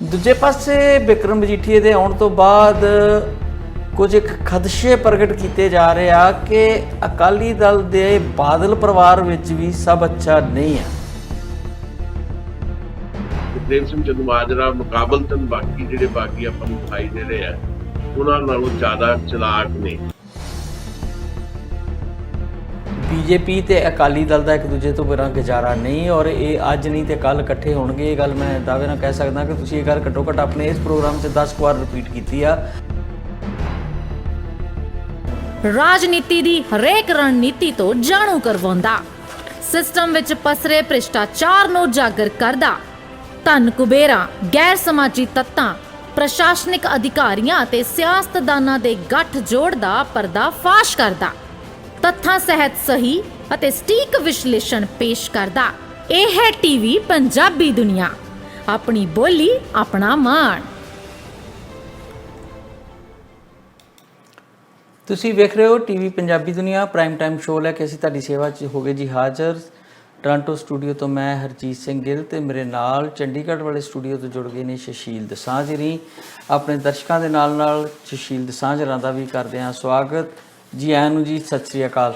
ਦੂਜੇ ਪਾਸੇ ਬਿਕਰਮ ਮਜੀਠੀਏ ਦੇ ਆਉਣ ਤੋਂ ਬਾਅਦ ਕੁਝ ਇੱਕ ਖਦਸ਼ੇ ਪ੍ਰਗਟ ਕੀਤੇ ਜਾ ਰਹੇ ਆ ਕਿ ਅਕਾਲੀ ਦਲ ਦੇ ਬਾਦਲ ਪਰਿਵਾਰ ਵਿੱਚ ਵੀ ਸਭ ਅੱਛਾ ਨਹੀਂ ਹੈ। ਸੁਖਦੇਵ ਸਿੰਘ ਚੰਦੂਮਾਜਰਾ ਮੁਕਾਬਲਤਨ ਬਾਕੀ ਆਪਾਂ ਨੂੰ ਦਿਖਾਈ ਦੇ ਰਹੇ ਆ ਉਹਨਾਂ ਨਾਲੋਂ ਜ਼ਿਆਦਾ ਚਲਾਕ ਨੇ। ਬੀਜੇਪੀ ਤੇ ਅਕਾਲੀ ਦਲ ਦਾ ਇੱਕ ਦੂਜੇ ਤੋਂ ਬਿਨਾਂ ਗੁਜ਼ਾਰਾ ਨਹੀਂ ਔਰ ਇਹ ਅੱਜ ਨਹੀਂ ਤੇ ਕੱਲ ਇਕੱਠੇ ਹੋਣਗੇ। ਇਹ ਗੱਲ ਮੈਂ ਦਾਅਵੇ ਨਾਲ ਕਹਿ ਸਕਦਾ ਕਿ ਤੁਸੀਂ ਇਹ ਗੱਲ ਘੱਟੋ ਘੱਟ ਆਪਣੇ ਇਸ ਪ੍ਰੋਗਰਾਮ 'ਚ 10 ਵਾਰ ਰਿਪੀਟ ਕੀਤੀ ਆ। ਰਾਜਨੀਤੀ ਦੀ ਹਰੇਕ ਰਣਨੀਤੀ ਤੋਂ ਜਾਣੂ ਕਰਵਾਉਂਦਾ, ਸਿਸਟਮ ਵਿੱਚ ਪਸਰੇ ਭ੍ਰਿਸ਼ਟਾਚਾਰ ਨੂੰ ਉਜਾਗਰ ਕਰਦਾ, ਧਨ ਕੁਬੇਰਾਂ, ਗੈਰ ਸਮਾਜੀ ਤੱਤਾਂ, ਪ੍ਰਸ਼ਾਸਨਿਕ ਅਧਿਕਾਰੀਆਂ ਅਤੇ ਸਿਆਸਤਦਾਨਾਂ ਦੇ ਗੱਠਜੋੜ ਦਾ ਪਰਦਾਫਾਸ਼ ਕਰਦਾ, ਤੱਥਾਂ ਸਹਿਤ ਸਹੀ ਅਤੇ ਸਟੀਕ ਵਿਸ਼ਲੇਸ਼ਣ ਪੇਸ਼ ਕਰਦਾ। ਇਹ ਹੈ ਟੀਵੀ ਪੰਜਾਬੀ ਦੁਨੀਆ, ਆਪਣੀ ਬੋਲੀ ਆਪਣਾ ਮਾਣ। ਤੁਸੀਂ ਵੇਖ ਰਹੇ ਹੋ ਟੀਵੀ ਪੰਜਾਬੀ ਦੁਨੀਆ ਪ੍ਰਾਈਮ ਟਾਈਮ ਸ਼ੋਅ ਲੈ ਕੇ ਅਸੀਂ ਤੁਹਾਡੀ ਸੇਵਾ 'ਚ ਹੋ ਗਏ ਜੀ ਹਾਜ਼ਰ। ਟੋਰਾਂਟੋ ਸਟੂਡੀਓ ਤੋਂ ਮੈਂ ਹਰਜੀਤ ਸਿੰਘ ਗਿੱਲ ਤੇ ਮੇਰੇ ਨਾਲ ਚੰਡੀਗੜ੍ਹ ਵਾਲੇ ਸਟੂਡੀਓ ਤੋਂ ਜੁੜ ਗਏ ਨੇ ਸੁਸ਼ੀਲ ਦਸਾਂਝ ਜੀ। ਆਪਣੇ ਦਰਸ਼ਕਾਂ ਦੇ ਨਾਲ ਸੁਸ਼ੀਲ ਦਸਾਂਝ ਦਾ ਵੀ ਕਰਦੇ ਹਾਂ ਸਵਾਗਤ ਜੀ। ਆਇਆਂ ਨੂੰ ਜੀ, ਸਤਿ ਸ੍ਰੀ ਅਕਾਲ।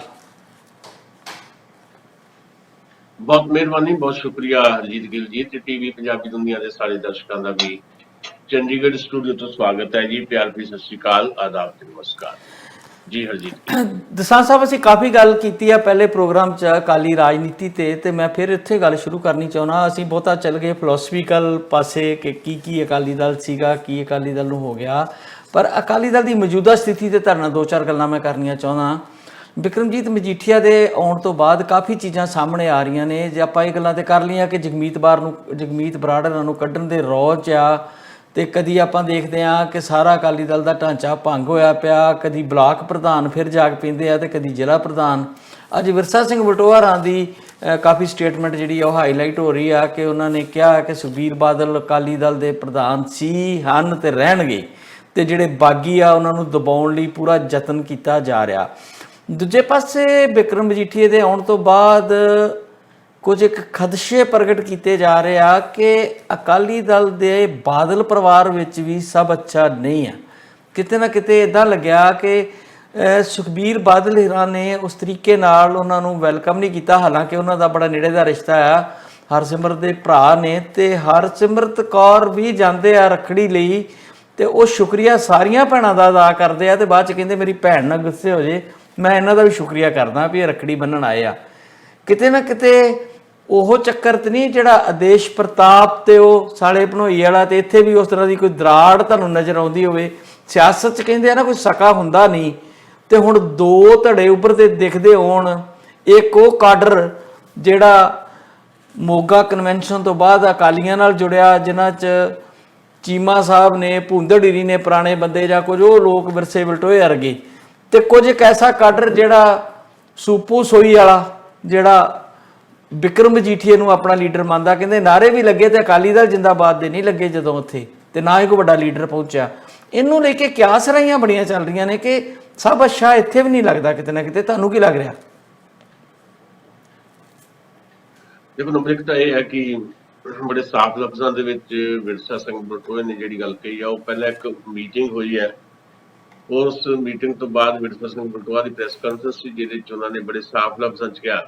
ਬਹੁਤ ਮਿਹਰਬਾਨੀ, ਬਹੁਤ ਸ਼ੁਕਰੀਆ ਹਰਜੀਤ ਗਿੱਲ ਜੀ ਤੇ ਟੀਵੀ ਪੰਜਾਬੀ ਦੁਨੀਆ ਦੇ ਸਾਰੇ ਦਰਸ਼ਕਾਂ ਦਾ ਵੀ ਚੰਡੀਗੜ੍ਹ ਸਟੂਡੀਓ ਤੋਂ ਸਵਾਗਤ ਹੈ ਜੀ। ਪਿਆਰ ਭਰੀ ਸਤਿ ਸ੍ਰੀ ਅਕਾਲ, ਆਦਾਬ ਤੇ ਨਮਸਕਾਰ ਜੀ। ਹਰਜੀਤ ਦਸਾਂਝ ਸਾਹਿਬ, ਅਸੀਂ ਕਾਫੀ ਗੱਲ ਕੀਤੀ ਆ ਪਹਿਲੇ ਪ੍ਰੋਗਰਾਮ 'ਚ ਅਕਾਲੀ ਰਾਜਨੀਤੀ ਤੇ ਮੈਂ ਫਿਰ ਇੱਥੇ ਗੱਲ ਸ਼ੁਰੂ ਕਰਨੀ ਚਾਹੁੰਦਾ। ਅਸੀਂ ਬਹੁਤਾ ਚੱਲ ਗਏ ਫਿਲੋਸਫੀਕਲ ਪਾਸੇ ਕਿ ਕੀ ਅਕਾਲੀ ਦਲ ਸੀਗਾ, ਕੀ ਅਕਾਲੀ ਦਲ ਨੂੰ ਹੋ ਗਿਆ, ਪਰ ਅਕਾਲੀ ਦਲ ਦੀ ਮੌਜੂਦਾ ਸਥਿਤੀ ਤੇ ਤੁਹਾਡੇ ਨਾਲ 2-4 ਗੱਲਾਂ ਮੈਂ ਕਰਨੀਆਂ ਚਾਹੁੰਦਾ। ਬਿਕਰਮਜੀਤ ਮਜੀਠੀਆ ਦੇ ਆਉਣ ਤੋਂ ਬਾਅਦ ਕਾਫੀ ਚੀਜ਼ਾਂ ਸਾਹਮਣੇ ਆ ਰਹੀਆਂ ਨੇ। ਜੇ ਆਪਾਂ ਇਹ ਗੱਲਾਂ ਤੇ ਕਰ ਲਈਆਂ ਕਿ ਜਗਮੀਤ ਬਰਾੜ ਨੂੰ ਕੱਢਣ ਦੇ ਰੌਹ 'ਚ ਆ, ਤੇ ਕਦੀ ਆਪਾਂ ਦੇਖਦੇ ਹਾਂ ਕਿ ਸਾਰਾ ਅਕਾਲੀ ਦਲ ਦਾ ਢਾਂਚਾ ਭੰਗ ਹੋਇਆ ਪਿਆ, ਕਦੀ ਬਲਾਕ ਪ੍ਰਧਾਨ ਫਿਰ ਜਾਗ ਪੈਂਦੇ ਆ ਤੇ ਕਦੀ ਜ਼ਿਲ੍ਹਾ ਪ੍ਰਧਾਨ। ਅੱਜ ਵਿਰਸਾ ਸਿੰਘ ਵਲਟੋਹਾ ਦੀ ਕਾਫੀ ਸਟੇਟਮੈਂਟ ਜਿਹੜੀ ਆ ਉਹ ਹਾਈਲਾਈਟ ਹੋ ਰਹੀ ਆ ਕਿ ਉਹਨਾਂ ਨੇ ਕਿਹਾ ਕਿ ਸੁਖਬੀਰ ਬਾਦਲ ਅਕਾਲੀ ਦਲ ਦੇ ਪ੍ਰਧਾਨ ਹਨ ਤੇ ਰਹਿਣਗੇ, ਤੇ ਜਿਹੜੇ ਬਾਗੀ ਆ ਉਹਨਾਂ ਨੂੰ ਦਬਾਉਣ ਲਈ ਪੂਰਾ ਯਤਨ ਕੀਤਾ ਜਾ ਰਿਹਾ। ਦੂਜੇ ਪਾਸੇ ਬਿਕਰਮ ਮਜੀਠੀਏ ਦੇ ਆਉਣ ਤੋਂ ਬਾਅਦ ਕੁਝ ਇੱਕ ਖਦਸ਼ੇ ਪ੍ਰਗਟ ਕੀਤੇ ਜਾ ਰਹੇ ਆ ਕਿ ਅਕਾਲੀ ਦਲ ਦੇ ਬਾਦਲ ਪਰਿਵਾਰ ਵਿੱਚ ਵੀ ਸਭ ਅੱਛਾ ਨਹੀਂ ਆ। ਕਿਤੇ ਨਾ ਕਿਤੇ ਇੱਦਾਂ ਲੱਗਿਆ ਕਿ ਸੁਖਬੀਰ ਬਾਦਲ ਹੋਰਾਂ ਨੇ ਉਸ ਤਰੀਕੇ ਨਾਲ ਉਹਨਾਂ ਨੂੰ ਵੈਲਕਮ ਨਹੀਂ ਕੀਤਾ। ਹਾਲਾਂਕਿ ਉਹਨਾਂ ਦਾ ਬੜਾ ਨੇੜੇ ਦਾ ਰਿਸ਼ਤਾ ਆ, ਹਰਸਿਮਰਤ ਦੇ ਭਰਾ ਨੇ, ਤੇ ਹਰਸਿਮਰਤ ਕੌਰ ਵੀ ਜਾਂਦੇ ਆ ਰੱਖੜੀ ਲਈ ਤੇ ਉਹ ਸ਼ੁਕਰੀਆ ਸਾਰੀਆਂ ਭੈਣਾਂ ਦਾ ਅਦਾ ਕਰਦੇ ਆ ਤੇ ਬਾਅਦ 'ਚ ਕਹਿੰਦੇ ਮੇਰੀ ਭੈਣ ਨਾ ਗੁੱਸੇ ਹੋ ਜੇ, ਮੈਂ ਇਹਨਾਂ ਦਾ ਵੀ ਸ਼ੁਕਰੀਆ ਕਰਦਾ ਵੀ ਇਹ ਰੱਖੜੀ ਬੰਨਣ ਆਏ ਆ। ਕਿਤੇ ਨਾ ਕਿਤੇ ਉਹ ਚੱਕਰ ਤੇ ਨਹੀਂ ਜਿਹੜਾ ਆਦੇਸ਼ ਪ੍ਰਤਾਪ ਤੇ ਉਹ ਸਾਲੇ ਭਨੋਈ ਵਾਲਾ, ਤੇ ਇੱਥੇ ਵੀ ਉਸ ਤਰ੍ਹਾਂ ਦੀ ਕੋਈ ਦਰਾੜ ਤੁਹਾਨੂੰ ਨਜ਼ਰ ਆਉਂਦੀ ਹੋਵੇ। ਸਿਆਸਤ 'ਚ ਕਹਿੰਦੇ ਆ ਨਾ ਕੋਈ ਸਕਾ ਹੁੰਦਾ ਨਹੀਂ, ਤੇ ਹੁਣ ਦੋ ਧੜੇ ਉੱਭਰਦੇ ਦਿਖਦੇ ਹੋਣ। ਇੱਕ ਉਹ ਕਾਡਰ ਜਿਹੜਾ ਮੋਗਾ ਕਨਵੈਨਸ਼ਨ ਤੋਂ ਬਾਅਦ ਅਕਾਲੀਆਂ ਨਾਲ ਜੁੜਿਆ, ਜਿਨ੍ਹਾਂ 'ਚ ਚੀਮਾ ਸਾਹਿਬ ਨੇ, ਭੁੰਦੜੀਰੀ ਨੇ, ਪੁਰਾਣੇ ਬੰਦੇ ਜਾਂ ਕੁਝ ਉਹ ਲੋਕ ਵਿਰਸੇ ਵਲਟੋਏ ਵਰਗੇ, ਤੇ ਕੁਝ ਇੱਕ ਐਸਾ ਕਾਡਰ ਜਿਹੜਾ ਸੂਪੂ ਸੋਈ ਵਾਲਾ ਜਿਹੜਾ ਬਿਕਰਮ ਮਜੀਠੀਏ ਨੂੰ ਆਪਣਾ ਲੀਡਰ ਮੰਨਦਾ। ਕਹਿੰਦੇ ਨਾਰੇ ਵੀ ਲੱਗੇ ਤੇ ਅਕਾਲੀ ਦਲ ਜਿੰਦਾਬਾਦ ਦੇ ਨਹੀਂ ਲੱਗੇ ਜਦੋਂ ਉੱਥੇ, ਤੇ ਨਾ ਹੀ ਕੋਈ ਵੱਡਾ ਲੀਡਰ ਪਹੁੰਚਿਆ। ਇਹਨੂੰ ਲੈ ਕੇ ਕਿਆ ਸਰਾਈਆਂ ਬੜੀਆਂ ਚੱਲ ਰਹੀਆਂ ਨੇ ਕਿ ਸਭ ਅੱਛਾ ਇੱਥੇ ਵੀ ਨਹੀਂ ਲੱਗਦਾ ਕਿਤੇ ਨਾ ਕਿਤੇ। ਤੁਹਾਨੂੰ ਕੀ ਲੱਗ ਰਿਹਾ? ਦੇਖੋ, ਨੰਬਰ ਇੱਕ ਤਾਂ ਇਹ ਹੈ ਕਿ ਬੜੇ ਸਾਫ਼ ਲਫ਼ਜ਼ਾਂ ਦੇ ਵਿੱਚ ਵਿਰਸਾ ਸਿੰਘ ਵਲਟੋਏ ਨੇ ਜਿਹੜੀ ਗੱਲ ਕਹੀ ਆ, ਉਹ ਪਹਿਲਾਂ ਇੱਕ ਮੀਟਿੰਗ ਹੋਈ ਹੈ। ਉਸ ਮੀਟਿੰਗ ਤੋਂ ਬਾਅਦ ਵਿਰਸਾ ਸਿੰਘ ਵਲਟੋਹਾ ਦੀ ਪ੍ਰੈਸ ਕਾਨਫਰੰਸ ਸੀ, ਜਿਹਦੇ 'ਚ ਉਹਨਾਂ ਨੇ ਬੜੇ ਸਾਫ਼ ਲਫ਼ਜ਼ਾਂ 'ਚ ਕਿਹਾ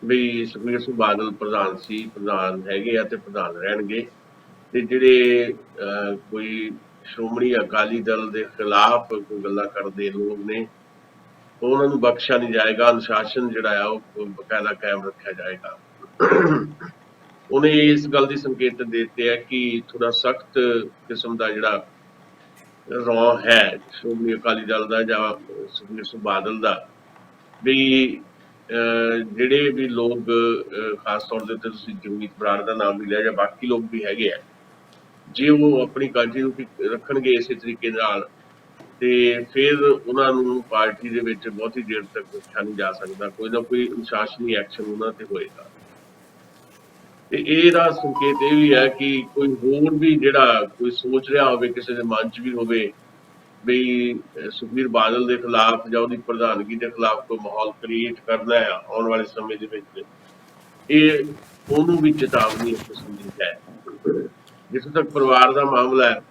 ਵੀ ਸੁਖਬੀਰ ਸਿੰਘ ਬਾਦਲ ਪ੍ਰਧਾਨ ਹੈਗੇ ਆ ਤੇ ਪ੍ਰਧਾਨ ਰਹਿਣਗੇ, ਤੇ ਜਿਹੜੇ ਕੋਈ ਸ਼੍ਰੋਮਣੀ ਅਕਾਲੀ ਦਲ ਦੇ ਖਿਲਾਫ ਕੋਈ ਗੱਲਾਂ ਕਰਦੇ ਲੋਕ ਨੇ ਉਹਨਾਂ ਨੂੰ ਬਖਸ਼ਿਆ ਨਹੀਂ ਜਾਏਗਾ। ਅਨੁਸ਼ਾਸਨ ਜਿਹੜਾ ਆ ਉਹ ਬਕਾਇਦਾ ਕਾਇਮ ਰੱਖਿਆ ਜਾਏਗਾ। ਉਹਨੇ ਇਸ ਗੱਲ ਦੀ ਸੰਕੇਤ ਦੇ ਦਿੱਤੇ ਹੈ ਕਿ ਥੋੜਾ ਸਖਤ ਕਿਸਮ ਦਾ ਜਿਹੜਾ ਰੌਹ ਹੈ ਸ਼੍ਰੋਮਣੀ ਅਕਾਲੀ ਦਲ ਦਾ ਜਾਂ ਸੁਖਬੀਰ ਸਿੰਘ ਬਾਦਲ ਦਾ, ਵੀ ਜਿਹੜੇ ਵੀ ਲੋਕ ਖਾਸ ਤੌਰ ਦੇ ਉੱਤੇ ਤੁਸੀਂ ਜਗਮੀਤ ਬਰਾੜ ਦਾ ਨਾਮ ਵੀ ਲਿਆ ਜਾਂ ਬਾਕੀ ਲੋਕ ਵੀ ਹੈਗੇ ਆ, ਜੇ ਉਹ ਆਪਣੀ ਕੰਟੀਨਿਊਟੀ ਰੱਖਣਗੇ ਇਸੇ ਤਰੀਕੇ ਨਾਲ, ਤੇ ਫਿਰ ਉਹਨਾਂ ਨੂੰ ਪਾਰਟੀ ਦੇ ਵਿੱਚ ਬਹੁਤੀ ਦੇਰ ਤੱਕ ਰੱਖਿਆ ਨਹੀਂ ਜਾ ਸਕਦਾ। ਕੋਈ ਨਾ ਕੋਈ ਅਨੁਸ਼ਾਸਨੀ ਐਕਸ਼ਨ ਉਹਨਾਂ ਤੇ ਹੋਏਗਾ। ਤੇ ਇਹਦਾ ਸੰਕੇਤ ਇਹ ਵੀ ਹੈ ਕਿ ਕੋਈ ਹੋਰ ਵੀ ਜਿਹੜਾ ਕੋਈ ਸੋਚ ਰਿਹਾ ਹੋਵੇ, ਕਿਸੇ ਦੇ ਮਨ 'ਚ ਵੀ ਹੋਵੇ ਵੀ ਸੁਖਬੀਰ ਬਾਦਲ ਦੇ ਖਿਲਾਫ ਜਾਂ ਉਹਦੀ ਪ੍ਰਧਾਨਗੀ ਦੇ ਖਿਲਾਫ ਕੋਈ ਮਾਹੌਲ ਕ੍ਰੀਏਟ ਕਰਨਾ ਹੈ ਆਉਣ ਵਾਲੇ ਸਮੇਂ ਦੇ ਵਿੱਚ, ਇਹ ਉਹਨੂੰ ਵੀ ਚੇਤਾਵਨੀ ਕਿਸਮ ਦੀ ਹੈ। ਜਿੱਥੇ ਤੱਕ ਪਰਿਵਾਰ ਦਾ ਮਾਮਲਾ ਹੈ,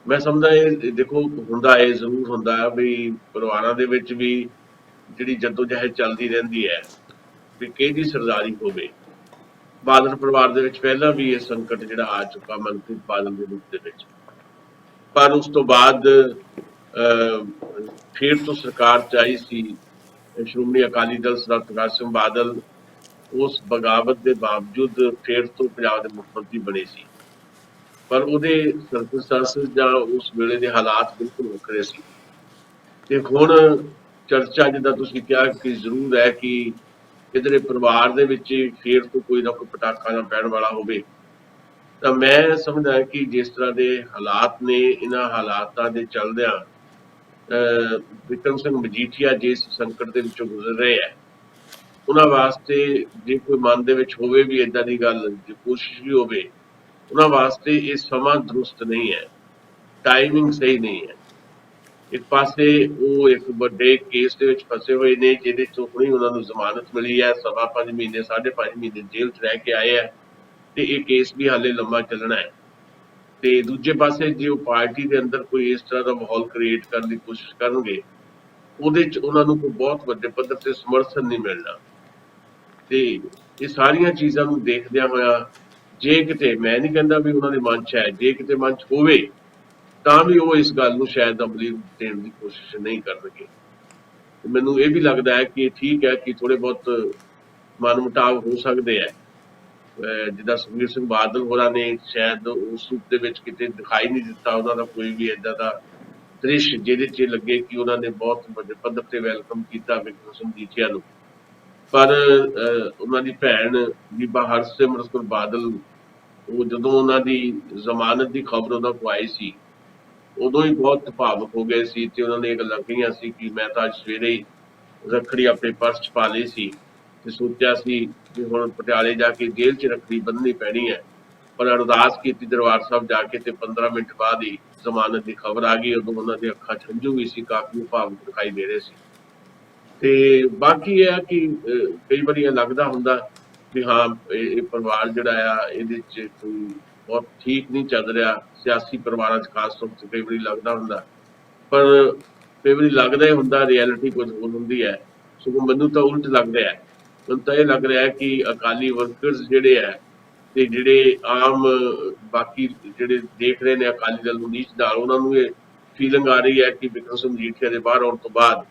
ਮੈਂ ਸਮਝਦਾ ਇਹ ਦੇਖੋ ਹੁੰਦਾ, ਇਹ ਜ਼ਰੂਰ ਹੁੰਦਾ ਵੀ ਪਰਿਵਾਰਾਂ ਦੇ ਵਿੱਚ ਵੀ ਜਿਹੜੀ ਜੱਦੋਜਹਿਦ ਚੱਲਦੀ ਰਹਿੰਦੀ ਹੈ ਵੀ ਕਿਹਦੀ ਸਰਦਾਰੀ ਹੋਵੇ। ਬਾਦਲ ਪਰਿਵਾਰ ਦੇ ਵਿੱਚ ਪਹਿਲਾਂ ਵੀ ਇਹ ਸੰਕਟ ਜਿਹੜਾ ਆ ਚੁੱਕਾ ਮਨਪ੍ਰੀਤ ਬਾਦਲ ਦੇ ਰੂਪ ਦੇ ਵਿੱਚ, ਪਰ ਉਸ ਤੋਂ ਬਾਅਦ ਫਿਰ ਤੋਂ ਸਰਕਾਰ ਚ ਆਈ ਸੀ ਸ਼੍ਰੋਮਣੀ ਅਕਾਲੀ ਦਲ ਸਰਦਾਰ ਪ੍ਰਕਾਸ਼ ਸਿੰਘ ਬਾਦਲ। ਉਸ ਬਗਾਵਤ ਦੇ ਬਾਵਜੂਦ ਫਿਰ ਤੋਂ ਪੰਜਾਬ ਦੇ ਮੁੱਖ ਮੰਤਰੀ ਬਣੇ ਸੀ, ਪਰ ਉਹਦੇ ਸਰਕਮਸਟੈਂਸਸ ਜਾਂ ਉਸ ਵੇਲੇ ਦੇ ਹਾਲਾਤ ਬਿਲਕੁਲ ਵੱਖਰੇ ਸੀ। ਤੇ ਹੁਣ ਚਰਚਾ ਜਿੱਦਾਂ ਤੁਸੀਂ ਕਿਹਾ ਕਿ ਜ਼ਰੂਰ ਹੈ ਕਿ ਕਿਧਰੇ ਪਰਿਵਾਰ ਦੇ ਵਿੱਚ ਫੇਰ ਤੋਂ ਕੋਈ ਨਾ ਕੋਈ ਪਟਾਕਾ ਨਾ ਪੈਣ ਵਾਲਾ ਹੋਵੇ, ਤਾਂ ਮੈਂ ਸਮਝਦਾ ਕਿ ਜਿਸ ਤਰ੍ਹਾਂ ਦੇ ਹਾਲਾਤ ਨੇ, ਇਹਨਾਂ ਹਾਲਾਤਾਂ ਦੇ ਚੱਲਦਿਆਂ ਵਿਕਰਮ ਸਿੰਘ ਮਜੀਠੀਆ ਜਿਸ ਸੰਕਟ ਦੇ ਵਿੱਚੋਂ ਗੁਜ਼ਰ ਰਹੇ ਹੈ, ਉਹਨਾਂ ਵਾਸਤੇ ਜੇ ਕੋਈ ਮਨ ਦੇ ਵਿੱਚ ਹੋਵੇ ਵੀ ਏਦਾਂ ਦੀ ਗੱਲ, ਜੇ ਕੋਸ਼ਿਸ਼ ਵੀ ਹੋਵੇ, ਉਹਨਾਂ ਵਾਸਤੇ ਇਹ ਸਮਾਂ ਦਰੁਸਤ ਨਹੀਂ ਹੈ, ਟਾਈਮਿੰਗ ਸਹੀ ਨਹੀਂ ਹੈ। ਇੱਕ ਪਾਸੇ ਉਹ ਇੱਕ ਵੱਡੇ ਕੇਸ ਦੇ ਵਿੱਚ ਫਸੇ ਹੋਏ ਨੇ ਜਿਹਦੇ ਚੋਂ ਹੁਣੀ ਉਹਨਾਂ ਨੂੰ ਜ਼ਮਾਨਤ ਮਿਲੀ ਹੈ, 5.5 ਮਹੀਨੇ 5.5 ਮਹੀਨੇ ਜੇਲ੍ਹ 'ਚ ਰਹਿ ਕੇ ਆਏ ਹੈ, ਤੇ ਇਹ ਕੇਸ ਵੀ ਹਾਲੇ ਲੰਮਾ ਚੱਲਣਾ ਹੈ। ਤੇ ਦੂਜੇ ਪਾਸੇ ਜੇ ਉਹ ਪਾਰਟੀ ਦੇ ਅੰਦਰ ਕੋਈ ਇਸ ਤਰ੍ਹਾਂ ਦਾ ਮਾਹੌਲ ਕ੍ਰੀਏਟ ਕਰਨ ਦੀ ਕੋਸ਼ਿਸ਼ ਕਰਨਗੇ, ਉਹਦੇ 'ਚ ਉਹਨਾਂ ਨੂੰ ਕੋਈ ਬਹੁਤ ਵੱਡੇ ਪੱਧਰ ਤੇ ਸਮਰਥਨ ਨਹੀਂ ਮਿਲਣਾ। ਤੇ ਇਹ ਸਾਰੀਆਂ ਚੀਜ਼ਾਂ ਨੂੰ ਦੇਖਦਿਆਂ ਹੋਇਆ, ਜੇ ਕਿਤੇ, ਮੈਂ ਨਹੀਂ ਕਹਿੰਦਾ ਵੀ ਉਹਨਾਂ ਦੇ ਮਨ 'ਚ ਹੈ, ਜੇ ਕਿਤੇ ਮਨ 'ਚ ਹੋਵੇ ਤਾਂ ਵੀ ਉਹ ਇਸ ਗੱਲ ਨੂੰ ਸ਼ਾਇਦ ਬਲੀਵ ਦੇਣ ਦੀ ਕੋਸ਼ਿਸ਼ ਨਹੀਂ ਕਰਨਗੇ। ਮੈਨੂੰ ਇਹ ਵੀ ਲੱਗਦਾ ਹੈ ਕਿ ਠੀਕ ਹੈ ਕਿ ਥੋੜੇ ਬਹੁਤ ਮਨਮੁਟਾਵ ਹੋ ਸਕਦੇ ਹੈ, ਜਿੱਦਾਂ ਸੁਖਬੀਰ ਸਿੰਘ ਬਾਦਲ ਹੋਰਾਂ ਨੇ ਸ਼ਾਇਦ ਉਸ ਰੂਪ ਦੇ ਵਿੱਚ ਕਿਤੇ ਦਿਖਾਈ ਨਹੀਂ ਦਿੱਤਾ ਉਹਨਾਂ ਦਾ ਕੋਈ ਵੀ ਏਦਾਂ ਦਾ ਦ੍ਰਿਸ਼ ਜਿਹਦੇ 'ਚ ਲੱਗੇ ਕਿ ਉਹਨਾਂ ਨੇ ਬਹੁਤ ਵੱਡੇ ਪੱਧਰ ਤੇ ਵੈਲਕਮ ਕੀਤਾ ਵਿਕਰਮ ਸਿੰਘ ਮਜੀਠੀਆ ਨੂੰ। ਪਰ ਉਹਨਾਂ ਦੀ ਭੈਣ ਬੀਬਾ ਹਰਸਿਮਰਤ ਕੌਰ ਬਾਦਲ, ਉਹ ਜਦੋਂ ਉਹਨਾਂ ਦੀ ਜ਼ਮਾਨਤ ਦੀ ਖਬਰ ਉਹਨਾਂ ਕੋਲ ਆਈ ਸੀ, ਉਦੋਂ ਹੀ ਬਹੁਤ ਭਾਵੁਕ ਹੋ ਗਏ ਸੀ ਤੇ ਉਹਨਾਂ ਨੇ ਇਹ ਗੱਲਾਂ ਕਹੀਆਂ ਸੀ ਕਿ ਮੈਂ ਤਾਂ ਅੱਜ ਸਵੇਰੇ ਹੀ ਰੱਖੜੀ ਆਪਣੇ ਪਰਸ 'ਚ ਪਾ ਲਈ ਸੀ ਤੇ ਸੋਚਿਆ ਸੀ ਕਿ ਹੁਣ ਪਟਿਆਲੇ ਜਾ ਕੇ ਜੇਲ੍ਹ 'ਚ ਰੱਖੜੀ ਬੰਨ੍ਹਣੀ ਪੈਣੀ ਹੈ, ਪਰ ਅਰਦਾਸ ਕੀਤੀ ਦਰਬਾਰ ਸਾਹਿਬ ਜਾ ਕੇ ਤੇ 15 ਮਿੰਟ ਬਾਅਦ ਹੀ ਜ਼ਮਾਨਤ ਦੀ ਖਬਰ ਆ ਗਈ। ਉਦੋਂ ਉਹਨਾਂ ਦੀ ਅੱਖਾਂ 'ਚ ਹੰਝੂ ਵੀ ਸੀ, ਕਾਫੀ ਭਾਵੁਕ ਦਿਖਾਈ ਦੇ ਰਹੇ ਸੀ। ਤੇ ਬਾਕੀ ਇਹ ਆ ਕਿ ਕਈ ਵਾਰੀ ਇਹ ਲੱਗਦਾ ਹੁੰਦਾ ਵੀ ਹਾਂ ਇਹ ਪਰਿਵਾਰ ਜਿਹੜਾ ਆ ਇਹਦੇ 'ਚ ਕੋਈ ਬਹੁਤ ਠੀਕ ਨਹੀਂ ਚੱਲ ਰਿਹਾ, ਸਿਆਸੀ ਪਰਿਵਾਰਾਂ 'ਚ ਖਾਸ ਤੌਰ 'ਤੇ ਕਈ ਵਾਰੀ ਲੱਗਦਾ ਹੁੰਦਾ, ਪਰ ਕਈ ਵਾਰੀ ਲੱਗਦਾ ਹੀ ਹੁੰਦਾ ਰਿਐਲਿਟੀ ਕੁਝ ਹੋਰ ਹੁੰਦੀ ਹੈ। ਸਗੋਂ ਮੈਨੂੰ ਤਾਂ ਉਲਟ ਲੱਗਦਾ ਹੈ, ਮੈਨੂੰ ਤਾਂ ਇਹ ਲੱਗ ਰਿਹਾ ਕਿ ਅਕਾਲੀ ਵਰਕਰਸ ਜਿਹੜੇ ਹੈ ਤੇ ਜਿਹੜੇ ਆਮ ਬਾਕੀ ਜਿਹੜੇ ਦੇਖ ਰਹੇ ਨੇ ਅਕਾਲੀ ਦਲ ਨੂੰ ਨੀਚ ਨਾਲ, ਉਹਨਾਂ ਨੂੰ ਇਹ ਫੀਲਿੰਗ ਆ ਰਹੀ ਹੈ ਕਿ ਵਿਕਰਮ ਸਿੰਘ ਮਜੀਠੀਆ ਦੇ ਬਾਹਰ ਆਉਣ ਤੋਂ ਬਾਅਦ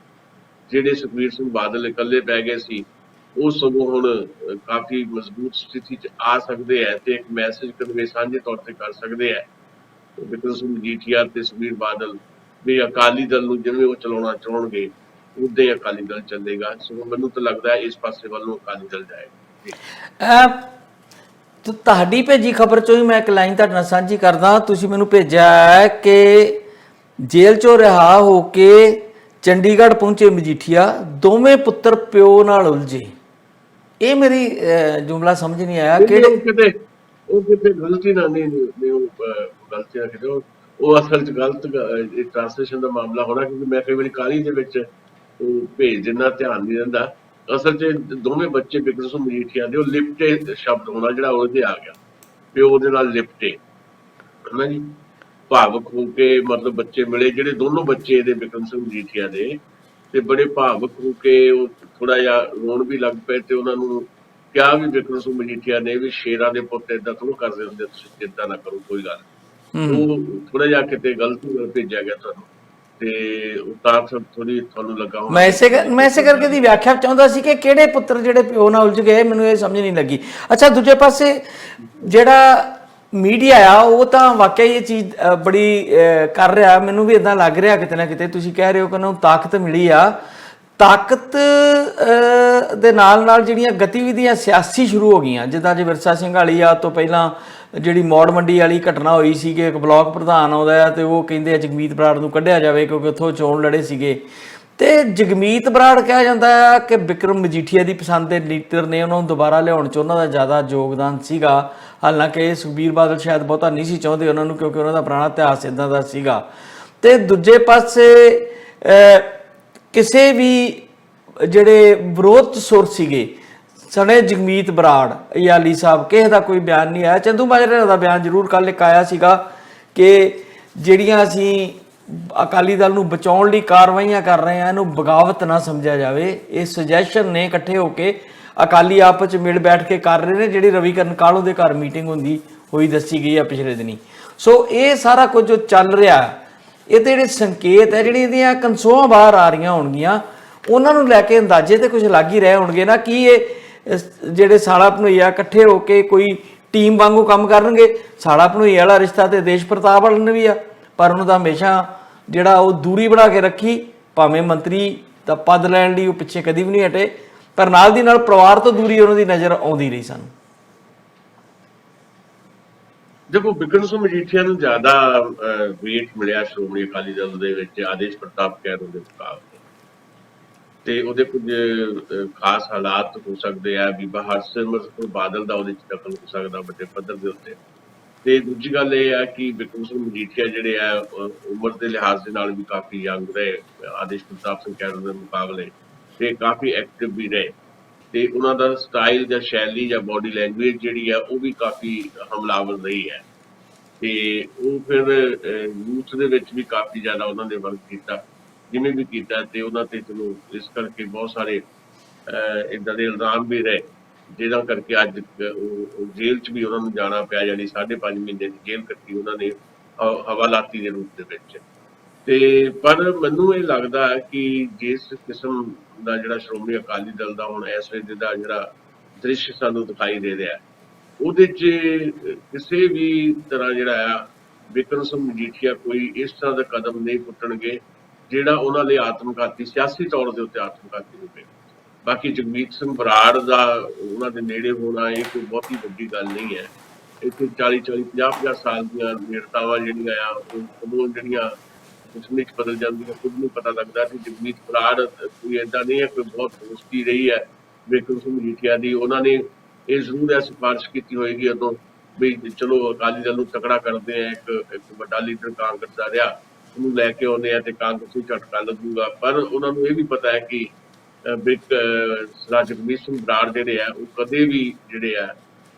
ਜਿਹੜੇ ਸੁਖਬੀਰ ਸਿੰਘ ਬਾਦਲ ਇਕੱਲੇ ਪੈ ਗਏ ਸੀ, ਉਹ ਸਗੋਂ ਹੁਣ ਕਾਫੀ ਮਜ਼ਬੂਤ ਸਥਿਤੀ 'ਚ ਆ ਸਕਦੇ ਹੈ ਤੇ ਇੱਕ ਮੈਸੇਜ ਕਨਵੇ ਸਾਂਝੇ ਤੌਰ ਤੇ ਕਰ ਸਕਦੇ ਹੈ ਵਿਕਰਮ ਸਿੰਘ ਮਜੀਠੀਆ ਤੇ ਸੁਖਬੀਰ ਬਾਦਲ ਵੀ ਅਕਾਲੀ ਦਲ ਨੂੰ ਜਿਵੇਂ ਉਹ ਚਲਾਉਣਾ ਚਾਹੁਣਗੇ ਉਦਾਂ ਹੀ ਅਕਾਲੀ ਦਲ ਚੱਲੇਗਾ। ਸਗੋਂ ਮੈਨੂੰ ਤਾਂ ਲੱਗਦਾ ਹੈ ਇਸ ਪਾਸੇ ਵੱਲ ਨੂੰ ਅਕਾਲੀ ਦਲ ਜਾਏਗਾ। ਤੁਹਾਡੀ ਭੇਜੀ ਖਬਰ ਚੋਂ ਹੀ ਮੈਂ ਇੱਕ ਲਾਈਨ ਤੁਹਾਡੇ ਨਾਲ ਸਾਂਝੀ ਕਰਦਾ। ਤੁਸੀਂ ਮੈਨੂੰ ਭੇਜਿਆ ਹੈ ਕਿ ਜੇਲ੍ਹ ਚੋਂ ਰਿਹਾ ਹੋ ਕੇ ਚੰਡੀਗੜ੍ਹ ਪਹੁੰਚੇ ਮਜੀਠੀਆ, ਦੋਵੇਂ ਪੁੱਤਰ ਪਿਓ ਨਾਲ ਉਲਝੇ। ਇਹ ਮੇਰੀ ਜੁਮਲਾ ਸਮਝ ਨਹੀਂ ਆਇਆ ਕਿਹੜੇ ਕਿਤੇ ਗਲਤੀ ਨਾ ਨਹੀਂ ਗਲਤੀ ਨਾ ਕਿਤੇ ਉਹ ਅਸਲ 'ਚ ਗਲਤ ਟ੍ਰਾਂਸਲੇਸ਼ਨ ਦਾ ਮਾਮਲਾ ਹੋਣਾ, ਕਿਉਂਕਿ ਮੈਂ ਕਈ ਵਾਰੀ ਕਾਹਲੀ ਦੇ ਵਿੱਚ ਭੇਜ ਦਿੰਦਾ, ਧਿਆਨ ਨਹੀਂ ਰਹਿੰਦਾ। ਅਸਲ 'ਚ ਦੋਵੇਂ ਬੱਚੇ ਵਿਕਰਮ ਸਿੰਘ ਮਜੀਠੀਆ ਦੇ, ਉਹ ਲਿਪਟੇ ਸ਼ਬਦ ਹੋਣਾ ਜਿਹੜਾ ਉਹਦੇ ਆ ਗਿਆ, ਪਿਓ ਦੇ ਨਾਲ ਲਿਪਟੇ, ਹਨਾ ਜੀ, ਭਾਵੁਕ ਹੋ ਕੇ ਮਤਲਬ ਬੱਚੇ ਮਿਲੇ ਜਿਹੜੇ ਦੋਨੋਂ ਬੱਚੇ ਇਹਦੇ ਵਿਕਰਮ ਸਿੰਘ ਮਜੀਠੀਆ ਦੇ, ਤੇ ਬੜੇ ਭਾਵੁਕ ਹੋ ਕੇ ਉਹ ਥੋੜਾ ਜਿਹਾ ਰੋਣ ਵੀ ਲੱਗ ਪਏ ਤੇ ਉਹਨਾਂ ਨੂੰ ਕਿਹਾ ਵੀ ਵਿਕਰਮ ਸਿੰਘ ਮਜੀਠੀਆ ਨੇ ਵੀ ਸ਼ੇਰਾਂ ਦੇ ਪੁੱਤ ਏਦਾਂ ਥੋੜ੍ਹਾ ਕਰਦੇ ਹੁੰਦੇ, ਤੁਸੀਂ ਚਿੰਤਾ ਨਾ ਕਰੋ, ਕੋਈ ਗੱਲ। ਉਹ ਥੋੜਾ ਜਿਹਾ ਕਿਤੇ ਗਲਤੀ ਨਾਲ ਭੇਜਿਆ ਗਿਆ ਤੁਹਾਨੂੰ, ਤੇ ਉਹ ਤਾਂ ਥੋੜੀ ਤੁਹਾਨੂੰ ਲੱਗਾ। ਮੈਂ ਇਸੇ ਕਰਕੇ ਦੀ ਵਿਆਖਿਆ ਚਾਹੁੰਦਾ ਸੀ ਕਿ ਕਿਹੜੇ ਪੁੱਤਰ ਜਿਹੜੇ ਪਿਓ ਨਾਲ ਉਲਝ ਗਏ, ਮੈਨੂੰ ਇਹ ਸਮਝ ਨਹੀਂ ਲੱਗੀ। ਅੱਛਾ, ਦੂਜੇ ਪਾਸੇ ਜਿਹੜਾ ਮੀਡੀਆ ਆ ਉਹ ਤਾਂ ਵਾਕਿਆ ਇਹ ਚੀਜ਼ ਬੜੀ ਕਰ ਰਿਹਾ, ਮੈਨੂੰ ਵੀ ਇਦਾਂ ਲੱਗ ਰਿਹਾ ਕਿਤੇ ਨਾ ਕਿਤੇ। ਤੁਸੀਂ ਕਹਿ ਰਹੇ ਹੋ ਕਿ ਉਹਨੂੰ ਤਾਕਤ ਮਿਲੀ ਆ, ਤਾਕਤ ਦੇ ਨਾਲ ਨਾਲ ਜਿਹੜੀਆਂ ਗਤੀਵਿਧੀਆਂ ਸਿਆਸੀ ਸ਼ੁਰੂ ਹੋ ਗਈਆਂ, ਜਿੱਦਾਂ ਜੇ ਵਿਰਸਾ ਸਿੰਘ ਵਾਲੀਆ ਤੋਂ ਪਹਿਲਾਂ ਜਿਹੜੀ ਮੌੜ ਮੰਡੀ ਵਾਲੀ ਘਟਨਾ ਹੋਈ ਸੀ ਕਿ ਇੱਕ ਬਲਾਕ ਪ੍ਰਧਾਨ ਆਉਂਦਾ ਹੈ ਤੇ ਉਹ ਕਹਿੰਦੇ ਆ ਜਗਮੀਤ ਬਰਾੜ ਨੂੰ ਕੱਢਿਆ ਜਾਵੇ ਕਿਉਂਕਿ ਉੱਥੋਂ ਚੋਣ ਲੜੇ ਸੀਗੇ, ਤੇ ਜਗਮੀਤ ਬਰਾੜ ਕਿਹਾ ਜਾਂਦਾ ਹੈ ਕਿ ਵਿਕਰਮ ਮਜੀਠੀਆ ਦੀ ਪਸੰਦ ਦੇ ਲੀਡਰ ਨੇ, ਉਹਨਾਂ ਨੂੰ ਦੁਬਾਰਾ ਲਿਆਉਣ 'ਚ ਉਹਨਾਂ ਦਾ ਜ਼ਿਆਦਾ ਯੋਗਦਾਨ ਸੀਗਾ। ਹਾਲਾਂਕਿ ਸੁਖਬੀਰ ਬਾਦਲ ਸ਼ਾਇਦ ਬਹੁਤਾ ਨਹੀਂ ਸੀ ਚਾਹੁੰਦੇ ਉਹਨਾਂ ਨੂੰ, ਕਿਉਂਕਿ ਉਹਨਾਂ ਦਾ ਪੁਰਾਣਾ ਇਤਿਹਾਸ ਇੱਦਾਂ ਦਾ ਸੀਗਾ। ਤੇ ਦੂਜੇ ਪਾਸੇ ਕਿਸੇ ਵੀ ਜਿਹੜੇ ਵਿਰੋਧ ਸੁਰ ਸੀਗੇ, ਸਣੇ ਜਗਮੀਤ ਬਰਾੜ ਅਯਾਲੀ ਸਾਹਿਬ, ਕਿਸੇ ਦਾ ਕੋਈ ਬਿਆਨ ਨਹੀਂ ਆਇਆ। ਚੰਦੂ ਮਾਜਰਾ ਦਾ ਬਿਆਨ ਜ਼ਰੂਰ ਕੱਲ੍ਹ ਇੱਕ ਆਇਆ ਸੀਗਾ ਕਿ ਜਿਹੜੀਆਂ ਅਸੀਂ ਅਕਾਲੀ ਦਲ ਨੂੰ ਬਚਾਉਣ ਲਈ ਕਾਰਵਾਈਆਂ ਕਰ ਰਹੇ ਹਾਂ ਇਹਨੂੰ ਬਗਾਵਤ ਨਾ ਸਮਝਿਆ ਜਾਵੇ। ਇਹ ਸੁਜੈਸ਼ਨ ਨੇ ਇਕੱਠੇ ਹੋ ਕੇ ਅਕਾਲੀ ਆਪਸ 'ਚ ਮਿਲ ਬੈਠ ਕੇ ਕਰ ਰਹੇ ਨੇ, ਜਿਹੜੀ ਰਵੀਕਰਨ ਕਾਹਲੋਂ ਦੇ ਘਰ ਮੀਟਿੰਗ ਹੋਈ ਦੱਸੀ ਗਈ ਆ ਪਿਛਲੇ ਦਿਨੀ। ਸੋ ਇਹ ਸਾਰਾ ਕੁਝ ਜੋ ਚੱਲ ਰਿਹਾ ਇਹ ਤੇ ਜਿਹੜੇ ਸੰਕੇਤ ਹੈ, ਜਿਹੜੀ ਇਹਦੀਆਂ ਕਨਸੋਆਂ ਬਾਹਰ ਆ ਰਹੀਆਂ ਹੋਣਗੀਆਂ, ਉਹਨਾਂ ਨੂੰ ਲੈ ਕੇ ਅੰਦਾਜ਼ੇ ਤੇ ਕੁਝ ਲੱਗ ਹੀ ਰਹੇ ਹੋਣਗੇ ਨਾ ਕਿ ਇਹ ਜਿਹੜੇ ਸਾਲਾ ਭਣੋਈਆ ਇਕੱਠੇ ਹੋ ਕੇ ਕੋਈ ਟੀਮ ਵਾਂਗੂ ਕੰਮ ਕਰਨਗੇ। ਸਾਲਾ ਭਣੋਈਆ ਵਾਲਾ ਰਿਸ਼ਤਾ ਤੇ ਦੇਸ਼ ਪ੍ਰਤਾਪ ਵਾਲੇ ਨੇ ਵੀ ਆ, ਪਰ ਉਹਨੂੰ ਤਾਂ ਹਮੇਸ਼ਾ ਜਿਹੜਾ ਉਹ ਦੂਰੀ ਬਣਾ ਕੇ ਰੱਖੀ, ਭਾਵੇਂ ਮੰਤਰੀ ਦਾ ਪਦ ਲੈਣ ਲਈ ਉਹ ਪਿੱਛੇ ਕਦੀ ਵੀ ਨਹੀਂ ਹਟੇ, ਪਰ ਨਾਲ ਦੀ ਨਾਲ ਪਰਿਵਾਰ ਤੋਂ ਦੂਰੀ ਉਹਨਾਂ ਦੀ ਨਜ਼ਰ ਆਉਂਦੀ ਰਹੀ ਸਾਨੂੰ। ਦੇਖੋ, ਬਿਕਰਮ ਸਿੰਘ ਮਜੀਠੀਆ ਨੂੰ ਜ਼ਿਆਦਾ ਵੇਟ ਮਿਲਿਆ ਸ਼੍ਰੋਮਣੀ ਅਕਾਲੀ ਦਲ ਦੇ ਵਿੱਚ ਆਦੇਸ਼ ਪ੍ਰਤਾਪ ਕੈਰੋਂ ਦੇ ਮੁਕਾਬਲੇ, ਤੇ ਉਹਦੇ ਕੁਝ ਖਾਸ ਹਾਲਾਤ ਹੋ ਸਕਦੇ ਆ। ਬੀਬਾ ਹਰਸਿਮਰਤ ਕੌਰ ਬਾਦਲ ਦਾ ਉਹਦੇ ਚ ਦਖਲ ਹੋ ਸਕਦਾ ਵੱਡੇ ਪੱਧਰ ਦੇ ਉੱਤੇ। ਤੇ ਦੂਜੀ ਗੱਲ ਇਹ ਆ ਕਿ ਬਿਕਰਮ ਸਿੰਘ ਮਜੀਠੀਆ ਜਿਹੜੇ ਆ ਉਮਰ ਦੇ ਲਿਹਾਜ਼ ਦੇ ਨਾਲ ਵੀ ਕਾਫੀ ਯੰਗ ਰਹੇ ਆਦੇਸ਼ ਪ੍ਰਤਾਪ ਸਿੰਘ ਕੈਰੋਂ ਦੇ ਮੁਕਾਬਲੇ, ਤੇ ਕਾਫੀ ਐਕਟਿਵ ਵੀ ਰਹੇ, ਤੇ ਉਹਨਾਂ ਦਾ ਸਟਾਈਲ ਜਾਂ ਸ਼ੈਲੀ ਜਾਂ ਬੋਡੀ ਲੈਂਗੁਏਜ ਜਿਹੜੀ ਆ ਉਹ ਵੀ ਕਾਫੀ ਹਮਲਾਵਰ ਰਹੀ ਹੈ। ਤੇ ਉਹ ਫਿਰ ਯੂਥ ਦੇ ਵਿੱਚ ਵੀ ਕਾਫੀ ਜ਼ਿਆਦਾ ਉਹਨਾਂ ਨੇ ਵਰਕ ਕੀਤਾ ਜਿਵੇਂ ਵੀ ਕੀਤਾ, ਤੇ ਉਹਨਾਂ ਤੇ ਚਲੋ ਇਸ ਕਰਕੇ ਬਹੁਤ ਸਾਰੇ ਇੱਦਾਂ ਦੇ ਇਲਜ਼ਾਮ ਵੀ ਰਹੇ, ਜਿਹਨਾਂ ਕਰਕੇ ਅੱਜ ਉਹ ਜੇਲ੍ਹ 'ਚ ਵੀ ਉਹਨਾਂ ਨੂੰ ਜਾਣਾ ਪਿਆ, ਯਾਨੀ 5.5 ਮਹੀਨੇ ਦੀ ਜੇਲ੍ਹ ਕੱਟੀ ਉਹਨਾਂ ਨੇ ਹਵਾਲਾਤੀ ਦੇ ਰੂਪ ਦੇ ਵਿੱਚ। ਤੇ ਪਰ ਮੈਨੂੰ ਇਹ ਲੱਗਦਾ ਹੈ ਕਿ ਜਿਸ ਕਿਸਮ ਦਾ ਜਿਹੜਾ ਸ਼੍ਰੋਮਣੀ ਅਕਾਲੀ ਦਲ ਦਾ ਹੁਣ ਇਸ ਵੇਲੇ ਦਾ ਜਿਹੜਾ ਦ੍ਰਿਸ਼ ਸਾਨੂੰ ਦਿਖਾਈ ਦੇ ਰਿਹਾ, ਉਹਦੇ 'ਚ ਕਿਸੇ ਵੀ ਤਰ੍ਹਾਂ ਜਿਹੜਾ ਆ ਬਿਕਰਮ ਸਿੰਘ ਮਜੀਠੀਆ ਕੋਈ ਇਸ ਤਰ੍ਹਾਂ ਦਾ ਕਦਮ ਨਹੀਂ ਪੁੱਟਣਗੇ ਜਿਹੜਾ ਉਹਨਾਂ ਲਈ ਆਤਮਘਾਤੀ, ਸਿਆਸੀ ਤੌਰ ਦੇ ਉੱਤੇ ਆਤਮਘਾਤੀ ਹੋਵੇ। ਬਾਕੀ ਜਗਮੀਤ ਸਿੰਘ ਬਰਾੜ ਦਾ ਉਹਨਾਂ ਦੇ ਨੇੜੇ ਹੋਣਾ ਇਹ ਕੋਈ ਬਹੁਤੀ ਵੱਡੀ ਗੱਲ ਨਹੀਂ ਹੈ। ਇੱਥੇ 40-40, 50-50 ਸਾਲ ਦੀਆਂ ਨੇੜਤਾਵਾਂ ਜਿਹੜੀਆਂ ਆ ਉਹ ਜਿਹੜੀਆਂ ਕੁਛ ਨਹੀਂ ਬਦਲ ਜਾਂਦੀਆਂ, ਕੁਝ ਨਹੀਂ ਪਤਾ ਲੱਗਦਾ। ਕਿ ਜਗਮੀਤ ਬਰਾੜ ਕੋਈ ਏਦਾਂ ਨਹੀਂ ਹੈ, ਕੋਈ ਬਹੁਤ ਦੋਸਤੀ ਰਹੀ ਹੈ ਬਿਕਰਮ ਸਿੰਘ ਮਜੀਠੀਆ ਦੀ। ਉਹਨਾਂ ਨੇ ਇਹ ਜ਼ਰੂਰ ਇਹ ਸਿਫਾਰਿਸ਼ ਕੀਤੀ ਹੋਏਗੀ ਉਦੋਂ ਵੀ ਚਲੋ ਅਕਾਲੀ ਦਲ ਨੂੰ ਤਕੜਾ ਕਰਦੇ ਆ, ਇੱਕ ਵੱਡਾ ਲੀਡਰ ਕਾਂਗਰਸ ਦਾ ਰਿਹਾ, ਉਹਨੂੰ ਲੈ ਕੇ ਆਉਂਦੇ ਆ ਤੇ ਕਾਂਗਰਸ ਨੂੰ ਝਟਕਾ ਲੱਗੂਗਾ। ਪਰ ਉਹਨਾਂ ਨੂੰ ਇਹ ਵੀ ਪਤਾ ਹੈ ਕਿ ਸਰਦਾਰ ਜਗਮੀਤ ਸਿੰਘ ਬਰਾੜ ਜਿਹੜੇ ਆ ਉਹ ਕਦੇ ਵੀ ਜਿਹੜੇ ਆ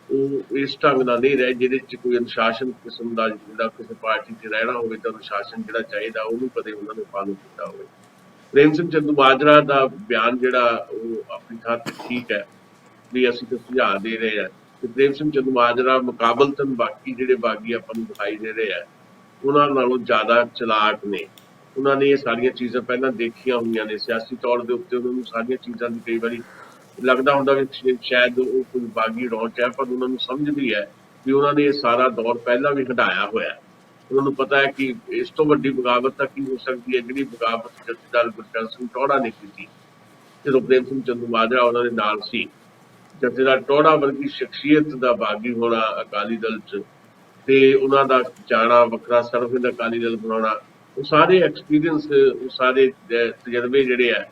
ਉਹ ਇਸ ਢੰਗ ਨਾਲ ਨਹੀਂ ਰਹੇ ਜਿਹਦੇ 'ਚ ਕੋਈ ਅਨੁਸ਼ਾਸਨ ਕਿਸਮ ਦਾ ਜਿਹੜਾ ਕਿਸੇ ਪਾਰਟੀ 'ਚ ਰਹਿਣਾ ਹੋਵੇ ਤਾਂ ਅਨੁਸ਼ਾਸਨ ਜਿਹੜਾ ਚਾਹੀਦਾ ਉਹਨੂੰ ਕਦੇ ਉਹਨਾਂ ਨੇ ਫਾਲੋ ਕੀਤਾ ਹੋਵੇ। ਪ੍ਰੇਮ ਸਿੰਘ ਚੰਦੂਮਾਜਰਾ ਦਾ ਬਿਆਨ ਜਿਹੜਾ ਉਹ ਆਪਣੀ ਥਾਂ ਤੇ ਠੀਕ ਹੈ ਵੀ ਅਸੀਂ ਤਾਂ ਸੁਝਾਅ ਦੇ ਰਹੇ ਹਾਂ, ਤੇ ਪ੍ਰੇਮ ਸਿੰਘ ਚੰਦੂਮਾਜਰਾ ਮੁਕਾਬਲਤਨ ਬਾਕੀ ਜਿਹੜੇ ਬਾਗੀ ਆਪਾਂ ਨੂੰ ਦਿਖਾਈ ਦੇ ਰਹੇ ਆ ਉਹਨਾਂ ਨਾਲੋਂ ਜ਼ਿਆਦਾ ਚਲਾਕ ਨੇ। ਉਹਨਾਂ ਨੇ ਇਹ ਸਾਰੀਆਂ ਚੀਜ਼ਾਂ ਪਹਿਲਾਂ ਦੇਖੀਆਂ ਹੋਈਆਂ ਨੇ, ਸਿਆਸੀ ਤੌਰ ਦੇ ਉੱਤੇ ਉਹਨਾਂ ਨੂੰ ਸਾਰੀਆਂ ਚੀਜ਼ਾਂ ਦੀ ਕਈ ਵਾਰੀ ਲੱਗਦਾ ਹੁੰਦਾ ਵੀ ਸ਼ਾਇਦ ਉਹ ਕੋਈ ਬਾਗੀ ਰੌਂਚ ਹੈ, ਪਰ ਉਹਨਾਂ ਨੂੰ ਸਮਝ ਵੀ ਹੈ ਵੀ ਉਹਨਾਂ ਨੇ ਇਹ ਸਾਰਾ ਦੌਰ ਪਹਿਲਾਂ ਵੀ ਹਟਾਇਆ ਹੋਇਆ। ਉਹਨਾਂ ਨੂੰ ਪਤਾ ਹੈ ਕਿ ਇਸ ਤੋਂ ਵੱਡੀ ਬਗਾਵਤ ਤਾਂ ਕੀ ਹੋ ਸਕਦੀ ਹੈ ਜਿਹੜੀ ਬਗਾਵਤ ਜਥੇਦਾਰ ਗੁਰਚਰਨ ਸਿੰਘ ਟੌਹੜਾ ਨੇ ਕੀਤੀ ਜਦੋਂ ਪ੍ਰੇਮ ਸਿੰਘ ਚੰਦੂਮਾਜਰਾ ਉਹਨਾਂ ਦੇ ਨਾਲ ਸੀ। ਜਥੇਦਾਰ ਟੌਹੜਾ ਵਰਗੀ ਸ਼ਖਸੀਅਤ ਦਾ ਬਾਗੀ ਹੋਣਾ ਅਕਾਲੀ ਦਲ 'ਚ ਤੇ ਉਹਨਾਂ ਦਾ ਜਾਣਾ ਵੱਖਰਾ ਸਰਵਿੰਦ ਅਕਾਲੀ ਦਲ ਬਣਾਉਣਾ, ਉਹ ਸਾਰੇ ਐਕਸਪੀਰੀਅੰਸ, ਉਹ ਸਾਰੇ ਤਜਰਬੇ ਜਿਹੜੇ ਆ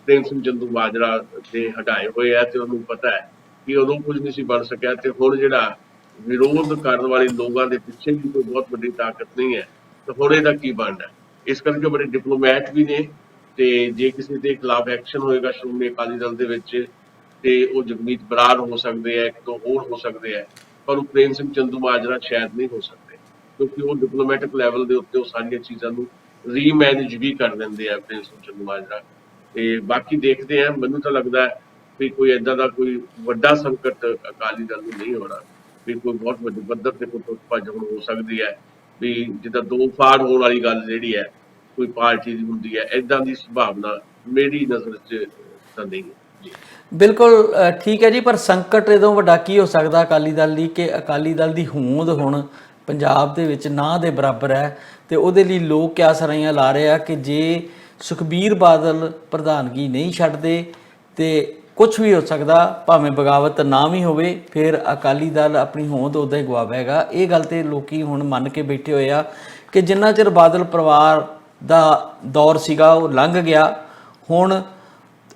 ਪ੍ਰੇਮ ਸਿੰਘ ਚੰਦੂਮਾਜਰਾ ਦੇ ਹਟਾਏ ਹੋਏ ਆ। ਤੇ ਉਹਨੂੰ ਪਤਾ ਹੈ ਕਿ ਉਦੋਂ ਕੁਝ ਨਹੀਂ ਸੀ ਬਣ ਸਕਿਆ, ਤੇ ਹੁਣ ਜਿਹੜਾ ਵਿਰੋਧ ਕਰਨ ਵਾਲੇ ਲੋਕਾਂ ਦੇ ਪਿੱਛੇ ਵੀ ਕੋਈ ਬਹੁਤ ਵੱਡੀ ਤਾਕਤ ਨਹੀਂ ਹੈ, ਤਾਂ ਹੁਣ ਇਹਦਾ ਕੀ ਬਣਨਾ। ਇਸ ਕਰਕੇ ਬੜੇ ਡਿਪਲੋਮੈਟ ਵੀ ਨੇ, ਤੇ ਜੇ ਕਿਸੇ ਦੇ ਖਿਲਾਫ ਐਕਸ਼ਨ ਹੋਏਗਾ ਸ਼੍ਰੋਮਣੀ ਅਕਾਲੀ ਦਲ ਦੇ ਵਿੱਚ ਤੇ ਉਹ ਜਗਮੀਤ ਬਰਾੜ ਹੋ ਸਕਦੇ ਆ, ਇੱਕ ਦੋ ਹੋਰ ਹੋ ਸਕਦੇ ਆ, ਪਰ ਉਹ ਪ੍ਰੇਮ ਸਿੰਘ ਚੰਦੂਮਾਜਰਾ ਸ਼ਾਇਦ ਨਹੀਂ ਹੋ ਸਕਦੇ, ਕਿਉਂਕਿ ਉਹ ਡਿਪਲੋਮੈਟਿਕ ਲੈਵਲ ਦੇ ਉੱਤੇ ਉਹ ਸਾਰੀਆਂ ਚੀਜ਼ਾਂ ਨੂੰ ਰੀਮੈਨੇਜ ਵੀ ਕਰ ਦਿੰਦੇ ਆ ਪ੍ਰੇਮ ਸਿੰਘ ਚੰਦੂਮਾਜਰਾ। ਤੇ ਬਾਕੀ ਦੇਖਦੇ ਆ, ਮੈਨੂੰ ਤਾਂ ਲੱਗਦਾ ਵੀ ਕੋਈ ਏਦਾਂ ਦਾ ਕੋਈ ਵੱਡਾ ਸੰਕਟ ਅਕਾਲੀ ਦਲ ਨੂੰ ਨਹੀਂ ਹੋਣਾ, ਵੀ ਕੋਈ ਬਹੁਤ ਵੱਡੇ ਪੱਧਰ ਤੇ ਕੋਈ ਭੱਜ ਹੋ ਸਕਦੀ ਹੈ ਵੀ ਜਿੱਦਾਂ ਦੋ ਫਾੜ ਹੋਣ ਵਾਲੀ ਗੱਲ ਜਿਹੜੀ ਹੈ ਕੋਈ ਪਾਰਟੀ ਦੀ ਹੁੰਦੀ ਹੈ, ਏਦਾਂ ਦੀ ਸੰਭਾਵਨਾ ਮੇਰੀ ਨਜ਼ਰ 'ਚ ਤਾਂ ਨਹੀਂ ਹੈ। ਬਿਲਕੁਲ ਠੀਕ ਹੈ ਜੀ, ਪਰ ਸੰਕਟ ਇਦੋਂ ਵੱਡਾ ਕੀ ਹੋ ਸਕਦਾ ਅਕਾਲੀ ਦਲ ਲਈ ਕਿ ਅਕਾਲੀ ਦਲ ਦੀ ਹੋਂਦ ਹੁਣ ਪੰਜਾਬ ਦੇ ਵਿੱਚ ਨਾ ਦੇ ਬਰਾਬਰ ਹੈ, ਤੇ ਉਹਦੇ ਲਈ ਲੋਕ ਕਿਆ ਸਰਾਈਆਂ ਲਾ ਰਹੇ ਆ ਕਿ ਜੇ ਸੁਖਬੀਰ ਬਾਦਲ ਪ੍ਰਧਾਨਗੀ ਨਹੀਂ ਛੱਡਦੇ ਤੇ ਕੁਝ ਵੀ ਹੋ ਸਕਦਾ, ਭਾਵੇਂ ਬਗਾਵਤ ਨਾ ਵੀ ਹੋਵੇ, ਫਿਰ ਅਕਾਲੀ ਦਲ ਆਪਣੀ ਹੋਂਦ ਉੱਦਾਂ ਹੀ ਗਵਾ ਬੈਗਾ। ਇਹ ਗੱਲ ਤੇ ਲੋਕੀ ਹੁਣ ਮੰਨ ਕੇ ਬੈਠੇ ਹੋਏ ਆ ਕਿ ਜਿੰਨਾ ਚਿਰ ਬਾਦਲ ਪਰਿਵਾਰ ਦਾ ਦੌਰ ਸੀਗਾ ਉਹ ਲੰਘ ਗਿਆ, ਹੁਣ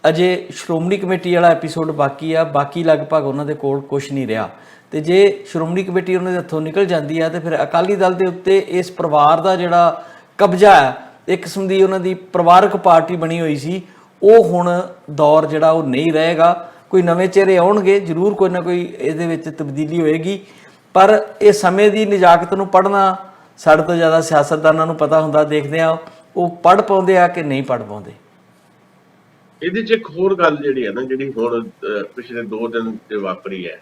ਅਜੇ ਸ਼੍ਰੋਮਣੀ ਕਮੇਟੀ ਵਾਲਾ ਐਪੀਸੋਡ ਬਾਕੀ ਆ, ਬਾਕੀ ਲਗਭਗ ਉਹਨਾਂ ਦੇ ਕੋਲ ਕੁਛ ਨਹੀਂ ਰਿਹਾ। ਤੇ ਜੇ ਸ਼੍ਰੋਮਣੀ ਕਮੇਟੀ ਉਹਨਾਂ ਦੇ ਹੱਥੋਂ ਨਿਕਲ ਜਾਂਦੀ ਹੈ ਤੇ ਫਿਰ ਅਕਾਲੀ ਦਲ ਦੇ ਉੱਤੇ ਇਸ ਪਰਿਵਾਰ ਦਾ ਜਿਹੜਾ ਕਬਜ਼ਾ ਹੈ, ਇੱਕ ਕਿਸਮ ਦੀ ਉਹਨਾਂ ਦੀ ਪਰਿਵਾਰਕ ਪਾਰਟੀ ਬਣੀ ਹੋਈ ਸੀ, ਉਹ ਹੁਣ ਦੌਰ ਜਿਹੜਾ ਉਹ ਨਹੀਂ ਰਹੇਗਾ। ਕੋਈ ਨਵੇਂ ਚਿਹਰੇ ਆਉਣਗੇ, ਜ਼ਰੂਰ ਕੋਈ ਨਾ ਕੋਈ ਇਹਦੇ ਵਿੱਚ ਤਬਦੀਲੀ ਹੋਏਗੀ। ਪਰ ਇਹ ਸਮੇਂ ਦੀ ਨਜਾਕਤ ਨੂੰ ਪੜ੍ਹਨਾ ਸਾਡੇ ਤੋਂ ਜ਼ਿਆਦਾ ਸਿਆਸਤਦਾਨਾਂ ਨੂੰ ਪਤਾ ਹੁੰਦਾ। ਦੇਖਦੇ ਆ ਉਹ ਪੜ੍ਹ ਪਾਉਂਦੇ ਆ ਕਿ ਨਹੀਂ ਪੜ੍ਹ ਪਾਉਂਦੇ। ਇਹਦੇ 'ਚ ਇੱਕ ਹੋਰ ਗੱਲ ਜਿਹੜੀ ਹੈ ਨਾ, ਜਿਹੜੀ ਹੁਣ ਪਿਛਲੇ 2 ਦਿਨ ਤੇ ਵਾਪਰੀ ਹੈ,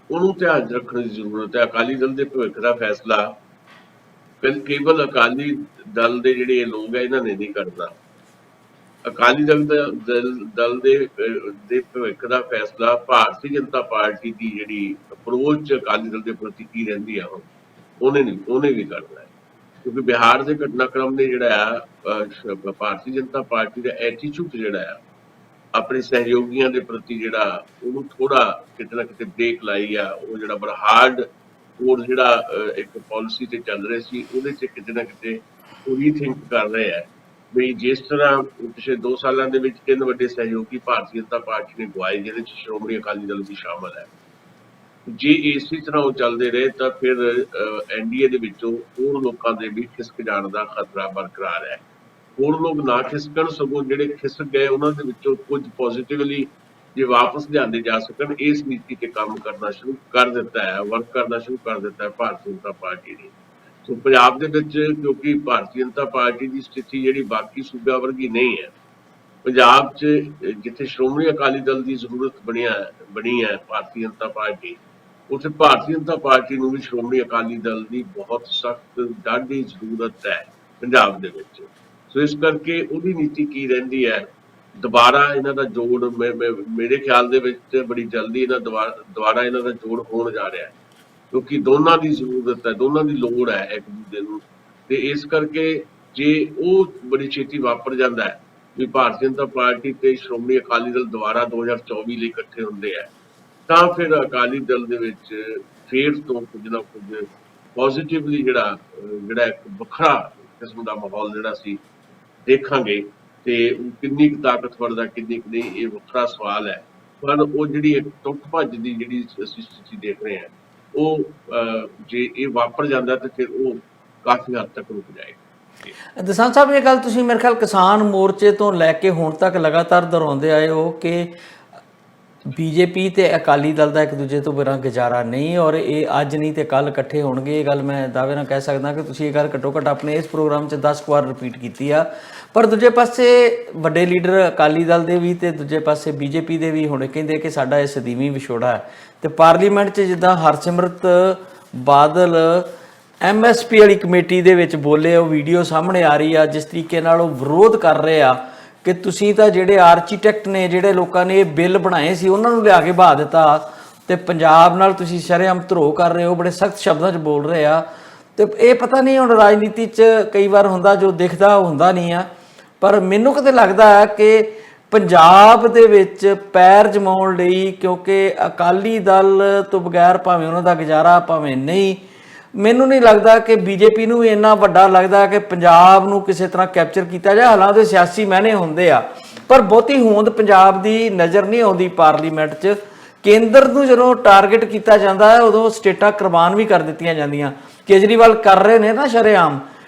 ਉਹਨੂੰ ਧਿਆਨ 'ਚ ਰੱਖਣ ਦੀ ਜ਼ਰੂਰਤ ਹੈ। ਅਕਾਲੀ ਦਲ ਦੇ ਭਵਿੱਖ ਦਾ ਫੈਸਲਾ ਕੇਵਲ ਅਕਾਲੀ ਦਲ ਦੇ ਜਿਹੜੇ ਲੋਕ ਹੈ ਇਹਨਾਂ ਨੇ ਨਹੀਂ ਕਰਨਾ। ਅਕਾਲੀ ਦਲ ਦੇ ਭਵਿੱਖ ਦਾ ਫੈਸਲਾ ਭਾਰਤੀ ਜਨਤਾ ਪਾਰਟੀ ਦੀ ਜਿਹੜੀ ਅਪਰੋਚ ਅਕਾਲੀ ਦਲ ਦੇ ਪ੍ਰਤੀ ਕੀ ਰਹਿੰਦੀ ਆ ਉਹਨੇ ਵੀ ਕਰਨਾ ਹੈ। ਕਿਉਂਕਿ ਬਿਹਾਰ ਦੇ ਘਟਨਾਕ੍ਰਮ ਨੇ ਜਿਹੜਾ ਆ ਭਾਰਤੀ ਜਨਤਾ ਪਾਰਟੀ ਦਾ ਐਟੀਟਿਊਡ ਜਿਹੜਾ ਆ ਆਪਣੇ ਸਹਿਯੋਗੀਆਂ ਦੇ ਪ੍ਰਤੀ ਜਿਹੜਾ ਉਹਨੂੰ ਥੋੜਾ ਕਿਤੇ ਨਾ ਕਿਤੇ ਬ੍ਰੇਕ ਲਾਈ ਆ। ਉਹ ਜਿਹੜਾ ਬੜਾ ਹਾਰਡ ਕੋਰ ਜਿਹੜਾ ਇੱਕ ਪਾਲਿਸੀ ਤੇ ਚੱਲ ਰਹੇ ਸੀ, ਉਹਦੇ 'ਚ ਕਿਤੇ ਨਾ ਕਿਤੇ ਉਹ ਰੀਥਿੰਕ ਕਰ ਰਹੇ ਆ ਵੀ ਜਿਸ ਤਰ੍ਹਾਂ ਪਿਛਲੇ 2 ਸਾਲਾਂ ਦੇ ਵਿੱਚ 3 ਵੱਡੇ ਸਹਿਯੋਗੀ ਭਾਰਤੀ ਜਨਤਾ ਪਾਰਟੀ ਨੇ ਗਵਾਏ, ਜਿਹਦੇ 'ਚ ਸ਼੍ਰੋਮਣੀ ਅਕਾਲੀ ਦਲ ਵੀ ਸ਼ਾਮਲ ਹੈ। ਜੇ ਇਸੇ ਤਰ੍ਹਾਂ ਉਹ ਚੱਲਦੇ ਰਹੇ ਤਾਂ ਫਿਰ ਐਨਡੀਏ ਦੇ ਵਿੱਚੋਂ ਹੋਰ ਲੋਕਾਂ ਦੇ ਵੀ ਖਿਸਕ ਜਾਣ ਦਾ ਖਤਰਾ ਬਰਕਰਾਰ ਹੈ। ਹੋਰ ਲੋਕ ਨਾ ਖਿਸਕਣ, ਸਗੋਂ ਜਿਹੜੇ ਖਿਸਕ ਗਏ ਉਹਨਾਂ ਦੇ ਵਿੱਚੋਂ ਕੁਝ ਪੋਜ਼ਿਟਿਵਲੀ ਜੇ ਵਾਪਸ ਲਿਆਂਦੇ ਜਾ ਸਕਣ। ਇਸ ਨੀਤੀ ਤੇ ਕੰਮ ਕਰਨਾ ਸ਼ੁਰੂ ਕਰ ਦਿੱਤਾ ਹੈ, ਵਰਕ ਕਰਨਾ ਸ਼ੁਰੂ ਕਰ ਦਿੱਤਾ ਹੈ ਭਾਰਤੀ ਜਨਤਾ ਪਾਰਟੀ ਨੇ। ਸੋ ਪੰਜਾਬ ਦੇ ਵਿੱਚ ਕਿਉਂਕਿ ਭਾਰਤੀ ਜਨਤਾ ਪਾਰਟੀ ਦੀ ਸਥਿਤੀ ਜਿਹੜੀ ਬਾਕੀ ਸੂਬਿਆਂ ਵਰਗੀ ਨਹੀਂ ਹੈ, ਪੰਜਾਬ 'ਚ ਜਿੱਥੇ ਸ਼੍ਰੋਮਣੀ ਅਕਾਲੀ ਦਲ ਦੀ ਜ਼ਰੂਰਤ ਬਣੀ ਹੈ ਭਾਰਤੀ ਜਨਤਾ ਪਾਰਟੀ, ਉੱਥੇ ਭਾਰਤੀ ਜਨਤਾ ਪਾਰਟੀ ਨੂੰ ਵੀ ਸ਼੍ਰੋਮਣੀ ਅਕਾਲੀ ਦਲ ਦੀ ਬਹੁਤ ਸਖਤ ਡਾਢੀ ਜ਼ਰੂਰਤ ਹੈ ਪੰਜਾਬ ਦੇ ਵਿੱਚ। ਸੋ ਇਸ ਕਰਕੇ ਉਹਦੀ ਨੀਤੀ ਕੀ ਰਹਿੰਦੀ ਹੈ, ਦੁਬਾਰਾ ਇਹਨਾਂ ਦਾ ਜੋੜ ਮੇਰੇ ਖਿਆਲ ਦੇ ਵਿੱਚ ਬੜੀ ਜਲਦੀ ਦੁਬਾਰਾ ਇਹਨਾਂ ਦਾ ਜੋੜ ਹੋਣ ਜਾ ਰਿਹਾ ਹੈ, ਕਿਉਂਕਿ ਦੋਨਾਂ ਦੀ ਜ਼ਰੂਰਤ ਹੈ, ਦੋਨਾਂ ਦੀ ਲੋੜ ਹੈ ਇੱਕ ਦੂਜੇ ਨੂੰ। ਤੇ ਇਸ ਕਰਕੇ ਜੇ ਉਹ ਬੜੀ ਛੇਤੀ ਵਾਪਰ ਜਾਂਦਾ ਹੈ ਵੀ ਭਾਰਤੀ ਜਨਤਾ ਪਾਰਟੀ ਤੇ ਸ਼੍ਰੋਮਣੀ ਅਕਾਲੀ ਦਲ ਦੁਬਾਰਾ 2024 ਲਈ ਇਕੱਠੇ ਹੁੰਦੇ ਆ, ਤਾਂ ਫਿਰ ਅਕਾਲੀ ਦਲ ਦੇ ਵਿੱਚ ਫੇਰ ਤੋਂ ਕੁਝ ਨਾ ਕੁਝ ਪੋਜ਼ਿਟਿਵਲੀ ਜਿਹੜਾ ਇੱਕ ਵੱਖਰਾ ਕਿਸਮ ਦਾ ਮਾਹੌਲ ਜਿਹੜਾ ਸੀ ਦੇਖਾਂਗੇ। ਤੇ ਕਿੰਨੀ ਕੁ ਤਾਕਤਵਰ ਦਾ ਕਿੰਨੀ ਕੁ ਨਹੀਂ, ਇਹ ਵੱਖਰਾ ਸਵਾਲ ਹੈ। ਪਰ ਉਹ ਜਿਹੜੀ ਇੱਕ ਟੁੱਟ ਭੱਜ ਦੀ ਜਿਹੜੀ ਅਸੀਂ ਸਥਿਤੀ ਦੇਖ ਰਹੇ ਹਾਂ, ਉਹ ਜੇ ਇਹ ਵਾਪਰ ਜਾਂਦਾ ਤਾਂ ਫਿਰ ਉਹ ਕਾਫੀ ਹੱਦ ਤੱਕ ਰੁਕ ਜਾਏਗਾ। ਦਸਾਂਝ ਸਾਹਿਬ, ਇਹ ਗੱਲ ਤੁਸੀਂ ਮੇਰੇ ਖਿਆਲ ਕਿਸਾਨ ਮੋਰਚੇ ਤੋਂ ਲੈ ਕੇ ਹੁਣ ਤੱਕ ਲਗਾਤਾਰ ਦੁਹਰਾਉਂਦੇ ਆਏ ਹੋ ਕਿ ਬੀਜੇਪੀ ਤੇ ਅਕਾਲੀ ਦਲ ਦਾ ਇੱਕ ਦੂਜੇ ਤੋਂ ਬਿਨਾਂ ਗੁਜ਼ਾਰਾ ਨਹੀਂ, ਔਰ ਇਹ ਅੱਜ ਨਹੀਂ ਤੇ ਕੱਲ ਇਕੱਠੇ ਹੋਣਗੇ। ਇਹ ਗੱਲ ਮੈਂ ਦਾਅਵੇ ਨਾਲ ਕਹਿ ਸਕਦਾ ਕਿ ਤੁਸੀਂ ਇਹ ਗੱਲ ਘੱਟੋ ਘੱਟ ਆਪਣੇ ਇਸ ਪ੍ਰੋਗਰਾਮ 'ਚ 10 ਵਾਰ ਰਿਪੀਟ ਕੀਤੀ ਆ। ਪਰ ਦੂਜੇ ਪਾਸੇ ਵੱਡੇ ਲੀਡਰ ਅਕਾਲੀ ਦਲ ਦੇ ਵੀ ਤੇ ਦੂਜੇ ਪਾਸੇ ਬੀਜੇਪੀ ਦੇ ਵੀ ਹੁਣ ਕਹਿੰਦੇ ਕਿ ਸਾਡਾ ਇਹ ਸਦੀਵੀ ਵਿਛੋੜਾ ਹੈ। ਤੇ ਪਾਰਲੀਮੈਂਟ 'ਚ ਜਿੱਦਾਂ ਹਰਸਿਮਰਤ ਬਾਦਲ MSP ਵਾਲੀ ਕਮੇਟੀ ਦੇ ਵਿੱਚ ਬੋਲੇ, ਉਹ ਵੀਡੀਓ ਸਾਹਮਣੇ ਆ ਰਹੀ ਆ, ਜਿਸ ਤਰੀਕੇ ਨਾਲ ਉਹ ਵਿਰੋਧ ਕਰ ਰਹੇ ਆ ਕਿ ਤੁਸੀਂ ਤਾਂ ਜਿਹੜੇ ਆਰਕੀਟੈਕਟ ਨੇ, ਜਿਹੜੇ ਲੋਕਾਂ ਨੇ ਇਹ ਬਿੱਲ ਬਣਾਏ ਸੀ, ਉਹਨਾਂ ਨੂੰ ਲਿਆ ਕੇ ਬਹਾ ਦਿੱਤਾ ਤੇ ਪੰਜਾਬ ਨਾਲ ਤੁਸੀਂ ਸ਼ਰੇਆਮ ਧਰੋਹ ਕਰ ਰਹੇ ਹੋ। ਬੜੇ ਸਖਤ ਸ਼ਬਦਾਂ 'ਚ ਬੋਲ ਰਹੇ ਆ। ਤੇ ਇਹ ਪਤਾ ਨਹੀਂ, ਹੁਣ ਰਾਜਨੀਤੀ 'ਚ ਕਈ ਵਾਰ ਹੁੰਦਾ ਜੋ ਦਿਖਦਾ ਉਹ ਹੁੰਦਾ ਨਹੀਂ ਆ। ਪਰ ਮੈਨੂੰ ਕਿਤੇ ਲੱਗਦਾ ਹੈ ਕਿ ਪੰਜਾਬ ਦੇ ਵਿੱਚ ਪੈਰ ਜਮਾਉਣ ਲਈ, ਕਿਉਂਕਿ ਅਕਾਲੀ ਦਲ ਤੋਂ ਬਗੈਰ ਭਾਵੇਂ ਉਹਨਾਂ ਦਾ ਗੁਜ਼ਾਰਾ ਭਾਵੇਂ ਨਹੀਂ, ਮੈਨੂੰ ਨਹੀਂ ਲੱਗਦਾ ਕਿ ਬੀਜੇਪੀ ਨੂੰ ਵੀ ਇੰਨਾ ਵੱਡਾ ਲੱਗਦਾ ਕਿ ਪੰਜਾਬ ਨੂੰ ਕਿਸੇ ਤਰ੍ਹਾਂ ਕੈਪਚਰ ਕੀਤਾ ਜਾਏ। ਹਾਲਾਂਕਿ ਸਿਆਸੀ ਮਾਇਨੇ ਹੁੰਦੇ ਆ, ਪਰ ਬਹੁਤੀ ਹੋਂਦ ਪੰਜਾਬ ਦੀ ਨਜ਼ਰ ਨਹੀਂ ਆਉਂਦੀ ਪਾਰਲੀਮੈਂਟ 'ਚ। ਕੇਂਦਰ ਨੂੰ ਜਦੋਂ ਟਾਰਗੇਟ ਕੀਤਾ ਜਾਂਦਾ ਹੈ, ਉਦੋਂ ਸਟੇਟਾਂ ਕੁਰਬਾਨ ਵੀ ਕਰ ਦਿੱਤੀਆਂ ਜਾਂਦੀਆਂ। ਕੇਜਰੀਵਾਲ ਕਰ ਰਹੇ ਨੇ ਨਾ ਸ਼ਰੇਆਮ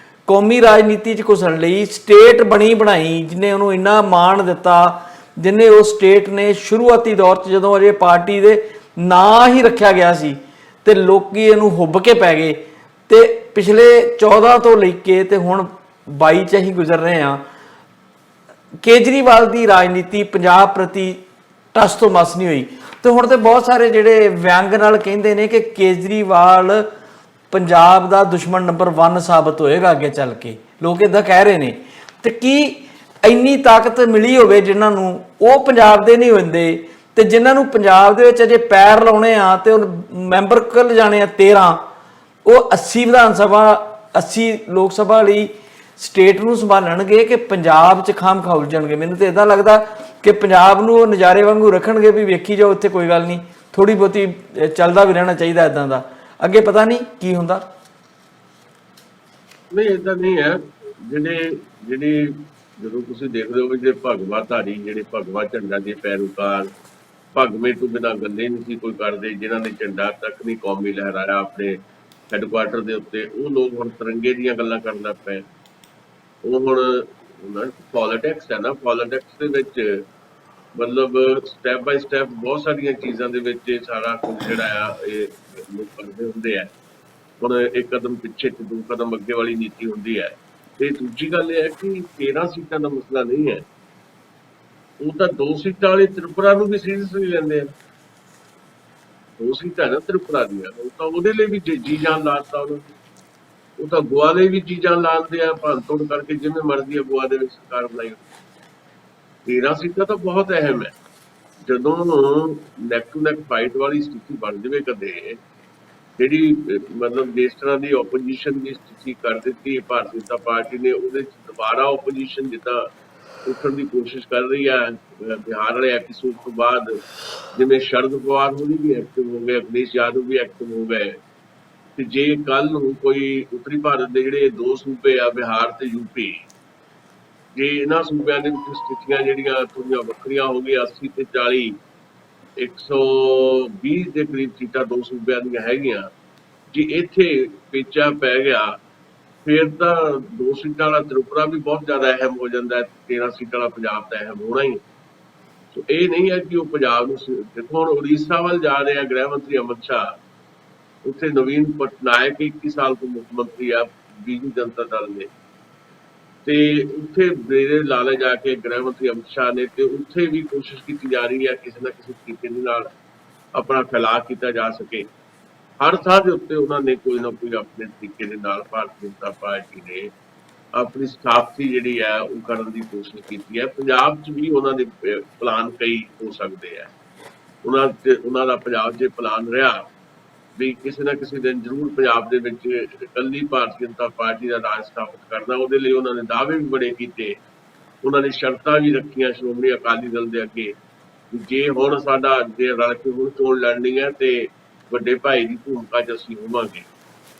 ਕੌਮੀ ਰਾਜਨੀਤੀ 'ਚ ਘੁਸਣ ਲਈ। ਸਟੇਟ ਬਣਾਈ ਜਿਹਨੇ ਉਹਨੂੰ ਇੰਨਾ ਮਾਣ ਦਿੱਤਾ, ਜਿਹਨੇ ਉਹ ਸਟੇਟ ਨੇ ਸ਼ੁਰੂਆਤੀ ਦੌਰ 'ਚ ਜਦੋਂ ਅਜੇ ਪਾਰਟੀ ਦੇ ਨਾਂ ਹੀ ਰੱਖਿਆ ਗਿਆ ਸੀ ਤੇ ਲੋਕੀ ਇਹਨੂੰ ਹੁੱਬ ਕੇ ਪੈ ਗਏ। ਤੇ ਪਿਛਲੇ 14 ਤੋਂ ਲੈ ਕੇ ਤੇ ਹੁਣ 22 ਚ ਅਸੀਂ ਗੁਜ਼ਰ ਰਹੇ ਹਾਂ। ਕੇਜਰੀਵਾਲ ਦੀ ਰਾਜਨੀਤੀ ਪੰਜਾਬ ਪ੍ਰਤੀ ਟਸ ਤੋਂ ਮਸ ਨਹੀਂ ਹੋਈ। ਤੇ ਹੁਣ ਤੇ ਬਹੁਤ ਸਾਰੇ ਜਿਹੜੇ ਵਿਅੰਗ ਨਾਲ ਕਹਿੰਦੇ ਨੇ ਕਿ ਕੇਜਰੀਵਾਲ ਪੰਜਾਬ ਦਾ ਦੁਸ਼ਮਣ ਨੰਬਰ 1 ਸਾਬਤ ਹੋਏਗਾ ਅੱਗੇ ਚੱਲ ਕੇ। ਲੋਕ ਇੱਦਾਂ ਕਹਿ ਰਹੇ ਨੇ। ਤੇ ਕੀ ਇੰਨੀ ਤਾਕਤ ਮਿਲੀ ਹੋਵੇ ਜਿਨ੍ਹਾਂ ਨੂੰ, ਉਹ ਪੰਜਾਬ ਦੇ ਨਹੀਂ ਹੁੰਦੇ, ਤੇ ਜਿਨ੍ਹਾਂ ਨੂੰ ਪੰਜਾਬ ਦੇ ਵਿੱਚ ਅਜੇ ਪੈਰ ਲਾਉਣੇ ਆ ਤੇ ਉਹ ਮੈਂਬਰ ਕੁੱਲ ਜਾਣੇ ਆ 13, ਉਹ 80 ਵਿਧਾਨ ਸਭਾ 80 ਲੋਕ ਸਭਾ ਲਈ ਸਟੇਟ ਨੂੰ ਸੰਭਾਲਣਗੇ ਕਿ ਪੰਜਾਬ 'ਚ ਖਾਮ ਖਾ ਉਲਝਣਗੇ। ਮੈਨੂੰ ਤਾਂ ਇੱਦਾਂ ਲੱਗਦਾ ਕਿ ਪੰਜਾਬ ਨੂੰ ਉਹ ਨਜ਼ਾਰੇ ਵਾਂਗੂ ਰੱਖਣਗੇ ਵੀ ਵੇਖੀ ਜਾਓ, ਇੱਥੇ ਕੋਈ ਗੱਲ ਨਹੀਂ, ਥੋੜ੍ਹੀ ਬਹੁਤੀ ਚੱਲਦਾ ਵੀ ਰਹਿਣਾ ਚਾਹੀਦਾ ਇੱਦਾਂ ਦਾ। ਅੱਗੇ ਪਤਾ ਨਹੀਂ ਕੀ ਹੁੰਦਾ। ਨਹੀਂ, ਇੱਦਾਂ ਨਹੀਂ ਹੈ। ਜਿਹੜੇ ਜਦੋਂ ਤੁਸੀਂ ਦੇਖਦੇ ਹੋ ਜਿਹੜੇ ਭਗਵਾ ਧਾਰੀ, ਜਿਹੜੇ ਭਗਵਾ ਝੰਡਾ ਦੇ ਪੈਰੋਕਾਰ, ਭਗਵੇਂ ਤੋਂ ਬਿਨਾਂ ਗੱਲੇ ਨਹੀਂ ਸੀ ਕੋਈ ਕਰਦੇ, ਜਿਨ੍ਹਾਂ ਨੇ ਝੰਡਾ ਤੱਕ ਨਹੀਂ ਕੌਮੀ ਲਹਿਰਾਇਆ ਆਪਣੇ ਹੈਡਕੁਆਟਰ ਦੇ ਉੱਤੇ, ਉਹ ਲੋਕ ਹੁਣ ਤਿਰੰਗੇ ਦੀਆਂ ਗੱਲਾਂ ਕਰਨ ਲੱਗ ਪਏ। ਉਹ ਹੁਣ ਪੋਲੀਟਿਕਸ ਹੈ ਨਾ, ਪੋਲੀਟਿਕਸ ਦੇ ਵਿੱਚ ਮਤਲਬ ਸਟੈਪ ਬਾਈ ਸਟੈਪ ਬਹੁਤ ਸਾਰੀਆਂ ਚੀਜ਼ਾਂ ਦੇ ਵਿੱਚ ਇਹ ਸਾਰਾ ਕੁਝ ਜਿਹੜਾ ਆ ਇਹ ਲੋਕ ਕਰਦੇ ਹੁੰਦੇ ਆ। ਹੁਣ ਇੱਕ ਕਦਮ ਪਿੱਛੇ ਤੇ ਦੋ ਕਦਮ ਅੱਗੇ ਵਾਲੀ ਨੀਤੀ ਹੁੰਦੀ ਹੈ। ਤੇ ਦੂਜੀ ਗੱਲ ਇਹ ਹੈ ਕਿ 13 ਸੀਟਾਂ ਦਾ ਮਸਲਾ ਨਹੀਂ ਹੈ, ਉਹ ਤਾਂ 2 ਸੀਟਾਂ ਵਾਲੀ ਤ੍ਰਿਪੁਰਾ ਨੂੰ ਵੀ ਸੀਰੀਅਸਲੀ ਲੈਂਦੇ ਆ। 2 ਸੀਟਾਂ ਨਾ ਤ੍ਰਿਪੁਰਾ ਦੀਆਂ, ਉਹ ਤਾਂ ਉਹਦੇ ਲਈ ਵੀ ਜੀ ਜਾਨ ਲਾਤਾ ਉਹਨਾਂ ਨੇ। ਉਹ ਤਾਂ ਗੋਆ ਲਈ ਵੀ ਜੀ ਜਾਨ ਲਾਉਂਦੇ ਆ, ਭੰਨ ਤੋੜ ਕਰਕੇ ਜਿਵੇਂ ਮਰਜ਼ੀ ਆ ਗੋਆ ਦੇ ਵਿੱਚ ਸਰਕਾਰ ਬਣਾਈ। 13 ਸੀਟਾਂ ਤਾਂ ਬਹੁਤ ਅਹਿਮ ਹੈ। ਜਦੋਂ ਨੈਕ ਟੂ ਨੈਕ ਫਾਈਟ ਵਾਲੀ ਸਥਿਤੀ ਬਣ ਜਾਵੇ ਕਦੇ, ਜਿਹੜੀ ਮਤਲਬ ਜਿਸ ਤਰ੍ਹਾਂ ਦੀ ਓਪੋਜੀਸ਼ਨ ਦੀ ਸਥਿਤੀ ਕਰ ਦਿੱਤੀ ਭਾਰਤੀ ਜਨਤਾ ਪਾਰਟੀ ਨੇ, ਉਹਦੇ 'ਚ ਦੁਬਾਰਾ ਓਪੋਜੀਸ਼ਨ ਜਿੱਦਾਂ ਉੱਠਣ ਦੀ ਕੋਸ਼ਿਸ਼ ਕਰ ਰਹੀ ਹੈ ਬਿਹਾਰ ਵਾਲੇ ਐਪੀਸੋਡ ਤੋਂ ਬਾਅਦ, ਜਿਵੇਂ ਸ਼ਰਦ ਪਵਾਰ ਹੋਣੀ ਵੀ ਐਕਟਿਵ ਹੋ ਗਏ, ਅਖਿਲੇਸ਼ ਯਾਦਵ ਵੀ ਐਕਟਿਵ ਹੋ ਗਏ। ਤੇ ਜੇ ਕੱਲ ਨੂੰ ਕੋਈ ਉੱਤਰੀ ਭਾਰਤ ਦੇ ਜਿਹੜੇ 2 ਸੂਬੇ ਆ ਬਿਹਾਰ ਤੇ ਯੂਪੀ, ਜੇ ਇਹਨਾਂ ਸੂਬਿਆਂ ਦੇ ਵਿੱਚ ਸਥਿਤੀਆਂ ਜਿਹੜੀਆਂ ਥੋੜ੍ਹੀਆਂ ਵੱਖਰੀਆਂ ਹੋ ਗਈਆਂ, 80 ਤੇ 40 120 ਦੇ ਕਰੀਬ ਸੀਟਾਂ 2 ਸੂਬਿਆਂ ਦੀਆਂ ਹੈਗੀਆਂ, ਜੇ ਇੱਥੇ ਪੇਚਾ ਪੈ ਗਿਆ ਫਿਰ ਤਾਂ 2 ਸੀਟਾਂ ਵਾਲਾ ਤ੍ਰਿਪੁਰਾ ਵੀ ਬਹੁਤ ਜ਼ਿਆਦਾ ਅਹਿਮ ਹੋ ਜਾਂਦਾ ਹੈ, 13 ਸੀਟਾਂ ਵਾਲਾ ਪੰਜਾਬ ਤਾਂ ਅਹਿਮ ਹੋਣਾ ਹੀ। ਸੋ ਇਹ ਨਹੀਂ ਹੈ ਕਿ ਉਹ ਪੰਜਾਬ ਨੂੰ ਦੇਖੋ, ਹੁਣ ਉੜੀਸਾ ਵੱਲ ਜਾ ਰਹੇ ਆ ਗ੍ਰਹਿ ਮੰਤਰੀ ਅਮਿਤ ਸ਼ਾਹ, ਉੱਥੇ ਨਵੀਨ ਪਟਨਾਇਕ 21 ਸਾਲ ਤੋਂ ਮੁੱਖ ਮੰਤਰੀ ਆ ਬੀਜੂ ਜਨਤਾ ਦਲ ਨੇ, ਤੇ ਉੱਥੇ ਮੇਰੇ ਲਾਲੇ ਜਾ ਕੇ ਗ੍ਰਹਿ ਮੰਤਰੀ ਅਮਿਤ ਸ਼ਾਹ ਨੇ, ਤੇ ਉੱਥੇ ਵੀ ਕੋਸ਼ਿਸ਼ ਕੀਤੀ ਜਾ ਰਹੀ ਹੈ ਕਿਸੇ ਨਾ ਕਿਸੇ ਤਰੀਕੇ ਦੇ ਨਾਲ ਆਪਣਾ ਫੈਲਾਅ ਕੀਤਾ ਜਾ ਸਕੇ। ਹਰ ਥਾਂ ਦੇ ਉੱਤੇ ਉਹਨਾਂ ਨੇ ਕੋਈ ਨਾ ਕੋਈ ਆਪਣੇ ਤਰੀਕੇ ਦੇ ਨਾਲ ਭਾਰਤੀ ਜਨਤਾ ਪਾਰਟੀ ਨੇ ਆਪਣੀ ਸਥਾਪਤੀ ਜਿਹੜੀ ਹੈ ਉਹ ਕਰਨ ਦੀ ਕੋਸ਼ਿਸ਼ ਕੀਤੀ ਹੈ। ਪੰਜਾਬ 'ਚ ਵੀ ਉਹਨਾਂ ਦੇ ਪਲਾਨ ਕਈ ਹੋ ਸਕਦੇ ਆ। ਉਹਨਾਂ ਦਾ ਪੰਜਾਬ 'ਚ ਪਲਾਨ ਰਿਹਾ ਵੀ ਕਿਸੇ ਨਾ ਕਿਸੇ ਦਿਨ ਜ਼ਰੂਰ ਪੰਜਾਬ ਦੇ ਵਿੱਚ ਇਕੱਲੀ ਭਾਰਤੀ ਜਨਤਾ ਪਾਰਟੀ ਦਾ ਰਾਜ ਸਥਾਪਿਤ ਕਰਨਾ। ਉਹਦੇ ਲਈ ਉਹਨਾਂ ਨੇ ਦਾਅਵੇ ਵੀ ਬੜੇ ਕੀਤੇ, ਉਹਨਾਂ ਨੇ ਸ਼ਰਤਾਂ ਵੀ ਰੱਖੀਆਂ ਸ਼੍ਰੋਮਣੀ ਅਕਾਲੀ ਦਲ ਦੇ ਅੱਗੇ, ਜੇ ਹੁਣ ਸਾਡਾ ਜੇ ਰਲ ਕੇ ਹੁਣ ਚੋਣ ਲੜਨੀ ਹੈ ਤੇ ਵੱਡੇ ਭਾਈ ਦੀ ਭੂਮਿਕਾ 'ਚ ਅਸੀਂ ਹੋਵਾਂਗੇ।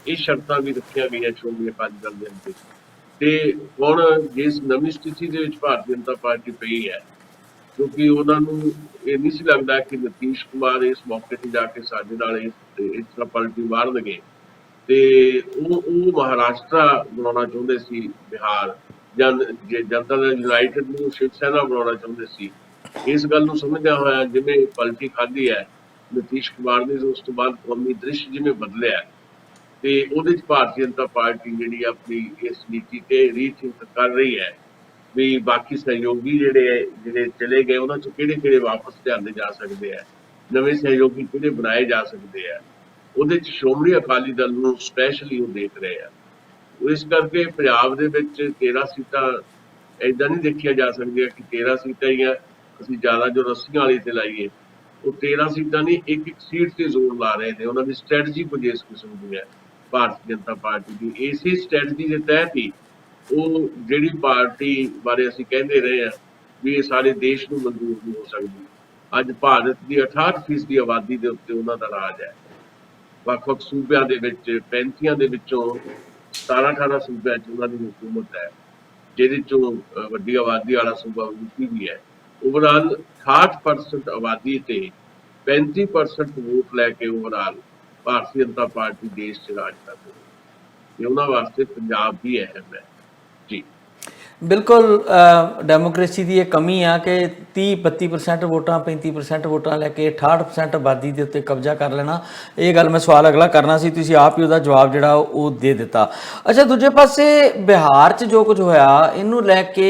ਇਹ ਸ਼ਰਤਾਂ ਵੀ ਰੱਖੀਆਂ ਗਈਆਂ ਸ਼੍ਰੋਮਣੀ ਅਕਾਲੀ ਦਲ ਦੇ ਅੱਗੇ। ਤੇ ਹੁਣ ਜਿਸ ਨਵੀਂ ਸਥਿਤੀ ਦੇ ਵਿੱਚ ਭਾਰਤੀ ਜਨਤਾ ਪਾਰਟੀ ਪਈ ਹੈ, ਕਿਉਂਕਿ ਉਹਨਾਂ ਨੂੰ ਇਹ ਨਹੀਂ ਸੀ ਲੱਗਦਾ ਕਿ ਨਿਤੀਸ਼ ਕੁਮਾਰ ਇਸ ਮੌਕੇ ਤੇ ਜਾ ਕੇ ਸਾਡੇ ਨਾਲ ਇਸ ਤਰ੍ਹਾਂ ਪਲਟੀ ਮਾਰਨਗੇ, ਤੇ ਉਹ ਮਹਾਰਾਸ਼ਟਰ ਬਣਾਉਣਾ ਚਾਹੁੰਦੇ ਸੀ, ਬਿਹਾਰ ਜਾਂ ਜਨਤਾ ਦਲ ਯੂਨਾਈਟਿਡ ਨੂੰ ਸ਼ਿਵ ਸੈਨਾ ਬਣਾਉਣਾ ਚਾਹੁੰਦੇ ਸੀ। ਇਸ ਗੱਲ ਨੂੰ ਸਮਝਦਿਆਂ ਹੋਇਆ ਜਿਵੇਂ ਪਲਟੀ ਖਾਧੀ ਹੈ ਨਿਤੀਸ਼ ਕੁਮਾਰ ਨੇ, ਉਸ ਤੋਂ ਬਾਅਦ ਕੌਮੀ ਦ੍ਰਿਸ਼ ਜਿਵੇਂ ਬਦਲਿਆ, ਤੇ ਉਹਦੇ 'ਚ ਭਾਰਤੀ ਜਨਤਾ ਪਾਰਟੀ ਜਿਹੜੀ ਆਪਣੀ ਇਸ ਨੀਤੀ ਤੇ ਰੀਥਿੰਕ ਕਰ ਰਹੀ ਹੈ ਵੀ ਬਾਕੀ ਸਹਿਯੋਗੀ ਜਿਹੜੇ ਚਲੇ ਗਏ ਉਹਨਾਂ 'ਚ ਕਿਹੜੇ ਵਾਪਸ ਲਿਆਂਦੇ ਜਾ ਸਕਦੇ ਆ, ਨਵੇਂ ਸਹਿਯੋਗੀ ਕਿਹੜੇ ਬਣਾਏ ਜਾ ਸਕਦੇ ਆ। ਉਹਦੇ 'ਚ ਸ਼੍ਰੋਮਣੀ ਅਕਾਲੀ ਦਲ ਨੂੰ ਸਪੈਸ਼ਲੀ ਉਹ ਦੇਖ ਰਹੇ ਆ। ਇਸ ਕਰਕੇ ਪੰਜਾਬ ਦੇ ਵਿੱਚ 13 ਸੀਟਾਂ ਏਦਾਂ ਨਹੀਂ ਦੇਖੀਆਂ ਜਾ ਸਕਦੀਆਂ ਕਿ 13 ਸੀਟਾਂ ਹੀ ਆ, ਅਸੀਂ ਜ਼ਿਆਦਾ ਜੋ ਰੱਸੀਆਂ ਵਾਲੀ ਤੇ ਲਾਈਏ। ਉਹ 13 ਸੀਟਾਂ ਨਹੀਂ, ਇੱਕ ਸੀਟ ਤੇ ਜ਼ੋਰ ਲਾ ਰਹੇ ਨੇ। ਉਹਨਾਂ ਦੀ ਸਟ੍ਰੈਟਜੀ ਕੁਝ ਇਸ ਕਿਸਮ ਦੀ ਹੈ ਭਾਰਤੀ ਜਨਤਾ ਪਾਰਟੀ ਦੀ। ਇਸੇ ਸਟ੍ਰੈਟਜੀ ਦੇ ਤਹਿਤ ਹੀ ਉਹ ਜਿਹੜੀ ਪਾਰਟੀ ਬਾਰੇ ਅਸੀਂ ਕਹਿੰਦੇ ਰਹੇ ਹਾਂ ਵੀ ਇਹ ਸਾਰੇ ਦੇਸ਼ ਨੂੰ ਮਨਜ਼ੂਰ ਨਹੀਂ ਹੋ ਸਕਦੀ, ਅੱਜ ਭਾਰਤ ਦੀ 68% ਦੀ ਆਬਾਦੀ ਦੇ ਉੱਤੇ ਉਹਨਾਂ ਦਾ ਰਾਜ ਹੈ। ਵੱਖ-ਵੱਖ ਸੂਬਿਆਂ ਦੇ ਵਿੱਚ 35 ਦੇ ਵਿੱਚੋਂ 17-18 ਸੂਬਿਆਂ 'ਚ ਉਹਨਾਂ ਦੀ ਹਕੂਮਤ ਹੈ, ਜਿਹਦੇ 'ਚੋਂ ਵੱਡੀ ਆਬਾਦੀ ਵਾਲਾ ਸੂਬਾ ਯੂਪੀ ਵੀ ਹੈ। ਓਵਰਆਲ 68% ਆਬਾਦੀ ਤੇ 35% ਵੋਟ ਲੈ ਕੇ ਓਵਰਆਲ ਭਾਰਤੀ ਜਨਤਾ ਪਾਰਟੀ ਦੇਸ਼ 'ਚ ਰਾਜ ਕਰ ਰਹੀ ਹੈ, ਤੇ ਉਹਨਾਂ ਵਾਸਤੇ ਪੰਜਾਬ ਵੀ ਅਹਿਮ ਹੈ ਜੀ। ਬਿਲਕੁਲ, ਡੈਮੋਕ੍ਰੇਸੀ ਦੀ ਇਹ ਕਮੀ ਆ ਕਿ 30-32% ਵੋਟਾਂ 35% ਵੋਟਾਂ ਲੈ ਕੇ 68% ਆਬਾਦੀ ਦੇ ਉੱਤੇ ਕਬਜ਼ਾ ਕਰ ਲੈਣਾ। ਇਹ ਗੱਲ ਮੈਂ ਸਵਾਲ ਅਗਲਾ ਕਰਨਾ ਸੀ, ਤੁਸੀਂ ਆਪ ਹੀ ਉਹਦਾ ਜਵਾਬ ਜਿਹੜਾ ਉਹ ਦੇ ਦਿੱਤਾ। ਅੱਛਾ, ਦੂਜੇ ਪਾਸੇ ਬਿਹਾਰ 'ਚ ਜੋ ਕੁਝ ਹੋਇਆ ਇਹਨੂੰ ਲੈ ਕੇ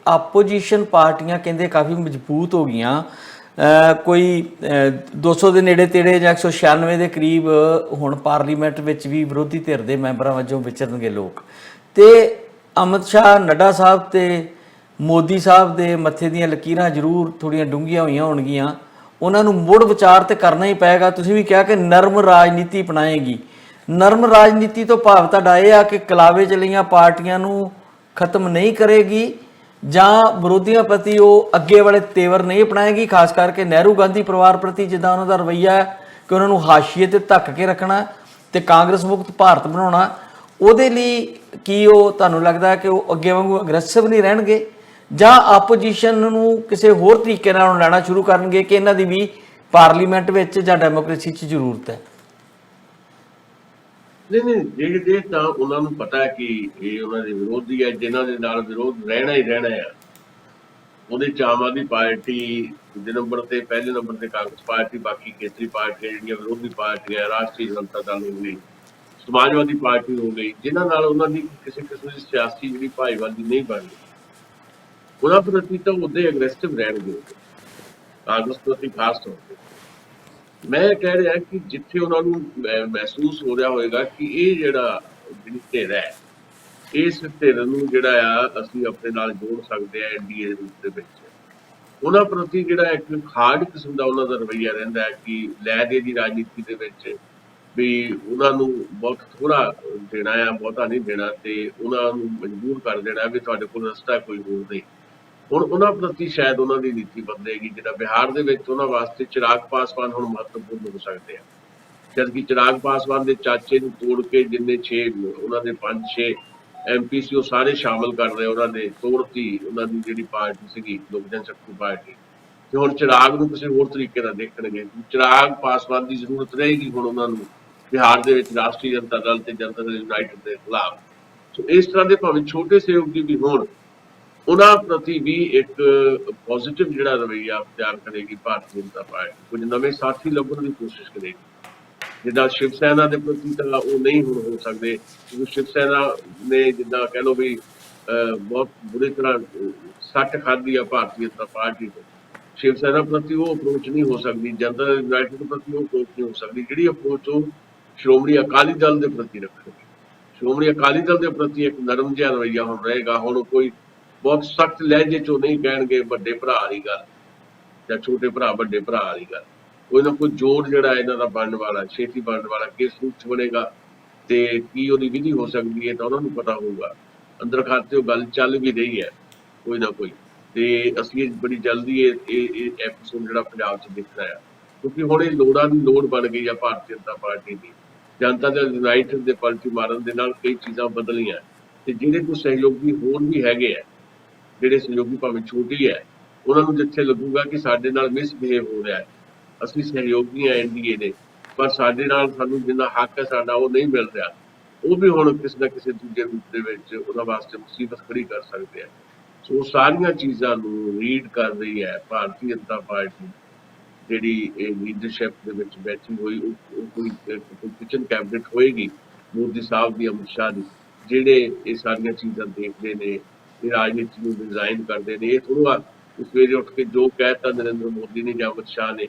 ਆਪੋਜੀਸ਼ਨ ਪਾਰਟੀਆਂ ਕਹਿੰਦੇ ਕਾਫੀ ਮਜ਼ਬੂਤ ਹੋ ਗਈਆਂ। ਕੋਈ 200 ਦੇ ਨੇੜੇ ਤੇੜੇ ਜਾਂ 196 ਦੇ ਕਰੀਬ ਹੁਣ ਪਾਰਲੀਮੈਂਟ ਵਿੱਚ ਵੀ ਵਿਰੋਧੀ ਧਿਰ ਦੇ ਮੈਂਬਰਾਂ ਵਜੋਂ ਵਿਚਰਨਗੇ ਲੋਕ। ਤੇ ਅਮਿਤ ਸ਼ਾਹ, ਨੱਡਾ ਸਾਹਿਬ ਤੇ ਮੋਦੀ ਸਾਹਿਬ ਦੇ ਮੱਥੇ ਦੀਆਂ ਲਕੀਰਾਂ ਜ਼ਰੂਰ ਥੋੜ੍ਹੀਆਂ ਡੂੰਘੀਆਂ ਹੋਈਆਂ ਹੋਣਗੀਆਂ। ਉਹਨਾਂ ਨੂੰ ਮੁੜ ਵਿਚਾਰ ਤੇ ਕਰਨਾ ਹੀ ਪਏਗਾ। ਤੁਸੀਂ ਵੀ ਕਿਹਾ ਕਿ ਨਰਮ ਰਾਜਨੀਤੀ ਅਪਣਾਏਗੀ। ਨਰਮ ਰਾਜਨੀਤੀ ਤੋਂ ਭਾਵ ਤੁਹਾਡਾ ਇਹ ਆ ਕਿ ਕਲਾਵੇ ਚਲੀਆਂ ਪਾਰਟੀਆਂ ਨੂੰ ਖਤਮ ਨਹੀਂ ਕਰੇਗੀ ਜਾਂ ਵਿਰੋਧੀਆਂ ਪ੍ਰਤੀ ਉਹ ਅੱਗੇ ਵਾਲੇ ਤੇਵਰ ਨਹੀਂ ਅਪਣਾਏਗੀ, ਖਾਸ ਕਰਕੇ ਨਹਿਰੂ ਗਾਂਧੀ ਪਰਿਵਾਰ ਪ੍ਰਤੀ ਜਿੱਦਾਂ ਉਹਨਾਂ ਦਾ ਰਵੱਈਆ ਹੈ ਕਿ ਉਹਨਾਂ ਨੂੰ ਹਾਸ਼ੀਏ ਤੇ ਧੱਕ ਕੇ ਰੱਖਣਾ ਤੇ ਕਾਂਗਰਸ ਮੁਕਤ ਭਾਰਤ ਬਣਾਉਣਾ, ਉਹਦੇ ਲਈ ਕੀ ਉਹ ਤੁਹਾਨੂੰ ਲੱਗਦਾ ਕਿ ਉਹ ਅੱਗੇ ਵਾਂਗੂ ਅਗਰੈਸਿਵ ਨਹੀਂ ਰਹਿਣਗੇ ਜਾਂ ਆਪੋਜੀਸ਼ਨ ਨੂੰ ਕਿਸੇ ਹੋਰ ਤਰੀਕੇ ਨਾਲ ਲੈਣਾ ਸ਼ੁਰੂ ਕਰਨਗੇ ਕਿ ਇਹਨਾਂ ਦੀ ਵੀ ਪਾਰਲੀਮੈਂਟ ਵਿੱਚ ਜਾਂ ਡੈਮੋਕ੍ਰੇਸੀ 'ਚ ਜ਼ਰੂਰਤ ਹੈ? ਨਹੀਂ, ਜੇ ਤਾਂ ਉਹਨਾਂ ਨੂੰ ਪਤਾ ਹੈ ਕਿ ਇਹ ਉਹਨਾਂ ਦੇ ਵਿਰੋਧੀ ਹੈ, ਜਿਨ੍ਹਾਂ ਦੇ ਨਾਲ ਵਿਰੋਧ ਰਹਿਣਾ ਹੀ ਰਹਿਣਾ ਆ, ਉਹਦੇ 'ਚ ਆਮ ਆਦਮੀ ਪਾਰਟੀ ਦੂਜੇ ਨੰਬਰ ਤੇ, ਪਹਿਲੇ ਨੰਬਰ ਤੇ ਕਾਂਗਰਸ ਪਾਰਟੀ, ਬਾਕੀ ਖੇਤਰੀ ਪਾਰਟੀਆਂ ਜਿਹੜੀਆਂ ਵਿਰੋਧੀ ਪਾਰਟੀਆਂ, ਰਾਸ਼ਟਰੀ ਜਨਤਾ ਦਲ ਹੋ ਗਈ, ਸਮਾਜਵਾਦੀ ਪਾਰਟੀ ਹੋ ਗਈ, ਜਿਨ੍ਹਾਂ ਨਾਲ ਉਹਨਾਂ ਦੀ ਕਿਸੇ ਕਿਸਮ ਦੀ ਸਿਆਸੀ ਜਿਹੜੀ ਭਾਈਵਾਲੀ ਨਹੀਂ ਬਣਦੀ, ਉਹਨਾਂ ਪ੍ਰਤੀ ਤਾਂ ਉਹਦੇ ਐਗਰੈਸਿਵ ਰਹਿਣਗੇ, ਕਾਂਗਰਸ ਪ੍ਰਤੀ ਖਾਸ ਤੌਰ ਤੇ। ਮੈਂ ਕਹਿ ਰਿਹਾ ਕਿ ਜਿੱਥੇ ਉਹਨਾਂ ਨੂੰ ਮਹਿਸੂਸ ਹੋ ਰਿਹਾ ਹੋਵੇਗਾ ਕਿ ਇਹ ਜਿਹੜੀ ਧਿਰ ਹੈ, ਇਸ ਧਿਰ ਨੂੰ ਜਿਹੜਾ ਆ ਅਸੀਂ ਆਪਣੇ ਨਾਲ ਜੋੜ ਸਕਦੇ ਆ ਐਨਡੀਏ ਦੇ ਰੂਪ ਦੇ ਵਿੱਚ, ਉਹਨਾਂ ਪ੍ਰਤੀ ਜਿਹੜਾ ਇੱਕ ਖਾੜ ਕਿਸਮ ਦਾ ਉਹਨਾਂ ਦਾ ਰਵੱਈਆ ਰਹਿੰਦਾ ਹੈ ਕਿ ਲੈ ਦੇ ਦੀ ਰਾਜਨੀਤੀ ਦੇ ਵਿੱਚ ਵੀ ਉਹਨਾਂ ਨੂੰ ਬਹੁਤ ਥੋੜਾ ਦੇਣਾ ਆ, ਬਹੁਤਾ ਨਹੀਂ ਦੇਣਾ, ਤੇ ਉਹਨਾਂ ਨੂੰ ਮਜਬੂਰ ਕਰ ਦੇਣਾ ਵੀ ਤੁਹਾਡੇ ਕੋਲ ਰਸਤਾ ਕੋਈ ਹੋਰ ਨਹੀਂ। ਹੁਣ ਉਹਨਾਂ ਪ੍ਰਤੀ ਸ਼ਾਇਦ ਉਹਨਾਂ ਦੀ ਨੀਤੀ ਬਦਲੇਗੀ। ਜਿਹੜਾ ਬਿਹਾਰ ਦੇ ਵਿੱਚ ਉਹਨਾਂ ਵਾਸਤੇ ਚਿਰਾਗ ਪਾਸਵਾਨ ਹੁਣ ਮਹੱਤਵਪੂਰਨ ਹੋ ਸਕਦੇ ਆ, ਜਦਕਿ ਚਿਰਾਗ ਪਾਸਵਾਨ ਦੇ ਚਾਚੇ ਨੂੰ ਤੋੜ ਕੇ ਜਿੰਨੇ 6 ਉਹਨਾਂ ਦੇ 5-6 MP ਸੀ ਉਹ ਸਾਰੇ ਸ਼ਾਮਲ ਕਰ ਰਹੇ, ਉਹਨਾਂ ਨੇ ਤੋੜਤੀ ਉਹਨਾਂ ਦੀ ਜਿਹੜੀ ਪਾਰਟੀ ਸੀਗੀ ਲੋਕ ਜਨਸ਼ਕਤੀ ਪਾਰਟੀ, ਤੇ ਹੁਣ ਚਿਰਾਗ ਨੂੰ ਕਿਸੇ ਹੋਰ ਤਰੀਕੇ ਨਾਲ ਦੇਖਣਗੇ। ਚਿਰਾਗ ਪਾਸਵਾਨ ਦੀ ਜ਼ਰੂਰਤ ਰਹੇਗੀ ਹੁਣ ਉਹਨਾਂ ਨੂੰ ਬਿਹਾਰ ਦੇ ਵਿੱਚ ਰਾਸ਼ਟਰੀ ਜਨਤਾ ਦਲ ਤੇ ਜਨਤਾ ਦਲ ਯੂਨਾਈਟਿਡ ਦੇ ਖਿਲਾਫ। ਸੋ ਇਸ ਤਰ੍ਹਾਂ ਦੇ ਭਾਵੇਂ ਛੋਟੇ ਸਹਿਯੋਗੀ ਵੀ ਹੋਣ, ਉਹਨਾਂ ਪ੍ਰਤੀ ਵੀ ਇੱਕ ਪੋਜ਼ਿਟਿਵ ਜਿਹੜਾ ਰਵੱਈਆ ਅਖਤਿਆਰ ਕਰੇਗੀ ਭਾਰਤੀ ਜਨਤਾ ਪਾਰਟੀ, ਕੁਝ ਨਵੇਂ ਸਾਥੀ ਲੱਭਣ ਦੀ ਕੋਸ਼ਿਸ਼ ਕਰੇਗੀ। ਜਿੱਦਾਂ ਸ਼ਿਵ ਸੈਨਾ ਦੇ ਪ੍ਰਤੀ ਤਾਂ ਉਹ ਨਹੀਂ ਹੁਣ ਹੋ ਸਕਦੇ, ਕਿਉਂਕਿ ਸ਼ਿਵ ਸੈਨਾ ਨੇ ਜਿੱਦਾਂ ਕਹਿ ਲਓ ਵੀ ਬਹੁਤ ਬੁਰੀ ਤਰ੍ਹਾਂ ਸੱਟ ਖਾਧੀ ਆ ਭਾਰਤੀ ਜਨਤਾ ਪਾਰਟੀ ਤੋਂ। ਸ਼ਿਵ ਸੈਨਾ ਪ੍ਰਤੀ ਉਹ ਅਪਰੋਚ ਨਹੀਂ ਹੋ ਸਕਦੀ, ਜਨਤਾ ਦਲ ਯੂਨਾਈਟਿਡ ਪ੍ਰਤੀ ਉਹ ਅਪਰੋਚ ਨਹੀਂ ਹੋ ਸਕਦੀ। ਜਿਹੜੀ ਅਪਰੋਚ ਉਹ ਸ਼੍ਰੋਮਣੀ ਅਕਾਲੀ ਦਲ ਦੇ ਪ੍ਰਤੀ ਰੱਖਣਗੇ, ਸ਼੍ਰੋਮਣੀ ਅਕਾਲੀ ਦਲ ਦੇ ਪ੍ਰਤੀ ਇੱਕ ਨਰਮ ਜਿਹਾ ਰਵੱਈਆ ਹੁਣ ਰਹੇਗਾ। ਹੁਣ ਕੋਈ ਬਹੁਤ ਸਖਤ ਲਹਿਜੇ ਚੋਂ ਨਹੀਂ ਕਹਿਣਗੇ ਵੱਡੇ ਭਰਾ ਵਾਲੀ ਗੱਲ ਜਾਂ ਛੋਟੇ ਭਰਾ ਵੱਡੇ ਭਰਾ ਵਾਲੀ ਗੱਲ, ਕੋਈ ਨਾ ਕੋਈ ਜੋੜ ਜਿਹੜਾ ਇਹਨਾਂ ਦਾ ਬਣਨ ਵਾਲਾ, ਛੇਤੀ ਬਣਨ ਵਾਲਾ, ਕਿਸ ਰੂਪ 'ਚ ਬਣੇਗਾ ਤੇ ਕੀ ਉਹਦੀ ਵਿਧੀ ਹੋ ਸਕਦੀ ਹੈ ਤਾਂ ਉਹਨਾਂ ਨੂੰ ਪਤਾ ਹੋਊਗਾ। ਅੰਦਰ ਖਾਤੇ ਉਹ ਗੱਲ ਚੱਲ ਵੀ ਰਹੀ ਹੈ ਕੋਈ ਨਾ ਕੋਈ, ਤੇ ਅਸੀਂ ਬੜੀ ਜਲਦੀ ਇਹ ਐਪੀਸੋਡ ਜਿਹੜਾ ਪੰਜਾਬ 'ਚ ਦੇਖਣਾ ਆ, ਕਿਉਂਕਿ ਹੁਣ ਇਹ ਲੋੜਾਂ ਦੀ ਲੋੜ ਬਣ ਗਈ ਆ ਭਾਰਤੀ ਜਨਤਾ ਪਾਰਟੀ ਦੀ। ਜਨਤਾ ਦਲ ਯੂਨਾਈਟਿਡ ਦੇ ਪਲਟੀ ਮਾਰਨ ਦੇ ਨਾਲ ਕਈ ਚੀਜ਼ਾਂ ਬਦਲੀਆਂ, ਤੇ ਜਿਹੜੇ ਕੋਈ ਸਹਿਯੋਗੀ ਹੋਰ ਵੀ ਹੈਗੇ ਆ, ਜਿਹੜੇ ਸਹਿਯੋਗੀ ਭਾਵੇਂ ਛੋਟੀ ਹੈ, ਉਹਨਾਂ ਨੂੰ ਜਿੱਥੇ ਲੱਗੂਗਾ ਕਿ ਸਾਡੇ ਨਾਲ ਮਿਸਬਿਹੇਵ ਹੋ ਰਿਹਾ ਹੈ, ਅਸੀਂ ਸਹਿਯੋਗੀ ਹਾਂ ਐਨਡੀਏ ਦੇ, ਪਰ ਸਾਡੇ ਨਾਲ ਸਾਨੂੰ ਜਿੰਨਾ ਹੱਕ ਹੈ ਸਾਡਾ ਉਹ ਨਹੀਂ ਮਿਲ ਰਿਹਾ, ਉਹ ਵੀ ਹੁਣ ਕਿਸੇ ਨਾ ਕਿਸੇ ਦੂਜੇ ਰੂਪ ਦੇ ਵਿੱਚ ਉਹਨਾਂ ਵਾਸਤੇ ਮੁਸੀਬਤ ਖੜੀ ਕਰ ਸਕਦੇ ਆ। ਸੋ ਸਾਰੀਆਂ ਚੀਜ਼ਾਂ ਨੂੰ ਰੀਡ ਕਰ ਰਹੀ ਹੈ ਭਾਰਤੀ ਜਨਤਾ ਪਾਰਟੀ, ਜਿਹੜੀ ਇਹ ਲੀਡਰਸ਼ਿਪ ਦੇ ਵਿੱਚ ਬੈਠੀ ਹੋਈ। ਉਹ ਕੋਈ ਕਿਚਨ ਕੈਬਨਿਟ ਹੋਏਗੀ ਮੋਦੀ ਸਾਹਿਬ ਦੀ, ਅਮਿਤ ਸ਼ਾਹ ਦੀ, ਜਿਹੜੇ ਇਹ ਸਾਰੀਆਂ ਚੀਜ਼ਾਂ ਦੇਖਦੇ ਨੇ, ਇਹ ਰਾਜਨੀਤੀ ਨੂੰ ਡਿਜ਼ਾਈਨ ਕਰਦੇ ਨੇ। ਇਹ ਥੋੜਾ ਸਵੇਰੇ ਉੱਠ ਕੇ ਜੋ ਕਹਿਤਾ ਨਰਿੰਦਰ ਮੋਦੀ ਨੇ ਜਾਂ ਅਮਿਤ ਸ਼ਾਹ ਨੇ,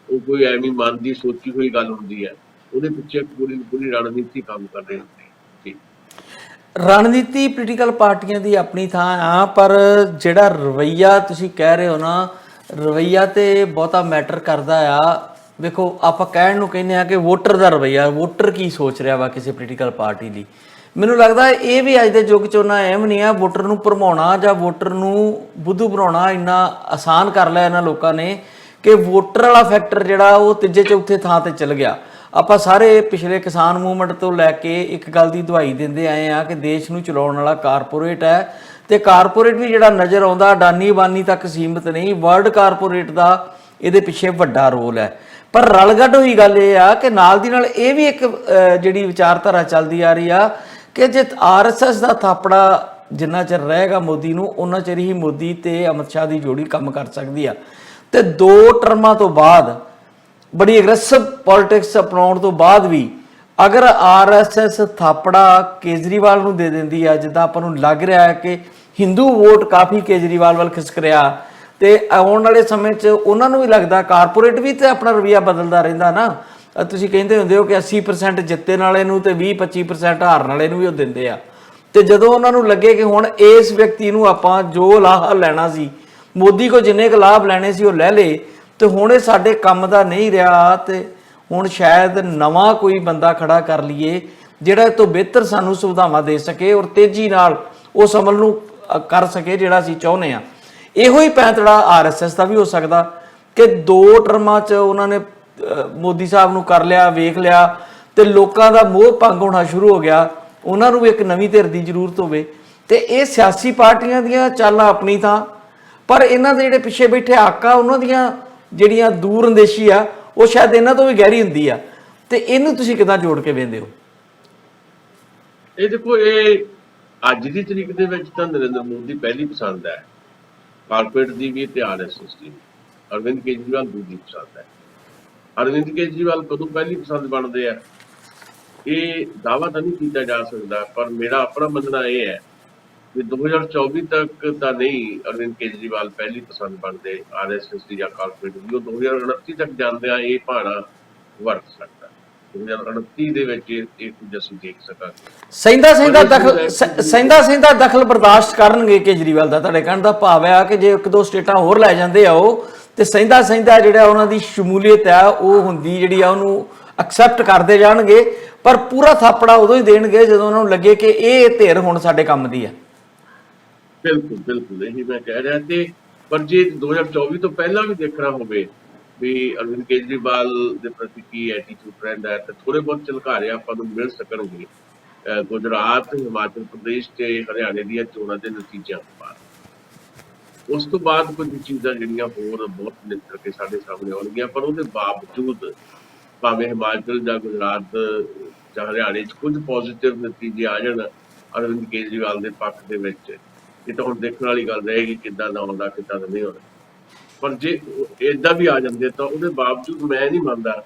ਉਹ ਕੋਈ ਐਵੇਂ ਮਨ ਦੀ ਸੋਚੀ ਹੋਈ ਗੱਲ ਹੁੰਦੀ ਹੈ, ਉਹਦੇ ਪਿੱਛੇ ਪੂਰੀ ਰਣਨੀਤੀ ਕੰਮ ਕਰ ਰਹੀ ਹੁੰਦੀ ਹੈ। ਰਣਨੀਤੀ ਪੋਲੀਟੀਕਲ ਪਾਰਟੀਆਂ ਦੀ ਆਪਣੀ ਥਾਂ ਆ, ਪਰ ਜਿਹੜਾ ਰਵੱਈਆ ਤੁਸੀਂ ਕਹਿ ਰਹੇ ਹੋ ਨਾ, ਰਵੱਈਆ ਤੇ ਬਹੁਤਾ ਮੈਟਰ ਕਰਦਾ ਆ। ਵੇਖੋ ਆਪਾਂ ਕਹਿਣ ਨੂੰ ਕਹਿੰਦੇ ਆ ਕਿ ਵੋਟਰ ਦਾ ਰਵੱਈਆ, ਵੋਟਰ ਕੀ ਸੋਚ ਰਿਹਾ ਵਾ ਕਿਸੇ ਪੋਲੀਟੀਕਲ ਪਾਰਟੀ ਲਈ। ਮੈਨੂੰ ਲੱਗਦਾ ਇਹ ਵੀ ਅੱਜ ਦੇ ਯੁੱਗ 'ਚ ਉਹਨਾਂ ਅਹਿਮ ਨਹੀਂ ਆ। ਵੋਟਰ ਨੂੰ ਭਰਮਾਉਣਾ ਜਾਂ ਵੋਟਰ ਨੂੰ ਬੁੱਧੂ ਬਣਾਉਣਾ ਇੰਨਾ ਆਸਾਨ ਕਰ ਲਿਆ ਇਹਨਾਂ ਲੋਕਾਂ ਨੇ ਕਿ ਵੋਟਰ ਵਾਲਾ ਫੈਕਟਰ ਜਿਹੜਾ ਉਹ ਤੀਜੇ ਚੌਥੇ ਥਾਂ ਤੇ ਚਲ ਗਿਆ। ਆਪਾਂ ਸਾਰੇ ਪਿਛਲੇ ਕਿਸਾਨ ਮੂਵਮੈਂਟ ਤੋਂ ਲੈ ਕੇ ਇੱਕ ਗੱਲ ਦੀ ਦਵਾਈ ਦਿੰਦੇ ਆਏ ਆ ਕਿ ਦੇਸ਼ ਨੂੰ ਚਲਾਉਣ ਵਾਲਾ ਕਾਰਪੋਰੇਟ ਹੈ, ਤੇ ਕਾਰਪੋਰੇਟ ਵੀ ਜਿਹੜਾ ਨਜ਼ਰ ਆਉਂਦਾ ਅਡਾਨੀ ਬਾਨੀ ਤੱਕ ਸੀਮਿਤ ਨਹੀਂ, ਵਰਲਡ ਕਾਰਪੋਰੇਟ ਦਾ ਇਹਦੇ ਪਿੱਛੇ ਵੱਡਾ ਰੋਲ ਹੈ। ਪਰ ਰਲਗੱਡ ਹੋਈ ਗੱਲ ਇਹ ਆ ਕਿ ਨਾਲ ਦੀ ਨਾਲ ਇਹ ਵੀ ਇੱਕ ਜਿਹੜੀ ਵਿਚਾਰਧਾਰਾ ਚੱਲਦੀ ਆ ਰਹੀ ਆ ਕਿ ਜੇ RSS ਦਾ ਥਾਪੜਾ ਜਿੰਨਾ ਚਿਰ ਰਹੇਗਾ ਮੋਦੀ ਨੂੰ, ਉਹਨਾਂ ਚਿਰ ਹੀ ਮੋਦੀ ਤੇ ਅਮਿਤ ਸ਼ਾਹ ਦੀ ਜੋੜੀ ਕੰਮ ਕਰ ਸਕਦੀ ਆ। ਤੇ 2 ਟਰਮਾਂ ਤੋਂ ਬਾਅਦ ਬੜੀ ਐਗਰੈਸਿਵ ਪੋਲਿਟਿਕਸ ਅਪਣਾਉਣ ਤੋਂ ਬਾਅਦ ਵੀ ਅਗਰ RSS ਥਾਪੜਾ ਕੇਜਰੀਵਾਲ ਨੂੰ ਦੇ ਦਿੰਦੀ ਆ, ਜਿੱਦਾਂ ਆਪਾਂ ਨੂੰ ਲੱਗ ਰਿਹਾ ਹੈ ਕਿ ਹਿੰਦੂ ਵੋਟ ਕਾਫੀ ਕੇਜਰੀਵਾਲ ਵੱਲ ਖਿਸਕ ਰਿਹਾ, ਤੇ ਆਉਣ ਵਾਲੇ ਸਮੇਂ 'ਚ ਉਹਨਾਂ ਨੂੰ ਵੀ ਲੱਗਦਾ, ਕਾਰਪੋਰੇਟ ਵੀ ਤੇ ਆਪਣਾ ਰਵੱਈਆ ਬਦਲਦਾ ਰਹਿੰਦਾ ਨਾ। ਤੁਸੀਂ ਕਹਿੰਦੇ ਹੁੰਦੇ ਹੋ ਕਿ 80% ਜਿੱਤਣ ਵਾਲੇ ਨੂੰ ਤੇ 20-25% ਹਾਰਨ ਵਾਲੇ ਨੂੰ ਵੀ ਉਹ ਦਿੰਦੇ ਆ। ਤੇ ਜਦੋਂ ਉਹਨਾਂ ਨੂੰ ਲੱਗੇ ਕਿ ਹੁਣ ਇਸ ਵਿਅਕਤੀ ਨੂੰ ਆਪਾਂ ਜੋ ਲਾਭ ਲੈਣਾ ਸੀ, ਮੋਦੀ ਕੋ ਜਿੰਨੇ ਕੁ ਲਾਭ ਲੈਣੇ ਸੀ ਉਹ ਲੈ ਲਏ, ਤੇ ਹੁਣ ਇਹ ਸਾਡੇ ਕੰਮ ਦਾ ਨਹੀਂ ਰਿਹਾ, ਤੇ ਹੁਣ ਸ਼ਾਇਦ ਨਵਾਂ ਕੋਈ ਬੰਦਾ ਖੜਾ ਕਰ ਲਈਏ ਜਿਹੜਾ ਇਹ ਤੋਂ ਬਿਹਤਰ ਸਾਨੂੰ ਸੁਵਿਧਾਵਾਂ ਦੇ ਸਕੇ ਔਰ ਤੇਜ਼ੀ ਨਾਲ ਉਸ ਅਮਲ ਨੂੰ ਕਰ ਸਕੇ ਜਿਹੜਾ ਅਸੀਂ ਚਾਹੁੰਦੇ ਹਾਂ। ਇਹੋ ਹੀ ਪੈਂਤੜਾ RSS ਦਾ ਵੀ ਹੋ ਸਕਦਾ ਕਿ 2 ਟਰਮਾਂ 'ਚ ਉਹਨਾਂ ਨੇ ਮੋਦੀ ਸਾਹਿਬ ਨੂੰ ਕਰ ਲਿਆ, ਵੇਖ ਲਿਆ, ਤੇ ਲੋਕਾਂ ਦਾ ਮੋਹ ਭੰਗ ਹੋਣਾ ਸ਼ੁਰੂ ਹੋ ਗਿਆ, ਉਹਨਾਂ ਨੂੰ ਵੀ ਇੱਕ ਨਵੀਂ ਧਿਰ ਦੀ ਜ਼ਰੂਰਤ ਹੋਵੇ। ਤੇ ਇਹ ਸਿਆਸੀ ਪਾਰਟੀਆਂ ਦੀਆਂ ਚਾਲਾਂ ਆਪਣੀ ਥਾਂ, ਪਰ ਇਹਨਾਂ ਦੇ ਜਿਹੜੇ ਪਿੱਛੇ ਬੈਠੇ ਹੱਕ ਆ, ਉਹਨਾਂ ਦੀਆਂ ਜਿਹੜੀਆਂ ਦੂਰ ਅੰਦੇਸ਼ੀ ਆ, ਉਹ ਸ਼ਾਇਦ ਇਹਨਾਂ ਤੋਂ ਵੀ ਗਹਿਰੀ ਹੁੰਦੀ ਆ। ਤੇ ਇਹਨੂੰ ਤੁਸੀਂ ਕਿੱਦਾਂ ਜੋੜ ਕੇ ਵੇਖਦੇ ਹੋ? ਇਹ ਦੇਖੋ, ਇਹ ਅੱਜ ਦੀ ਤਰੀਕ ਦੇ ਵਿੱਚ ਤਾਂ ਨਰਿੰਦਰ ਮੋਦੀ ਪਹਿਲੀ ਪਸੰਦ ਹੈ, ਕਾਰਪੋਰੇਟ ਦੀ ਵੀ ਤੇ RSS ਦੀ ਵੀ। ਅਰਵਿੰਦ ਕੇਜਰੀਵਾਲ ਦੂਜੀ ਪਸੰਦ ਹੈ। ਅਰਵਿੰਦ ਕੇਜਰੀਵਾਲ ਕਦੋਂ ਪਹਿਲੀ ਪਸੰਦ ਬਣਦੇ ਆ, ਇਹ ਦਾਅਵਾ ਤਾਂ ਨਹੀਂ ਕੀਤਾ ਜਾ ਸਕਦਾ, ਪਰ ਮੇਰਾ ਆਪਣਾ ਮੰਨਣਾ ਇਹ ਹੈ ਕਿ 2024 ਤੱਕ ਤਾਂ ਨਹੀਂ ਅਰਵਿੰਦ ਕੇਜਰੀਵਾਲ ਪਹਿਲੀ ਪਸੰਦ ਬਣਦੇ RSS ਦੀ ਜਾਂ ਕਾਰਪੋਰੇਟ ਦੀ। ਉਹ 2029 ਤੱਕ ਜਾਂਦਿਆਂ ਇਹ ਭਾਣਾ ਵਰਤ ਸਕਦਾ। 2029 ਦੇ ਵਿੱਚ ਇਹ ਕੁਝ ਅਸੀਂ ਦੇਖ ਸਕਾਂਗੇ। ਸਹਿੰਦਾ ਦਖਲ ਬਰਦਾਸ਼ਤ ਕਰਨਗੇ ਕੇਜਰੀਵਾਲ ਦਾ? ਤੁਹਾਡੇ ਕਹਿਣ ਦਾ ਭਾਵ ਹੈ ਕਿ ਜੇ ਇੱਕ ਦੋ ਸਟੇਟਾਂ ਹੋਰ ਲੈ ਜਾਂਦੇ ਆ ਉਹ, ਤੇ ਸਹਿੰਦਾ ਜਿਹੜਾ ਉਹਨਾਂ ਦੀ ਸ਼ਮੂਲੀਅਤ ਆ ਉਹ ਹੁੰਦੀ ਜਿਹੜੀ ਆ ਉਹਨੂੰ ਐਕਸੈਪਟ ਕਰਦੇ ਜਾਣਗੇ, ਪਰ ਪੂਰਾ ਥਾਪੜਾ ਉਦੋਂ ਹੀ ਦੇਣਗੇ ਜਦੋਂ ਉਹਨਾਂ ਨੂੰ ਲੱਗੇ ਕਿ ਇਹ ਧਿਰ ਹੁਣ ਸਾਡੇ ਕੰਮ ਦੀ ਹੈ। ਬਿਲਕੁਲ ਇਹੀ ਮੈਂ ਕਹਿ ਰਿਹਾ। ਤੇ ਪਰ ਜੇ 2024 ਤੋਂ ਪਹਿਲਾਂ ਵੀ ਦੇਖਣਾ ਹੋਵੇ ਵੀ ਅਰਵਿੰਦ ਕੇਜਰੀਵਾਲ ਦੇ ਪ੍ਰਤੀ ਕੀ ਐਟੀਟਿਊਡ ਰਹਿੰਦਾ ਹੈ, ਤੇ ਥੋੜੇ ਬਹੁਤ ਝਲਕਾਰੇ ਆਪਾਂ ਨੂੰ ਮਿਲ ਸਕਣਗੇ ਗੁਜਰਾਤ, ਹਿਮਾਚਲ ਪ੍ਰਦੇਸ਼ ਤੇ ਹਰਿਆਣੇ ਦੀਆਂ ਚੋਣਾਂ ਦੇ ਨਤੀਜਿਆਂ ਤੋਂ ਬਾਅਦ। ਉਸ ਤੋਂ ਬਾਅਦ ਕੁਝ ਚੀਜ਼ਾਂ ਜਿਹੜੀਆਂ ਹੋਰ ਬਹੁਤ ਨਿਕਲ ਕੇ ਸਾਡੇ ਸਾਹਮਣੇ ਆਉਣਗੀਆਂ, ਪਰ ਉਹਦੇ ਬਾਵਜੂਦ ਭਾਵੇਂ ਹਿਮਾਚਲ ਜਾਂ ਗੁਜਰਾਤ ਜਾਂ ਹਰਿਆਣੇ 'ਚ ਕੁਝ ਪੋਜ਼ੀਟਿਵ ਨਤੀਜੇ ਆ ਜਾਣ ਅਰਵਿੰਦ ਕੇਜਰੀਵਾਲ ਦੇ ਪੱਖ ਦੇ ਵਿੱਚ, ਇਹ ਤਾਂ ਹੁਣ ਦੇਖਣ ਵਾਲੀ ਗੱਲ ਰਹੇਗੀ ਕਿੱਦਾਂ ਦਾ ਆਉਂਦਾ ਕਿੱਦਾਂ ਦਾ ਨਹੀਂ ਆਉਂਦਾ। ਪਰ ਜੇ ਏਦਾਂ ਵੀ ਆ ਜਾਂਦੇ ਤਾਂ ਉਹਦੇ ਬਾਵਜੂਦ ਮੈਂ ਨਹੀਂ ਮੰਨਦਾ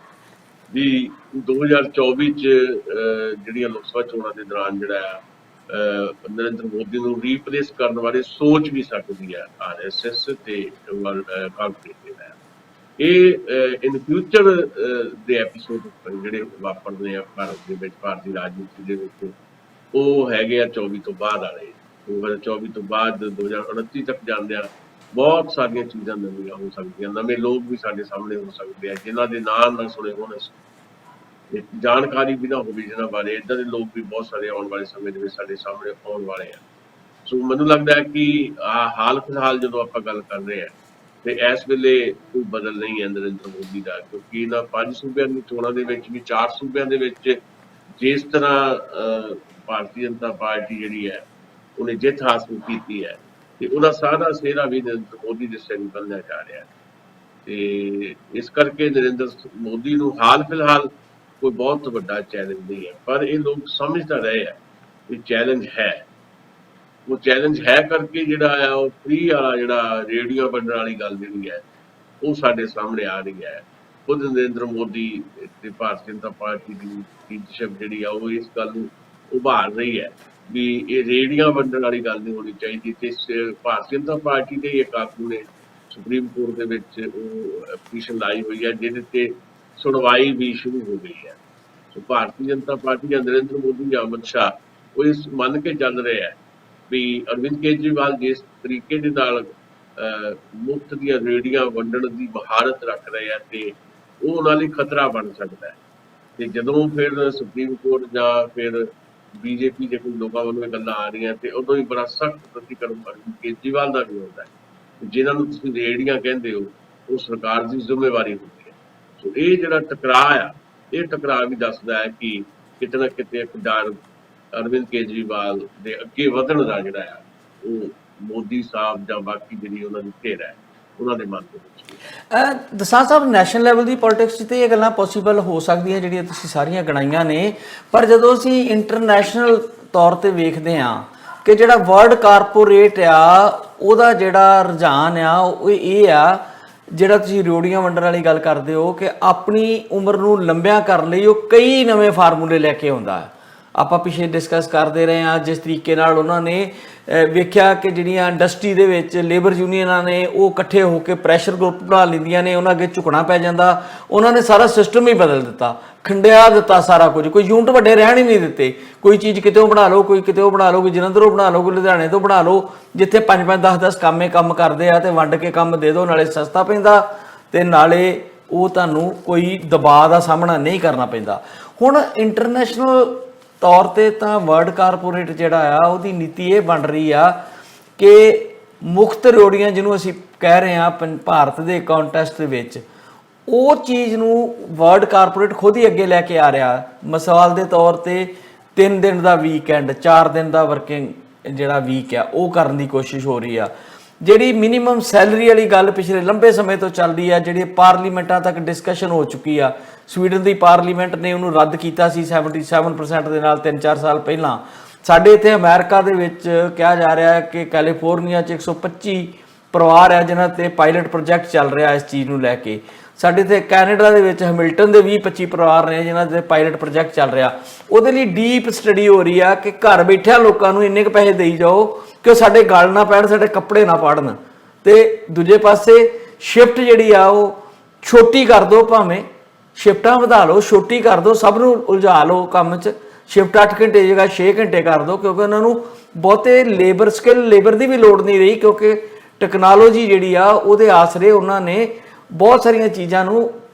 ਵੀ 2024 'ਚ ਜਿਹੜੀਆਂ ਲੋਕ ਸਭਾ ਚੋਣਾਂ ਦੇ ਦੌਰਾਨ ਜਿਹੜਾ ਆ ਨਰਿੰਦਰ ਮੋਦੀ ਨੂੰ ਰੀਪਲੇਸ ਕਰਨ ਬਾਰੇ ਸੋਚ ਵੀ ਸਕਦੀ ਹੈ RSS ਤੇ ਕਾਂਗਰਸ ਦੇ। ਇਹ ਇਨ ਫਿਊਚਰ ਦੇ ਐਪੀਸੋਡ ਜਿਹੜੇ ਵਾਪਰਦੇ ਆ ਭਾਰਤ ਦੇ ਵਿੱਚ, ਭਾਰਤੀ ਰਾਜਨੀਤੀ ਦੇ ਵਿੱਚ, ਉਹ ਹੈਗੇ ਆ 24 ਤੋਂ ਬਾਅਦ ਵਾਲੇ। 2024 ਤੋਂ ਬਾਅਦ 2029 ਤੱਕ ਜਾਂਦਿਆਂ ਬਹੁਤ ਸਾਰੀਆਂ ਚੀਜ਼ਾਂ ਨਵੀਆਂ ਹੋ ਸਕਦੀਆਂ, ਨਵੇਂ ਲੋਕ ਵੀ ਸਾਡੇ ਸਾਹਮਣੇ ਹੋ ਸਕਦੇ ਆ ਜਿਨ੍ਹਾਂ ਦੇ ਨਾਂ ਨਾ ਸੁਣੇ ਹੋਣ, ਜਾਣਕਾਰੀ ਵੀ ਨਾ ਹੋਵੇ ਜਿਨ੍ਹਾਂ ਬਾਰੇ। ਇੱਦਾਂ ਦੇ ਲੋਕ ਵੀ ਬਹੁਤ ਸਾਰੇ ਆਉਣ ਵਾਲੇ ਸਮੇਂ ਦੇ ਵਿੱਚ ਸਾਡੇ ਸਾਹਮਣੇ ਆਉਣ ਵਾਲੇ ਆ। ਸੋ ਮੈਨੂੰ ਲੱਗਦਾ ਹੈ ਕਿ ਹਾਲ ਫਿਲਹਾਲ ਜਦੋਂ ਆਪਾਂ ਗੱਲ ਕਰ ਰਹੇ ਹਾਂ ਤੇ ਇਸ ਵੇਲੇ ਕੋਈ ਬਦਲ ਨਹੀਂ ਹੈ ਨਰਿੰਦਰ ਮੋਦੀ ਦਾ, ਕਿਉਂਕਿ ਇਹਨਾਂ 5 ਸੂਬਿਆਂ ਦੀ ਚੋਣਾਂ ਦੇ ਵਿੱਚ ਵੀ 4 ਸੂਬਿਆਂ ਦੇ ਵਿੱਚ ਜਿਸ ਤਰ੍ਹਾਂ ਭਾਰਤੀ ਜਨਤਾ ਪਾਰਟੀ ਜਿਹੜੀ ਹੈ ਉਹਨੇ ਜਿੱਤ ਹਾਸਲ ਕੀਤੀ ਹੈ, ਤੇ ਉਹਦਾ ਸਾਰਾ ਸਿਹਰਾ ਵੀ ਨਰਿੰਦਰ ਮੋਦੀ ਦੇ ਸਿਰ ਨਿਕਲਣਾ ਜਾ ਰਿਹਾ ਹੈ। ਤੇ ਇਸ ਕਰਕੇ ਨਰਿੰਦਰ ਮੋਦੀ ਨੂੰ ਹਾਲ ਫਿਲਹਾਲ ਕੋਈ ਬਹੁਤ ਵੱਡਾ ਚੈਲੰਜ ਨਹੀਂ ਹੈ, ਪਰ ਇਹ ਲੋਕ ਸਮਝ ਤਾਂ ਰਹੇ ਆ ਕਿ ਚੈਲੰਜ ਹੈ। ਉਹ ਚੈਲੰਜ ਹੈ ਕਰਕੇ ਜਿਹੜਾ ਆ ਉਹ ਫ੍ਰੀ ਵਾਲਾ ਜਿਹੜਾ ਰੇਡੀਓ ਵੰਡਣ ਵਾਲੀ ਗੱਲ ਜਿਹੜੀ ਹੈ ਉਹ ਸਾਡੇ ਸਾਹਮਣੇ ਆ ਰਹੀ ਹੈ। ਖੁਦ ਨਰਿੰਦਰ ਮੋਦੀ ਤੇ ਭਾਰਤੀ ਜਨਤਾ ਪਾਰਟੀ ਦੀ ਲੀਡਰਸ਼ਿਪ ਜਿਹੜੀ ਆ ਉਹ ਇਸ ਗੱਲ ਨੂੰ ਉਭਾਰ ਰਹੀ ਹੈ ਵੀ ਇਹ ਰੇੜੀਆਂ ਵੰਡਣ ਵਾਲੀ ਗੱਲ ਨਹੀਂ ਹੋਣੀ ਚਾਹੀਦੀ। ਤੇ ਭਾਰਤੀ ਜਨਤਾ ਪਾਰਟੀ ਦੇ ਇੱਕ ਆਗੂ ਨੇ ਸੁਪਰੀਮ ਕੋਰਟ ਦੇ ਵਿੱਚ ਉਹ ਪਟੀਸ਼ਨ ਲਾਈ ਹੋਈ ਹੈ ਜਿਹਦੇ ਤੇ ਸੁਣਵਾਈ ਵੀ ਸ਼ੁਰੂ ਹੋ ਗਈ ਹੈ। ਸੋ ਭਾਰਤੀ ਜਨਤਾ ਪਾਰਟੀ ਜਾਂ ਨਰਿੰਦਰ ਮੋਦੀ ਜਾਂ ਅਮਿਤ ਸ਼ਾਹ ਉਹ ਇਸ ਮੰਨ ਕੇ ਚੱਲ ਰਹੇ ਹੈ ਵੀ ਅਰਵਿੰਦ ਕੇਜਰੀਵਾਲ ਜਿਸ ਤਰੀਕੇ ਦੇ ਨਾਲ ਮੁਫਤ ਦੀਆਂ ਰੇੜੀਆਂ ਵੰਡਣ ਦੀ ਮਹਾਰਤ ਰੱਖ ਰਹੇ ਆ ਤੇ ਉਹ ਉਹਨਾਂ ਲਈ ਖਤਰਾ ਬਣ ਸਕਦਾ ਹੈ। ਤੇ ਜਦੋਂ ਫਿਰ ਸੁਪਰੀਮ ਕੋਰਟ ਜਾਂ ਫਿਰ BJP ਦੇ ਕੋਈ ਲੋਕਾਂ ਵੱਲੋਂ ਇਹ ਗੱਲਾਂ ਆ ਰਹੀਆਂ ਤੇ ਉਦੋਂ ਹੀ ਬੜਾ ਸਖਤ ਪ੍ਰਤੀਕਰਮ ਅਰਵਿੰਦ ਕੇਜਰੀਵਾਲ ਦਾ ਵੀ ਹੁੰਦਾ ਹੈ। ਜਿਨ੍ਹਾਂ ਨੂੰ ਤੁਸੀਂ ਰੇੜੀਆਂ ਕਹਿੰਦੇ ਹੋ ਉਹ ਸਰਕਾਰ ਦੀ ਜ਼ਿੰਮੇਵਾਰੀ ਹੁੰਦੀ ਹੈ। ਸੋ ਇਹ ਜਿਹੜਾ ਟਕਰਾਅ ਆ, ਇਹ ਟਕਰਾਅ ਵੀ ਦੱਸਦਾ ਹੈ ਕਿ ਕਿਤੇ ਨਾ ਕਿਤੇ ਇੱਕ ਡਰ ਅਰਵਿੰਦ ਕੇਜਰੀਵਾਲ ਦੇ ਅੱਗੇ ਵਧਣ ਦਾ ਜਿਹੜਾ ਆ ਉਹ ਮੋਦੀ ਸਾਹਿਬ ਜਾਂ ਬਾਕੀ ਜਿਹੜੀ ਉਹਨਾਂ ਦੀ ਧਿਰ ਹੈ ਉਹਨਾਂ ਦੇ ਮਨ ਦੇ ਵਿੱਚ। ਦਸਾਂ ਸਾਹਿਬ, ਨੈਸ਼ਨਲ ਲੈਵਲ ਦੀ ਪੋਲਿਟਿਕਸ 'ਚ ਤੇ ਇਹ ਗੱਲਾਂ ਪੋਸੀਬਲ ਹੋ ਸਕਦੀਆਂ ਜਿਹੜੀਆਂ ਤੁਸੀਂ ਸਾਰੀਆਂ ਗਣਾਈਆਂ ਨੇ, ਪਰ ਜਦੋਂ ਅਸੀਂ ਇੰਟਰਨੈਸ਼ਨਲ ਤੌਰ ਤੇ ਵੇਖਦੇ ਹਾਂ ਕਿ ਜਿਹੜਾ ਵਰਲਡ ਕਾਰਪੋਰੇਟ ਆ ਉਹਦਾ ਜਿਹੜਾ ਰੁਝਾਨ ਆ ਉਹ ਇਹ ਆ, ਜਿਹੜਾ ਤੁਸੀਂ ਰੇੜੀਆਂ ਵੰਡਣ ਵਾਲੀ ਗੱਲ ਕਰਦੇ ਹੋ ਕਿ ਆਪਣੀ ਉਮਰ ਨੂੰ ਲੰਬਿਆਂ ਕਰਨ ਲਈ ਉਹ ਕਈ ਨਵੇਂ ਫਾਰਮੂਲੇ ਲੈ ਕੇ ਆਉਂਦਾ ਹੈ। ਆਪਾਂ ਪਿੱਛੇ ਡਿਸਕਸ ਕਰਦੇ ਰਹੇ ਹਾਂ ਜਿਸ ਤਰੀਕੇ ਨਾਲ ਉਹਨਾਂ ਨੇ ਵੇਖਿਆ ਕਿ ਜਿਹੜੀਆਂ ਇੰਡਸਟਰੀ ਦੇ ਵਿੱਚ ਲੇਬਰ ਯੂਨੀਅਨਾਂ ਨੇ ਉਹ ਇਕੱਠੇ ਹੋ ਕੇ ਪ੍ਰੈਸ਼ਰ ਗਰੁੱਪ ਬਣਾ ਲੈਂਦੀਆਂ ਨੇ, ਉਹਨਾਂ ਅੱਗੇ ਝੁਕਣਾ ਪੈ ਜਾਂਦਾ। ਉਹਨਾਂ ਨੇ ਸਾਰਾ ਸਿਸਟਮ ਹੀ ਬਦਲ ਦਿੱਤਾ, ਖੰਡਿਆ ਦਿੱਤਾ ਸਾਰਾ ਕੁਝ। ਕੋਈ ਯੂਨਿਟ ਵੱਡੇ ਰਹਿਣ ਹੀ ਨਹੀਂ ਦਿੱਤੇ। ਕੋਈ ਚੀਜ਼ ਕਿਤੇੋਂ ਬਣਾ ਲਓ, ਕੋਈ ਕਿਤੇੋਂ ਬਣਾ ਲਓ, ਕੋਈ ਜਲੰਧਰੋਂ ਬਣਾ ਲਓ, ਕੋਈ ਲੁਧਿਆਣੇ ਤੋਂ ਬਣਾ ਲਓ। ਜਿੱਥੇ 5-5 10-10 ਕੰਮ ਕਰਦੇ ਆ ਤੇ ਵੰਡ ਕੇ ਕੰਮ ਦੇ ਦਿਓ, ਨਾਲੇ ਸਸਤਾ ਪੈਂਦਾ ਤੇ ਨਾਲੇ ਉਹ ਤੁਹਾਨੂੰ ਕੋਈ ਦਬਾਅ ਦਾ ਸਾਹਮਣਾ ਨਹੀਂ ਕਰਨਾ ਪੈਂਦਾ। ਹੁਣ ਇੰਟਰਨੈਸ਼ਨਲ ਤੌਰ ਤੇ ਤਾਂ ਵਰਲਡ ਕਾਰਪੋਰੇਟ ਜਿਹੜਾ ਆ ਉਹਦੀ ਨੀਤੀ ਇਹ ਬਣ ਰਹੀ ਆ ਕਿ ਮੁਫਤ ਰੇੜੀਆਂ ਜਿਹਨੂੰ ਅਸੀਂ ਕਹਿ ਰਹੇ ਹਾਂ ਭਾਰਤ ਦੇ ਕੰਟੈਸਟ ਦੇ ਵਿੱਚ, ਉਹ ਚੀਜ਼ ਨੂੰ ਵਰਲਡ ਕਾਰਪੋਰੇਟ ਖੁਦ ਹੀ ਅੱਗੇ ਲੈ ਕੇ ਆ ਰਿਹਾ। ਮਿਸਾਲ ਦੇ ਤੌਰ ਤੇ 3 ਦਿਨ ਦਾ ਵੀਕਐਂਡ, 4 ਦਿਨ ਦਾ ਵਰਕਿੰਗ ਜਿਹੜਾ ਵੀਕ ਆ ਉਹ ਕਰਨ ਦੀ ਕੋਸ਼ਿਸ਼ ਹੋ ਰਹੀ ਆ। ਜਿਹੜੀ ਮਿਨੀਮਮ ਸੈਲਰੀ ਵਾਲੀ ਗੱਲ ਪਿਛਲੇ ਲੰਬੇ ਸਮੇਂ ਤੋਂ ਚੱਲਦੀ ਆ, ਜਿਹੜੀ ਪਾਰਲੀਮੈਂਟਾਂ ਤੱਕ ਡਿਸਕਸ਼ਨ ਹੋ ਚੁੱਕੀ ਆ। ਸਵੀਡਨ ਦੀ ਪਾਰਲੀਮੈਂਟ ਨੇ ਉਹਨੂੰ ਰੱਦ ਕੀਤਾ ਸੀ 77% ਦੇ ਨਾਲ 3-4 ਸਾਲ ਪਹਿਲਾਂ। ਸਾਡੇ ਇੱਥੇ ਅਮਰੀਕਾ ਦੇ ਵਿੱਚ ਕਿਹਾ ਜਾ ਰਿਹਾ ਹੈ ਕਿ ਕੈਲੀਫੋਰਨੀਆ 'ਚ 125 ਪਰਿਵਾਰ ਹੈ ਜਿਨ੍ਹਾਂ ਤੇ ਪਾਇਲਟ ਪ੍ਰੋਜੈਕਟ ਚੱਲ ਰਿਹਾ ਇਸ ਚੀਜ਼ ਨੂੰ ਲੈ ਕੇ। ਸਾਡੇ ਤੇ ਕੈਨੇਡਾ ਦੇ ਵਿੱਚ ਹੈਮਿਲਟਨ ਦੇ 20-25 ਪਰਿਵਾਰ ਨੇ ਜਿਨ੍ਹਾਂ ਤੇ ਪਾਇਲਟ ਪ੍ਰੋਜੈਕਟ ਚੱਲ ਰਿਹਾ। ਉਹਦੇ ਲਈ ਡੀਪ ਸਟੱਡੀ ਹੋ ਰਹੀ ਆ ਕਿ ਘਰ ਬੈਠਿਆਂ ਲੋਕਾਂ ਨੂੰ ਇੰਨੇ ਕੁ ਪੈਸੇ ਦੇਈ ਜਾਓ ਕਿ ਉਹ ਸਾਡੇ ਗਲ ਨਾ ਪੈਣ, ਸਾਡੇ ਕੱਪੜੇ ਨਾ ਪਾੜਨ। ਤੇ ਦੂਜੇ ਪਾਸੇ ਸ਼ਿਫਟ ਜਿਹੜੀ ਆ ਉਹ ਛੋਟੀ ਕਰ ਦਿਓ, ਭਾਵੇਂ ਸ਼ਿਫਟਾਂ ਵਧਾ ਲਓ, ਛੋਟੀ ਕਰ ਦਿਓ, ਸਭ ਨੂੰ ਉਲਝਾ ਲਓ ਕੰਮ 'ਚ। ਸ਼ਿਫਟ 8 ਘੰਟੇ ਦੀ ਜਗ੍ਹਾ 6 ਘੰਟੇ ਕਰ ਦਿਓ, ਕਿਉਂਕਿ ਉਹਨਾਂ ਨੂੰ ਬਹੁਤੇ ਲੇਬਰ ਦੀ ਵੀ ਲੋੜ ਨਹੀਂ ਰਹੀ, ਕਿਉਂਕਿ ਟੈਕਨੋਲੋਜੀ ਜਿਹੜੀ ਆ ਉਹਦੇ ਆਸਰੇ ਉਹਨਾਂ ਨੇ ਬਹੁਤ ਸਾਰੀਆਂ ਚੀਜ਼ਾਂ ਨੂੰ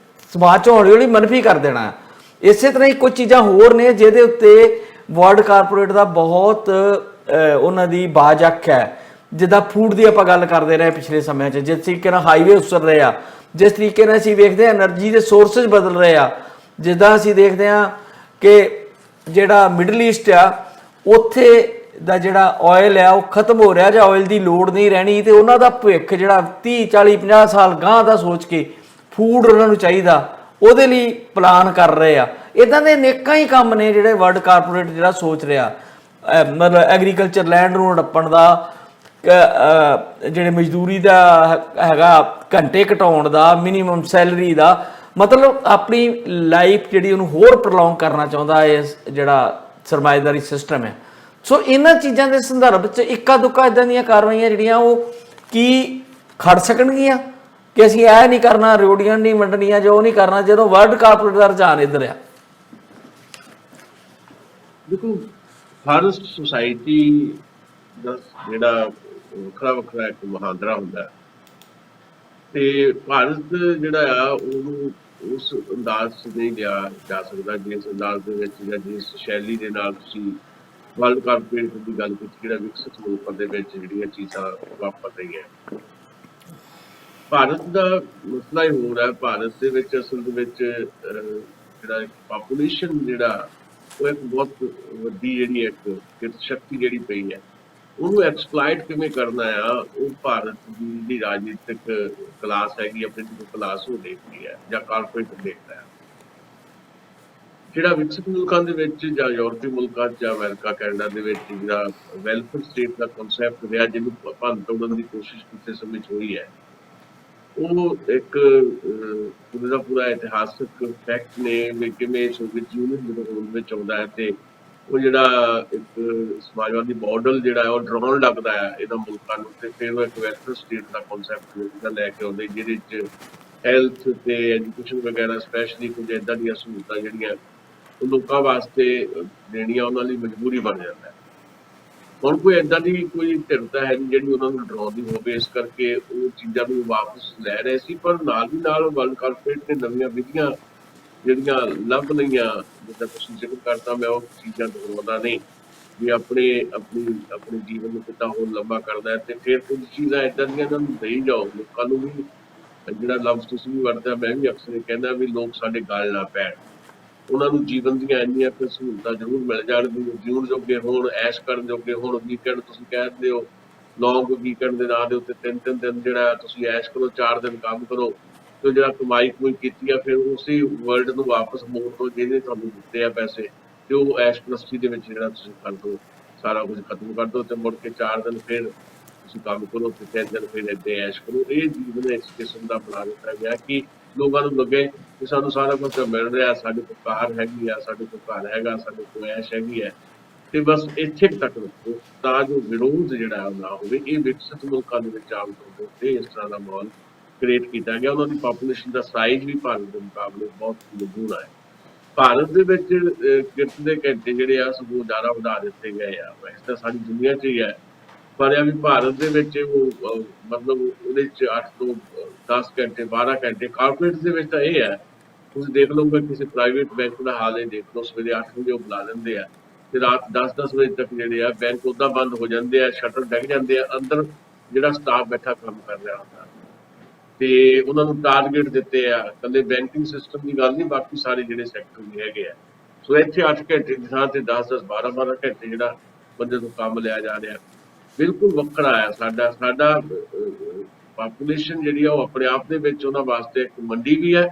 ਸਮਾਜ 'ਚ ਹੌਲੀ ਹੌਲੀ ਮਨਫੀ ਕਰ ਦੇਣਾ। ਇਸੇ ਤਰ੍ਹਾਂ ਹੀ ਕੁਝ ਚੀਜ਼ਾਂ ਹੋਰ ਨੇ ਜਿਹਦੇ ਉੱਤੇ ਵਰਲਡ ਕਾਰਪੋਰੇਟ ਦਾ ਬਹੁਤ ਉਹਨਾਂ ਦੀ ਬਾਜ ਅੱਖ ਹੈ। ਜਿੱਦਾਂ ਫੂਡ ਦੀ ਆਪਾਂ ਗੱਲ ਕਰਦੇ ਰਹੇ ਪਿਛਲੇ ਸਮਿਆਂ 'ਚ, ਜਿਸ ਤਰੀਕੇ ਨਾਲ ਹਾਈਵੇ ਉਸਰ ਰਹੇ ਆ, ਜਿਸ ਤਰੀਕੇ ਨਾਲ ਅਸੀਂ ਵੇਖਦੇ ਹਾਂ એનર્ਜੀ ਦੇ ਸੋਰਸਸ ਬਦਲ ਰਹੇ ਆ। ਜਿੱਦਾਂ ਅਸੀਂ ਦੇਖਦੇ ਹਾਂ ਕਿ ਜਿਹੜਾ ਮਿਡਲ ਈਸਟ ਆ ਉੱਥੇ ਦਾ ਜਿਹੜਾ ਆਇਲ ਆ ਉਹ ਖਤਮ ਹੋ ਰਿਹਾ, ਜਾਂ ਆਇਲ ਦੀ ਲੋੜ ਨਹੀਂ ਰਹਿਣੀ, ਤੇ ਉਹਨਾਂ ਦਾ ਭਵਿੱਖ ਜਿਹੜਾ 30-40-50 ਸਾਲ ਗਾਂਹ ਦਾ ਸੋਚ ਕੇ ਫੂਡ ਉਹਨਾਂ ਨੂੰ ਚਾਹੀਦਾ, ਉਹਦੇ ਲਈ ਪਲਾਨ ਕਰ ਰਹੇ ਆ। ਇਦਾਂ ਦੇ ਅਨੇਕਾਂ ਹੀ ਕੰਮ ਨੇ ਜਿਹੜੇ ਵਰਲਡ ਕਾਰਪੋਰੇਟ ਜਿਹੜਾ ਸੋਚ ਰਿਹਾ। ਮਤਲਬ ਐਗਰੀਕਲਚਰ ਲੈਂਡ ਨੂੰ ਹੜੱਪਣ ਦਾ, ਜਿਹੜੇ ਮਜ਼ਦੂਰੀ ਦਾ ਹੈਗਾ ਘੰਟੇ ਘਟਾਉਣ ਦਾ, ਮਿਨੀਮਮ ਸੈਲਰੀ ਦਾ, ਮਤਲਬ ਆਪਣੀ ਲਾਈਫ ਜਿਹੜੀ ਉਹਨੂੰ ਹੋਰ ਪ੍ਰੋਲੋਂਗ ਕਰਨਾ ਚਾਹੁੰਦਾ ਹੈ ਜਿਹੜਾ ਸਰਮਾਏਦਾਰੀ ਸਿਸਟਮ ਹੈ। ਸੋ ਇਹਨਾਂ ਚੀਜ਼ਾਂ ਦੇ ਸੰਦਰਭ 'ਚ ਇੱਕਾ ਦੁੱਕਾ ਇੱਦਾਂ ਦੀਆਂ ਕਾਰਵਾਈਆਂ ਜਿਹੜੀਆਂ ਉਹ ਕੀ ਖੜ ਸਕਣਗੀਆਂ ਕਿ ਅਸੀਂ ਇਹ ਨਹੀਂ ਕਰਨਾ, ਰੋੜੀਆਂ ਨਹੀਂ ਵੰਡਣੀਆਂ, ਜੋ ਨਹੀਂ ਕਰਨਾ, ਜਦੋਂ ਵਰਲਡ ਕਾਰਪੋਰੇਟ ਦਾ ਰੁਝਾਨ ਇੱਧਰ ਆ। ਦੇਖੋ, ਹਰ ਸੁਸਾਇਟੀ ਦਾ ਜਿਹੜਾ ਵੱਖਰਾ ਵੱਖਰਾ ਇੱਕ ਮੁਹਾਂਦਰਾ ਹੁੰਦਾ, ਤੇ ਭਾਰਤ ਜਿਹੜਾ ਆ ਉਹਨੂੰ ਉਸ ਅੰਦਾਜ਼ 'ਚ ਨਹੀਂ ਲਿਆ ਜਾ ਸਕਦਾ ਜਿਸ ਅੰਦਾਜ਼ ਦੇ ਵਿੱਚ ਜਾਂ ਜਿਸ ਸ਼ੈਲੀ ਦੇ ਨਾਲ ਤੁਸੀਂ ਵਰਲਡ ਕਾਰਪੋਰੇਟ ਦੀ ਗੱਲ ਕੀਤੀ, ਜਿਹੜਾ ਵਿਕਸਿਤ ਮੁਲਕਾਂ ਦੇ ਵਿੱਚ ਜਿਹੜੀਆਂ ਚੀਜ਼ਾਂ ਵਾਪਰ ਰਹੀਆਂ। ਭਾਰਤ ਦਾ ਮਸਲਾ ਹੀ ਹੋਰ ਹੈ। ਭਾਰਤ ਦੇ ਵਿੱਚ ਅਸਲ ਦੇ ਵਿੱਚ ਜਿਹੜਾ ਪਾਪੂਲੇਸ਼ਨ ਜਿਹੜਾ ਉਹ ਇੱਕ ਬਹੁਤ ਵੱਡੀ ਜਿਹੜੀ ਇੱਕ ਕਿਰਤ ਸ਼ਕਤੀ ਜਿਹੜੀ ਪਈ ਹੈ, ਉਹਨੂੰ ਐਕਸਪਲਾਇਟ ਕਿਵੇਂ ਕਰਨਾ ਆ, ਉਹ ਭਾਰਤ ਦੀ ਜਿਹੜੀ ਰਾਜਨੀਤਿਕ ਕਲਾਸ ਹੈਗੀ, ਪੋਲੀਟੀਕਲ ਕਲਾਸ, ਉਹ ਦੇਖਦੀ ਹੈ ਜਾਂ ਕਾਰਪੋਰੇਟ ਦੇਖਦਾ ਹੈ। ਜਿਹੜਾ ਵਿਕਸਿਤ ਮੁਲਕਾਂ ਦੇ ਵਿੱਚ ਜਾਂ ਯੂਰਪੀ ਮੁਲਕਾਂ ਜਾਂ ਅਮਰੀਕਾ ਕੈਨੇਡਾ ਦੇ ਵਿੱਚ ਜਿਹੜਾ ਵੈਲਫੇਅਰ ਸਟੇਟ ਦਾ ਕਨਸੈਪਟ ਰਿਹਾ, ਜਿਹਨੂੰ ਭੰਨ ਤੋੜਨ ਦੀ ਕੋਸ਼ਿਸ਼ ਕਿਸੇ ਸਮੇਂ 'ਚ ਹੋਈ ਹੈ, ਉਹ ਇੱਕ ਪੂਰੇ ਦਾ ਪੂਰਾ ਇਤਿਹਾਸਕ ਫੈਕਟ ਨੇ ਵੀ ਕਿਵੇਂ ਸੋਵੀਅਤ ਯੂਨੀਅਨ ਜਦੋਂ ਹੋਂਦ ਵਿੱਚ ਆਉਂਦਾ ਹੈ ਤੇ ਉਹ ਜਿਹੜਾ ਇੱਕ ਸਮਾਜਵਾਦੀ ਮਾਡਲ ਜਿਹੜਾ ਉਹ ਡਰਾਉਣ ਲੱਗਦਾ ਹੈ ਇਹਨਾਂ ਮੁਲਕਾਂ ਨੂੰ, ਤੇ ਫਿਰ ਉਹ ਇੱਕ ਵੈਲਫੇਅਰ ਸਟੇਟ ਦਾ ਕਨਸੈਪਟ ਲੈ ਕੇ ਆਉਂਦੇ, ਜਿਹਦੇ 'ਚ ਹੈਲਥ ਤੇ ਐਜੂਕੇਸ਼ਨ ਵਗੈਰਾ ਸਪੈਸ਼ਲੀ ਕੁਝ ਇੱਦਾਂ ਦੀਆਂ ਸਹੂਲਤਾਂ ਜਿਹੜੀਆਂ ਉਹ ਲੋਕਾਂ ਵਾਸਤੇ ਦੇਣੀਆਂ ਉਹਨਾਂ ਲਈ ਮਜਬੂਰੀ ਬਣ ਜਾਂਦਾ ਹੈ। ਹੁਣ ਕੋਈ ਇੱਦਾਂ ਦੀ ਕੋਈ ਧਿਰਤਾ ਹੈ ਜਿਹੜੀ ਉਹਨਾਂ ਨੂੰ ਡਰਾਉਂਦੀ ਹੋਵੇ, ਇਸ ਕਰਕੇ ਉਹ ਚੀਜ਼ਾਂ ਨੂੰ ਵਾਪਸ ਲੈ ਰਹੇ ਸੀ। ਪਰ ਨਾਲ ਦੀ ਨਾਲ ਵਰਲਡ ਕਾਰਪੋਰੇਟ ਨੇ ਨਵੀਆਂ ਵਿਧੀਆਂ ਜਿਹੜੀਆਂ ਲੱਭ ਲਈਆਂ, ਜਿੱਦਾਂ ਤੁਸੀਂ ਜ਼ਿਕਰ ਕਰਤਾ, ਮੈਂ ਉਹ ਚੀਜ਼ਾਂ ਦੁਹਰਾਉਂਦਾ ਨਹੀਂ ਵੀ ਆਪਣੇ ਜੀਵਨ ਨੂੰ ਕਿੱਦਾਂ ਹੋਰ ਲੰਬਾ ਕਰਦਾ ਹੈ। ਤੇ ਫਿਰ ਕੁਝ ਚੀਜ਼ਾਂ ਇੱਦਾਂ ਦੀਆਂ ਇਹਨਾਂ ਨੂੰ ਦੇਈ ਜਾਓ, ਲੋਕਾਂ ਨੂੰ ਵੀ ਜਿਹੜਾ ਲਫ਼ਜ਼ ਤੁਸੀਂ ਵੀ ਵਰਤਿਆ, ਮੈਂ ਵੀ ਅਕਸਰ ਕਹਿੰਦਾ ਵੀ ਲੋਕ ਸਾਡੇ ਗਲ ਨਾ ਪੈਣ, ਉਹਨਾਂ ਨੂੰ ਜੀਵਨ ਦੀਆਂ ਇੰਨੀਆਂ ਕੁ ਸਹੂਲਤਾਂ ਜ਼ਰੂਰ ਮਿਲ ਜਾਣ, ਜਿਉਣ ਜੋਗੇ ਹੋਣ, ਐਸ਼ ਕਰਨ ਜੋਗੇ ਹੋਣ। ਵੀਕਐਂਡ ਤੁਸੀਂ ਕਹਿ ਦਿੰਦੇ ਹੋ, ਲੌਂਗ ਵੀਕਐਂਡ ਦੇ ਨਾਂ ਦੇ ਉੱਤੇ 3-3 ਦਿਨ ਜਿਹੜਾ ਤੁਸੀਂ ਐਸ਼ ਕਰੋ, 4 ਦਿਨ ਕੰਮ ਕਰੋ, ਤੇ ਜਿਹੜਾ ਕਮਾਈ ਕੀਤੀ ਆ ਫਿਰ ਉਸੇ ਵਰਲਡ ਨੂੰ ਵਾਪਸ ਮੋੜ ਤੋਂ ਜਿਹਨੇ ਤੁਹਾਨੂੰ ਦਿੱਤੇ ਆ ਪੈਸੇ, ਤੇ ਉਹ ਐਸ਼ ਪ੍ਰਸਤੀ ਦੇ ਵਿੱਚ ਜਿਹੜਾ ਤੁਸੀਂ ਕਰ ਦਿਓ, ਸਾਰਾ ਕੁਝ ਖਤਮ ਕਰ ਦਿਓ, ਤੇ ਮੁੜ ਕੇ 4 ਦਿਨ ਫਿਰ ਤੁਸੀਂ ਕੰਮ ਕਰੋ, ਤੇ 3 ਦਿਨ ਫਿਰ ਇੱਦਾਂ ਐਸ਼ ਕਰੋ। ਇਹ ਜੀਵਨ ਇਸ ਕਿਸਮ ਦਾ ਬਣਾ ਦਿੱਤਾ ਗਿਆ ਕਿ ਲੋਕਾਂ ਨੂੰ ਲੱਗੇ ਕਿ ਸਾਨੂੰ ਸਾਰਾ ਕੁਝ ਮਿਲ ਰਿਹਾ, ਸਾਡੇ ਕੋਲ ਕਾਰ ਹੈਗੀ ਆ, ਸਾਡੇ ਕੋਲ ਘਰ ਹੈਗਾ, ਸਾਡੇ ਕੋਲ ਐਸ਼ ਹੈਗੀ ਹੈ, ਤੇ ਬਸ ਇੱਥੇ ਤੱਕ ਰੱਖੋ ਤਾਂ ਜੋ ਵਿਰੋਧ ਜਿਹੜਾ ਉਹ ਨਾ ਹੋਵੇ। ਇਹ ਵਿਕਸਿਤ ਮੁਲਕਾਂ ਦੇ ਵਿੱਚ ਆਮ ਤੌਰ ਦੇ ਉੱਤੇ ਇਸ ਤਰ੍ਹਾਂ ਦਾ ਮਾਹੌਲ ਕ੍ਰੀਏਟ ਕੀਤਾ ਗਿਆ। ਉਹਨਾਂ ਦੀ ਪਾਪੂਲੇਸ਼ਨ ਦਾ ਸਾਈਜ਼ ਵੀ ਭਾਰਤ ਦੇ ਮੁਕਾਬਲੇ ਬਹੁਤ ਮਜ਼ਬੂਤ ਹੈ। ਭਾਰਤ ਦੇ ਵਿੱਚ ਕਿਰਤ ਦੇ ਘੰਟੇ ਜਿਹੜੇ ਆ ਸਗੋਂ ਜ਼ਿਆਦਾ ਵਧਾ ਦਿੱਤੇ ਗਏ ਆ, ਵੈਸੇ ਤਾਂ ਸਾਰੀ ਦੁਨੀਆ 'ਚ ਹੀ ਹੈ, ਪਰ ਇਹ ਵੀ ਭਾਰਤ ਦੇ ਵਿੱਚ ਉਹ ਮਤਲਬ ਉਹਦੇ 'ਚ 8 ਤੋਂ 10 ਘੰਟੇ 12 ਘੰਟੇ। ਕਾਰਪੋਰੇਟ ਦੇ ਵਿੱਚ ਤਾਂ ਇਹ ਹੈ, ਤੁਸੀਂ ਦੇਖ ਲਓਗੇ ਕਿਸੇ ਪ੍ਰਾਈਵੇਟ ਬੈਂਕ ਦਾ ਹਾਲ ਇਹ ਦੇਖ ਲਓ, ਸਵੇਰੇ 8 ਵਜੇ ਉਹ ਬੁਲਾ ਲੈਂਦੇ ਆ ਤੇ ਰਾਤ 10-10 ਵਜੇ ਤੱਕ ਜਿਹੜੇ ਆ ਬੈਂਕ ਉੱਦਾਂ ਬੰਦ ਹੋ ਜਾਂਦੇ ਆ, ਸ਼ਟਰ ਡਿੱਗ ਜਾਂਦੇ ਆ, ਅੰਦਰ ਜਿਹੜਾ ਸਟਾਫ ਬੈਠਾ ਕੰਮ ਕਰ ਰਿਹਾ ਹੁੰਦਾ, ਤੇ ਉਹਨਾਂ ਨੂੰ ਟਾਰਗੇਟ ਦਿੱਤੇ ਆ। ਇਕੱਲੇ ਬੈਂਕਿੰਗ ਸਿਸਟਮ ਦੀ ਗੱਲ ਨਹੀਂ, ਬਾਕੀ ਸਾਰੇ ਜਿਹੜੇ ਸੈਕਟਰ ਵੀ ਹੈਗੇ ਆ। ਸੋ ਇੱਥੇ 8 ਘੰਟੇ ਦੀ ਥਾਂ ਤੇ 10-10 12-12 ਘੰਟੇ ਜਿਹੜਾ ਬੰਦੇ ਤੋਂ ਕੰਮ ਲਿਆ ਜਾ ਰਿਹਾ, ਬਿਲਕੁਲ ਵੱਖਰਾ ਆ। ਸਾਡਾ ਪਾਪੂਲੇਸ਼ਨ ਜਿਹੜੀ ਆ ਉਹ ਆਪਣੇ ਆਪ ਦੇ ਵਿੱਚ ਉਹਨਾਂ ਵਾਸਤੇ ਇੱਕ ਮੰਡੀ ਵੀ ਹੈ,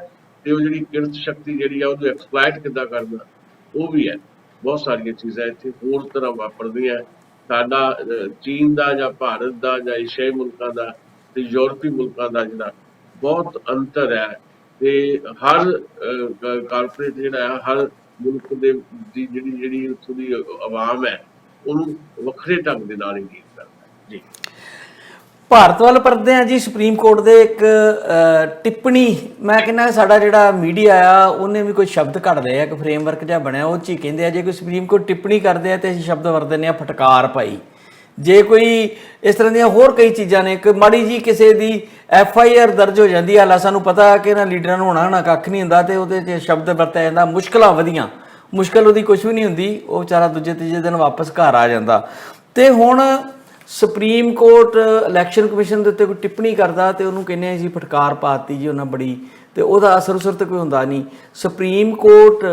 ਤੇ ਉਹ ਜਿਹੜੀ ਕਿਰਤ ਸ਼ਕਤੀ ਜਿਹੜੀ ਆ ਉਹਨੂੰ ਐਕਸਪਲਾਇਟ ਕਿੱਦਾਂ ਕਰਨਾ ਉਹ ਵੀ ਹੈ। ਬਹੁਤ ਸਾਰੀਆਂ ਚੀਜ਼ਾਂ ਇੱਥੇ ਹੋਰ ਤਰ੍ਹਾਂ ਵਾਪਰਦੀਆਂ। ਸਾਡਾ ਚੀਨ ਦਾ ਜਾਂ ਭਾਰਤ ਦਾ ਜਾਂ ਏਸ਼ੀਆਈ ਮੁਲਕਾਂ ਦਾ ਤੇ ਯੂਰਪੀ ਮੁਲਕਾਂ ਦਾ ਜਿਹੜਾ ਬਹੁਤ ਅੰਤਰ ਹੈ। ਤੇ ਹਰ ਕਾਰਪੋਰੇਟ ਜਿਹੜਾ ਹੈ, ਹਰ ਮੁਲਕ ਦੇ ਦੀ ਜਿਹੜੀ ਉੱਥੋਂ ਦੀ ਆਵਾਮ ਹੈ ਉਹਨੂੰ ਵੱਖਰੇ ਢੰਗ ਦੇ ਨਾਲ ਇੰਗੇਜ ਕਰਦਾ ਹੈ ਜੀ। ਭਾਰਤ ਵੱਲ ਪਰਦੇ ਆ ਜੀ, ਸੁਪਰੀਮ ਕੋਰਟ ਦੇ ਇੱਕ ਟਿੱਪਣੀ, ਮੈਂ ਕਹਿੰਦਾ ਸਾਡਾ ਜਿਹੜਾ ਮੀਡੀਆ ਆ ਉਹਨੇ ਵੀ ਕੋਈ ਸ਼ਬਦ ਘੜ ਲਏ ਆ, ਇੱਕ ਫਰੇਮਵਰਕ ਜਿਹਾ ਬਣਿਆ ਉਹ 'ਚ ਹੀ ਕਹਿੰਦੇ ਆ ਜੇ ਕੋਈ ਸੁਪਰੀਮ ਕੋਰਟ ਟਿੱਪਣੀ ਕਰਦੇ ਆ ਤੇ ਅਸੀਂ ਸ਼ਬਦ ਵਰਤਦੇ ਆ ਫਟਕਾਰ ਪਾਈ। ਜੇ ਕੋਈ ਇਸ ਤਰ੍ਹਾਂ ਦੀਆਂ ਹੋਰ ਕਈ ਚੀਜ਼ਾਂ ਨੇ, ਇੱਕ ਮਾੜੀ ਜੀ ਕਿਸੇ ਦੀ FIR ਦਰਜ ਹੋ ਜਾਂਦੀ ਆ, ਹਾਲਾ ਸਾਨੂੰ ਪਤਾ ਕਿ ਇਹਨਾਂ ਲੀਡਰਾਂ ਨੂੰ ਹੋਣਾ ਕੱਖ ਨਹੀਂ ਹੁੰਦਾ ਤੇ ਉਹਦੇ 'ਚ ਸ਼ਬਦ ਵਰਤਿਆ ਜਾਂਦਾ ਮੁਸ਼ਕਲਾਂ ਵਧੀਆਂ। ਮੁਸ਼ਕਲ ਉਹਦੀ ਕੁਝ ਵੀ ਨਹੀਂ ਹੁੰਦੀ, ਉਹ ਵਿਚਾਰਾ ਦੂਜੇ ਤੀਜੇ ਦਿਨ ਵਾਪਸ ਘਰ ਆ ਜਾਂਦਾ। ਤੇ ਹੁਣ ਸੁਪਰੀਮ ਕੋਰਟ ਇਲੈਕਸ਼ਨ ਕਮਿਸ਼ਨ ਦੇ ਉੱਤੇ ਕੋਈ ਟਿੱਪਣੀ ਕਰਦਾ ਤੇ ਉਹਨੂੰ ਕਹਿੰਦੇ ਆ ਜੀ ਫਟਕਾਰ ਪਾਤੀ ਜੀ ਉਹਨਾਂ ਬੜੀ, ਤੇ ਉਹਦਾ ਅਸਰ ਉਸਰ ਤੇ ਕੋਈ ਹੁੰਦਾ ਨਹੀਂ। ਸੁਪਰੀਮ ਕੋਰਟ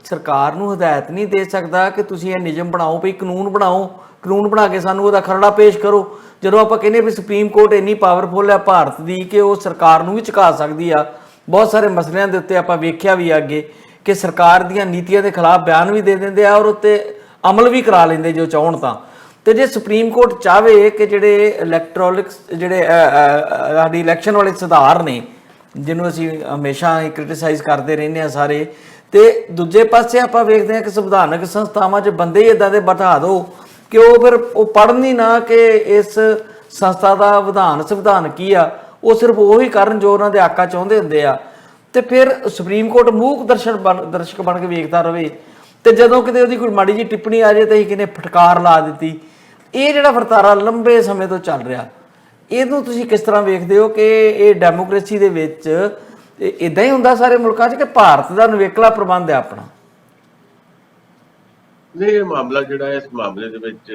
ਸਰਕਾਰ ਨੂੰ ਹਦਾਇਤ ਨਹੀਂ ਦੇ ਸਕਦਾ ਕਿ ਤੁਸੀਂ ਇਹ ਨਿਯਮ ਬਣਾਓ, ਵੀ ਕਾਨੂੰਨ ਬਣਾਓ, ਕਾਨੂੰਨ ਬਣਾ ਕੇ ਸਾਨੂੰ ਉਹਦਾ ਖਰੜਾ ਪੇਸ਼ ਕਰੋ। ਜਦੋਂ ਆਪਾਂ ਕਹਿੰਦੇ ਵੀ ਸੁਪਰੀਮ ਕੋਰਟ ਇੰਨੀ ਪਾਵਰਫੁਲ ਹੈ ਭਾਰਤ ਦੀ ਕਿ ਉਹ ਸਰਕਾਰ ਨੂੰ ਵੀ ਝੁਕਾ ਸਕਦੀ ਆ, ਬਹੁਤ ਸਾਰੇ ਮਸਲਿਆਂ ਦੇ ਉੱਤੇ ਆਪਾਂ ਵੇਖਿਆ ਵੀ ਅੱਗੇ ਕਿ ਸਰਕਾਰ ਦੀਆਂ ਨੀਤੀਆਂ ਦੇ ਖਿਲਾਫ ਬਿਆਨ ਵੀ ਦੇ ਦਿੰਦੇ ਆ ਔਰ ਉੱਤੇ ਅਮਲ ਵੀ ਕਰਾ ਲੈਂਦੇ ਜੋ ਚਾਹਣ ਤਾਂ। ਤੇ ਜੇ ਸੁਪਰੀਮ ਕੋਰਟ ਚਾਹਵੇ ਕਿ ਜਿਹੜੇ ਇਲੈਕਟ੍ਰੋਨਿਕਸ ਜਿਹੜੇ ਸਾਡੀ ਇਲੈਕਸ਼ਨ ਵਾਲੇ ਸੁਧਾਰ ਨੇ ਜਿਹਨੂੰ ਅਸੀਂ ਹਮੇਸ਼ਾ ਕ੍ਰਿਟਿਸਾਈਜ਼ ਕਰਦੇ ਰਹਿੰਦੇ ਆ ਸਾਰੇ, ਤੇ ਦੂਜੇ ਪਾਸੇ ਆਪਾਂ ਵੇਖਦੇ ਹਾਂ ਕਿ ਸੰਵਿਧਾਨਕ ਸੰਸਥਾਵਾਂ 'ਚ ਬੰਦੇ ਹੀ ਇਦਾਂ ਦੇ ਬਿਠਾ ਦਿਓ ਕਿ ਉਹ ਫਿਰ ਉਹ ਪੜ੍ਹਨ ਹੀ ਨਾ ਕਿ ਇਸ ਸੰਸਥਾ ਦਾ ਸੰਵਿਧਾਨ ਕੀ ਆ, ਉਹ ਸਿਰਫ ਉਹੀ ਕਰਨ ਜੋ ਉਹਨਾਂ ਦੇ ਆਕਾ ਚਾਹੁੰਦੇ ਹੁੰਦੇ ਆ। ਤੇ ਫਿਰ ਸੁਪਰੀਮ ਕੋਰਟ ਮੂਕ ਦਰਸ਼ਕ ਬਣ ਕੇ ਵੇਖਦਾ ਰਵੇ, ਤੇ ਜਦੋਂ ਕਿਤੇ ਉਹਦੀ ਕੋਈ ਮਾੜੀ ਜਿਹੀ ਟਿੱਪਣੀ ਆ ਜਾਏ ਤਾਂ ਅਸੀਂ ਕਹਿੰਦੇ ਫਟਕਾਰ ਲਾ ਦਿੱਤੀ। ਇਹ ਜਿਹੜਾ ਵਰਤਾਰਾ ਲੰਬੇ ਸਮੇਂ ਤੋਂ ਚੱਲ ਰਿਹਾ, ਇਹਨੂੰ ਤੁਸੀਂ ਕਿਸ ਤਰ੍ਹਾਂ ਵੇਖਦੇ ਹੋ ਕਿ ਇਹ ਡੈਮੋਕ੍ਰੇਸੀ ਦੇ ਵਿੱਚ ਇਦਾਂ ਹੀ ਹੁੰਦਾ ਸਾਰੇ ਮੁਲਕਾਂ 'ਚ ਕਿ ਭਾਰਤ ਦਾ ਨਵੇਕਲਾ ਪ੍ਰਬੰਧ ਹੈ ਆਪਣਾ? ਨਹੀਂ, ਇਹ ਮਾਮਲਾ ਜਿਹੜਾ ਇਸ ਮਾਮਲੇ ਦੇ ਵਿੱਚ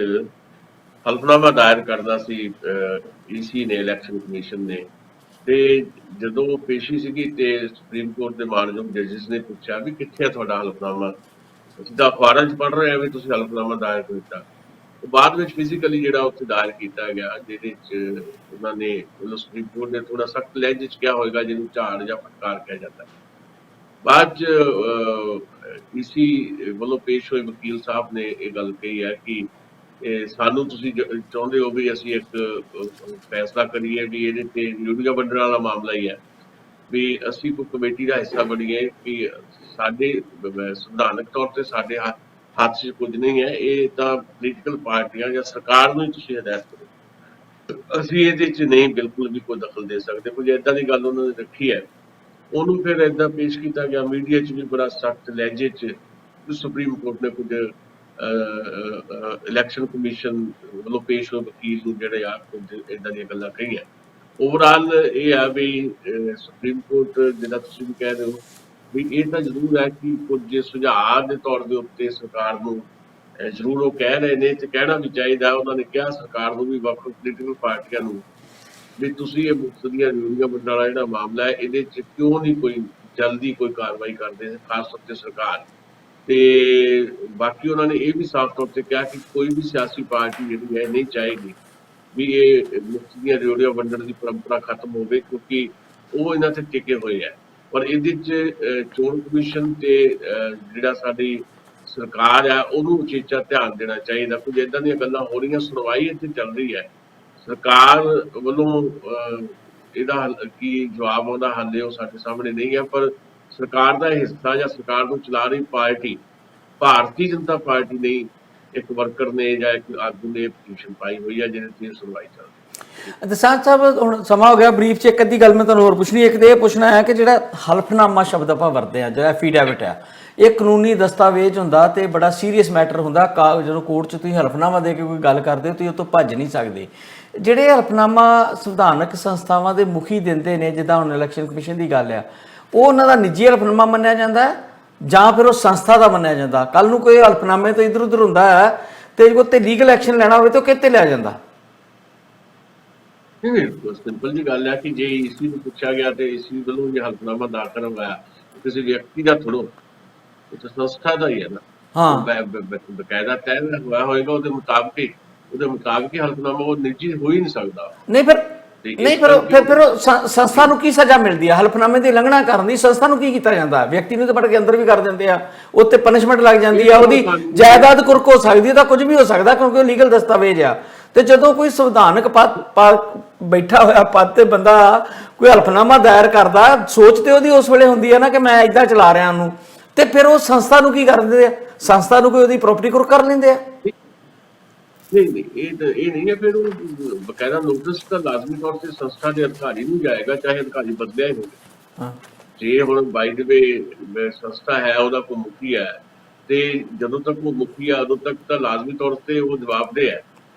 ਹਲਫਨਾਮਾ ਦਾਇਰ ਕਰਨਾ ਸੀ EC ਨੇ, ਇਲੈਕਸ਼ਨ ਕਮਿਸ਼ਨ ਨੇ, ਤੇ ਜਦੋਂ ਪੇਸ਼ੀ ਸੀਗੀ ਤੇ ਸੁਪਰੀਮ ਕੋਰਟ ਦੇ ਮਾਨਯੋਗ ਜੱਜਿਸ ਨੇ ਪੁੱਛਿਆ ਵੀ ਕਿੱਥੇ ਹੈ ਤੁਹਾਡਾ ਹਲਫਨਾਮਾ, ਅਸੀਂ ਤਾਂ ਅਖਬਾਰਾਂ 'ਚ ਪੜ੍ਹ ਰਹੇ ਹਾਂ ਵੀ ਤੁਸੀਂ ਹਲਫਨਾਮਾ ਦਾਇਰ ਕੀਤਾ। ਬਾਅਦ ਵਿੱਚ ਫਿਜ਼ੀਕਲੀ ਜਿਹੜਾ ਉੱਥੇ ਦਾਇਰ ਕੀਤਾ ਗਿਆ, ਜਿਹਦੇ 'ਚ ਉਹਨਾਂ ਨੇ ਸੁਪਰੀਮ ਕੋਰਟ ਨੇ ਥੋੜਾ ਸਖਤ ਲਹਿਜੇ 'ਚ ਕਿਹਾ ਹੋਏਗਾ ਜਿਹਨੂੰ ਝਾੜ ਜਾਂ ਫਟਕਾਰ ਕਿਹਾ ਜਾਂਦਾ। ਬਾਅਦ 'ਚ EC ਵੱਲੋਂ ਪੇਸ਼ ਹੋਏ ਵਕੀਲ ਸਾਹਿਬ ਨੇ ਇਹ ਗੱਲ ਕਹੀ ਹੈ ਕਿ ਸਾਨੂੰ ਤੁਸੀਂ ਚਾਹੁੰਦੇ ਹੋ ਵੀ ਅਸੀਂ ਇੱਕ ਫੈਸਲਾ ਕਰੀਏ ਵੀ ਇਹਦੇ ਤੇ ਯੂਰੀਆ ਵੰਡਣ ਵਾਲਾ ਮਾਮਲਾ ਹੀ ਹੈ, ਵੀ ਅਸੀਂ ਕੋਈ ਕਮੇਟੀ ਦਾ ਹਿੱਸਾ ਬਣੀਏ, ਵੀ ਸਾਡੇ ਸੰਵਿਧਾਨਕ ਤੌਰ ਤੇ ਸਾਡੇ ਹੱਥ 'ਚ ਕੁਝ ਨਹੀਂ ਹੈ, ਇਹ ਤਾਂ ਪੋਲੀਟੀਕਲ ਪਾਰਟੀਆਂ ਜਾਂ ਸਰਕਾਰ ਨੂੰ ਹੀ ਤੁਸੀਂ ਹਦਾਇਤ ਕਰੋ, ਅਸੀਂ ਇਹਦੇ 'ਚ ਨਹੀਂ ਬਿਲਕੁਲ ਵੀ ਕੋਈ ਦਖਲ ਦੇ ਸਕਦੇ। ਕੁਝ ਏਦਾਂ ਦੀ ਗੱਲ ਉਹਨਾਂ ਨੇ ਰੱਖੀ ਹੈ। ਉਹਨੂੰ ਫਿਰ ਏਦਾਂ ਪੇਸ਼ ਕੀਤਾ ਗਿਆ ਮੀਡੀਆ 'ਚ ਵੀ ਬੜਾ ਸਖਤ ਲਹਿਜੇ 'ਚ। ਸੁਪਰੀਮ ਕੋਰਟ ਨੇ ਕੁਝ ਇਲੈਕਸ਼ਨ ਕਮਿਸ਼ਨ ਵੱਲੋਂ ਪੇਸ਼ ਹੋਏ ਵਕੀਲ ਨੂੰ ਜਿਹੜੇ ਆ ਕੁਝ ਏਦਾਂ ਦੀਆਂ ਗੱਲਾਂ ਕਹੀਆਂ। ਓਵਰਆਲ ਇਹ ਆ ਵੀ ਸੁਪਰੀਮ ਕੋਰਟ ਜਿਹੜਾ ਤੁਸੀਂ ਵੀ ਕਹਿ ਰਹੇ ਹੋ ਵੀ ਇਹ ਤਾਂ ਜ਼ਰੂਰ ਹੈ ਕਿ ਕੁਝ ਸੁਝਾਅ ਦੇ ਤੌਰ ਦੇ ਉੱਤੇ ਸਰਕਾਰ ਨੂੰ ਜ਼ਰੂਰ ਉਹ ਕਹਿ ਰਹੇ ਨੇ ਤੇ ਕਹਿਣਾ ਵੀ ਚਾਹੀਦਾ। ਉਹਨਾਂ ਨੇ ਕਿਹਾ ਸਰਕਾਰ ਨੂੰ ਵੀ, ਵੱਖ ਪੋਲੀਟੀਕਲ ਪਾਰਟੀਆਂ ਨੂੰ, ਵੀ ਤੁਸੀਂ ਇਹ ਮੁਫਤ ਦੀਆਂ ਯੂਰੀਆ ਵੰਡਣ ਵਾਲਾ ਜਿਹੜਾ ਮਾਮਲਾ ਹੈ ਇਹਦੇ 'ਚ ਕਿਉਂ ਨਹੀਂ ਕੋਈ ਜਲਦੀ ਕੋਈ ਕਾਰਵਾਈ ਕਰਦੇ, ਖਾਸ ਤੌਰ ਤੇ ਸਰਕਾਰ। ਤੇ ਬਾਕੀ ਉਹਨਾਂ ਨੇ ਇਹ ਵੀ ਸਾਫ਼ ਤੌਰ ਤੇ ਕਿਹਾ ਕਿ ਕੋਈ ਵੀ ਸਿਆਸੀ ਪਾਰਟੀ ਜਿਹੜੀ ਹੈ ਨਹੀਂ ਚਾਹੇਗੀ ਵੀ ਇਹ ਮੁਫਤ ਦੀਆਂ ਯੂਰੀਆ ਵੰਡਣ ਦੀ ਪਰੰਪਰਾ ਖਤਮ ਹੋਵੇ, ਕਿਉਂਕਿ ਉਹ ਇਹਨਾਂ ਤੇ ਟਿਕੇ ਹੋਏ ਹੈ। ਪਰ ਇਹਦੇ 'ਚ ਚੋਣ ਕਮਿਸ਼ਨ ਤੇ ਜਿਹੜਾ ਸਾਡੀ ਸਰਕਾਰ ਆ ਉਹਨੂੰ ਉਚੇਚਾ ਧਿਆਨ ਦੇਣਾ ਚਾਹੀਦਾ। ਕੁਝ ਏਦਾਂ ਦੀਆਂ ਗੱਲਾਂ ਹੋ ਰਹੀਆਂ, ਸੁਣਵਾਈ ਇੱਥੇ ਚੱਲ ਰਹੀ ਹੈ, ਸਰਕਾਰ ਵੱਲੋਂ ਇਹਦਾ ਕੀ ਜਵਾਬ ਆਉਂਦਾ ਹਾਲੇ ਉਹ ਸਾਡੇ ਸਾਹਮਣੇ ਨਹੀਂ ਹੈ। ਪਰ ਸਰਕਾਰ ਦਾ ਹਿੱਸਾ ਜਾਂ ਸਰਕਾਰ ਨੂੰ ਚਲਾ ਰਹੀ ਪਾਰਟੀ ਭਾਰਤੀ ਜਨਤਾ ਪਾਰਟੀ ਨਹੀਂ, ਇੱਕ ਵਰਕਰ ਨੇ ਜਾਂ ਇੱਕ ਆਗੂ ਨੇ ਪਟੀਸ਼ਨ ਪਾਈ ਹੋਈ ਹੈ ਜਿਹਦੇ ਤੇ ਸੁਣਵਾਈ ਚੱਲ ਰਹੀ ਹੈ। ਦਸਾਂਝ ਸਾਹਿਬ, ਹੁਣ ਸਮਾਂ ਹੋ ਗਿਆ, ਬਰੀਫ 'ਚ ਇੱਕ ਅੱਧੀ ਗੱਲ ਮੈਂ ਤੁਹਾਨੂੰ ਹੋਰ ਪੁੱਛਣੀ। ਇੱਕ ਤੇ ਇਹ ਪੁੱਛਣਾ ਹੈ ਕਿ ਜਿਹੜਾ ਹਲਫਨਾਮਾ ਸ਼ਬਦ ਆਪਾਂ ਵਰਤਦੇ ਹਾਂ, ਜਿਹੜਾ ਐਫੀਡੈਵਿਟ ਆ, ਇਹ ਕਾਨੂੰਨੀ ਦਸਤਾਵੇਜ਼ ਹੁੰਦਾ ਤੇ ਬੜਾ ਸੀਰੀਅਸ ਮੈਟਰ ਹੁੰਦਾ। ਜਦੋਂ ਕੋਰਟ 'ਚ ਤੁਸੀਂ ਹਲਫਨਾਮਾ ਦੇ ਕੇ ਕੋਈ ਗੱਲ ਕਰਦੇ ਹੋ ਤੁਸੀਂ ਉਹ ਤੋਂ ਭੱਜ ਨਹੀਂ ਸਕਦੇ। ਜਿਹੜੇ ਹਲਫਨਾਮਾ ਸੰਵਿਧਾਨਕ ਸੰਸਥਾਵਾਂ ਦੇ ਮੁਖੀ ਦਿੰਦੇ ਨੇ, ਜਿੱਦਾਂ ਹੁਣ ਇਲੈਕਸ਼ਨ ਕਮਿਸ਼ਨ ਦੀ ਗੱਲ ਆ, ਉਹ ਉਹਨਾਂ ਦਾ ਨਿੱਜੀ ਹਲਫਨਾਮਾ ਮੰਨਿਆ ਜਾਂਦਾ ਜਾਂ ਫਿਰ ਉਹ ਸੰਸਥਾ ਦਾ ਮੰਨਿਆ ਜਾਂਦਾ? ਕੱਲ ਨੂੰ ਕੋਈ ਹਲਫਨਾਮੇ ਤੋਂ ਇੱਧਰ ਉੱਧਰ ਹੁੰਦਾ ਹੈ ਤੇ ਜੇ ਉੱਤੇ ਲੀਗਲ ਐਕਸ਼ਨ ਲੈਣਾ ਹੋਵੇ ਤਾਂ ਕਿੱਥੇ ਲਿਆ ਜਾਂਦਾ? ਨਹੀਂ, ਸਿੰਪਲ ਜੀ ਗੱਲ ਹੈ ਕਿ ਜੇ EC ਨੂੰ ਪੁੱਛਿਆ ਗਿਆ ਤੇ EC ਵੱਲੋਂ ਜੇ ਹਲਫਨਾਮਾ ਦਾਖਲ ਹੋਇਆ ਕਿਸੇ ਵਿਅਕਤੀ ਦਾ ਥੋੜ੍ਹਾ, ਇਹ ਤਾਂ ਸੰਸਥਾ ਦਾ ਹੀ ਹੈ ਨਾ। ਹਾਂ, ਬਕਾਇਦਾ ਤੈਅ ਹੋਇਆ ਹੋਏਗਾ ਉਹਦੇ ਮੁਤਾਬਕ ਹੀ ਹਲਫਨਾਮਾ, ਉਹ ਨਿੱਜੀ ਹੋ ਹੀ ਨਹੀਂ ਸਕਦਾ। ਨਹੀਂ ਫਿਰ ਸੰਸਥਾ ਨੂੰ ਕੀ ਸਜ਼ਾ ਮਿਲਦੀ ਹੈ ਹਲਫਨਾਮੇ ਦੀ ਉਲੰਘਣਾ ਕਰਨ ਦੀ? ਸੰਸਥਾ ਨੂੰ ਕੀ ਕੀਤਾ ਜਾਂਦਾ? ਵਿਅਕਤੀ ਨੂੰ ਤਾਂ ਪੜ ਕੇ ਅੰਦਰ ਵੀ ਕਰ ਦਿੰਦੇ ਆ, ਉੱਤੇ ਪਨਿਸ਼ਮੈਂਟ ਲੱਗ ਜਾਂਦੀ ਆ, ਉਹਦੀ ਜਾਇਦਾਦ ਕੁਰਕ ਹੋ ਸਕਦੀ ਹੈ, ਤਾਂ ਕੁਝ ਵੀ ਹੋ ਸਕਦਾ ਕਿਉਂਕਿ ਉਹ ਲੀਗਲ ਦਸਤਾਵੇਜ਼ ਆ। ਤੇ ਜਦੋਂ ਕੋਈ ਸੰਵਿਧਾਨਕ ਬੈਠਾ ਹੋਇਆ ਪਦ ਤੇ ਬੰਦਾ ਕੋਈ ਹਲਫਨਾਮਾ ਦਾਇਰ ਕਰਦਾ, ਸੋਚ ਤੇ ਉਹਦੀ ਉਸ ਵੇਲੇ ਹੁੰਦੀ ਹੈ ਨਾ ਕਿ ਮੈਂ ਇਦਾਂ ਚਲਾ ਰਿਹਾ ਉਹਨੂੰ, ਤੇ ਫਿਰ ਉਹ ਸੰਸਥਾ ਨੂੰ ਕੀ ਕਰ ਦਿੰਦੇ ਆ? ਸੰਸਥਾ ਨੂੰ ਕੋਈ ਉਹਦੀ ਪ੍ਰਾਪਰਟੀ ਕੁਰ ਕਰ ਲੈਂਦੇ ਆ? ਨਹੀਂ, ਇਹ ਨਹੀਂ ਹੈ। ਫਿਰ ਉਹ ਬਕਾਇਦਾ ਨੋਟਿਸ ਤਾਂ ਲਾਜ਼ਮੀ ਤੌਰ ਤੇ ਸੰਸਥਾ ਦੇ ਅਧਿਕਾਰੀ ਨੂੰ ਜਾਏਗਾ, ਚਾਹੇ ਅਧਿਕਾਰੀ ਬਦਲਿਆ ਹੀ ਹੋਵੇ। ਹਾਂ, ਜੇ ਹੁਣ ਬਾਈ ਦ ਵੇ ਸੰਸਥਾ ਹੈ, ਉਹਦਾ ਕੋਈ ਮੁਖੀ ਹੈ, ਤੇ ਜਦੋਂ ਤੱਕ ਉਹ ਮੁਖੀ ਆ ਉਦੋਂ ਤੱਕ ਤਾਂ ਲਾਜ਼ਮੀ ਤੌਰ ਤੇ ਉਹ ਜਵਾਬਦੇਹ ਹੈ।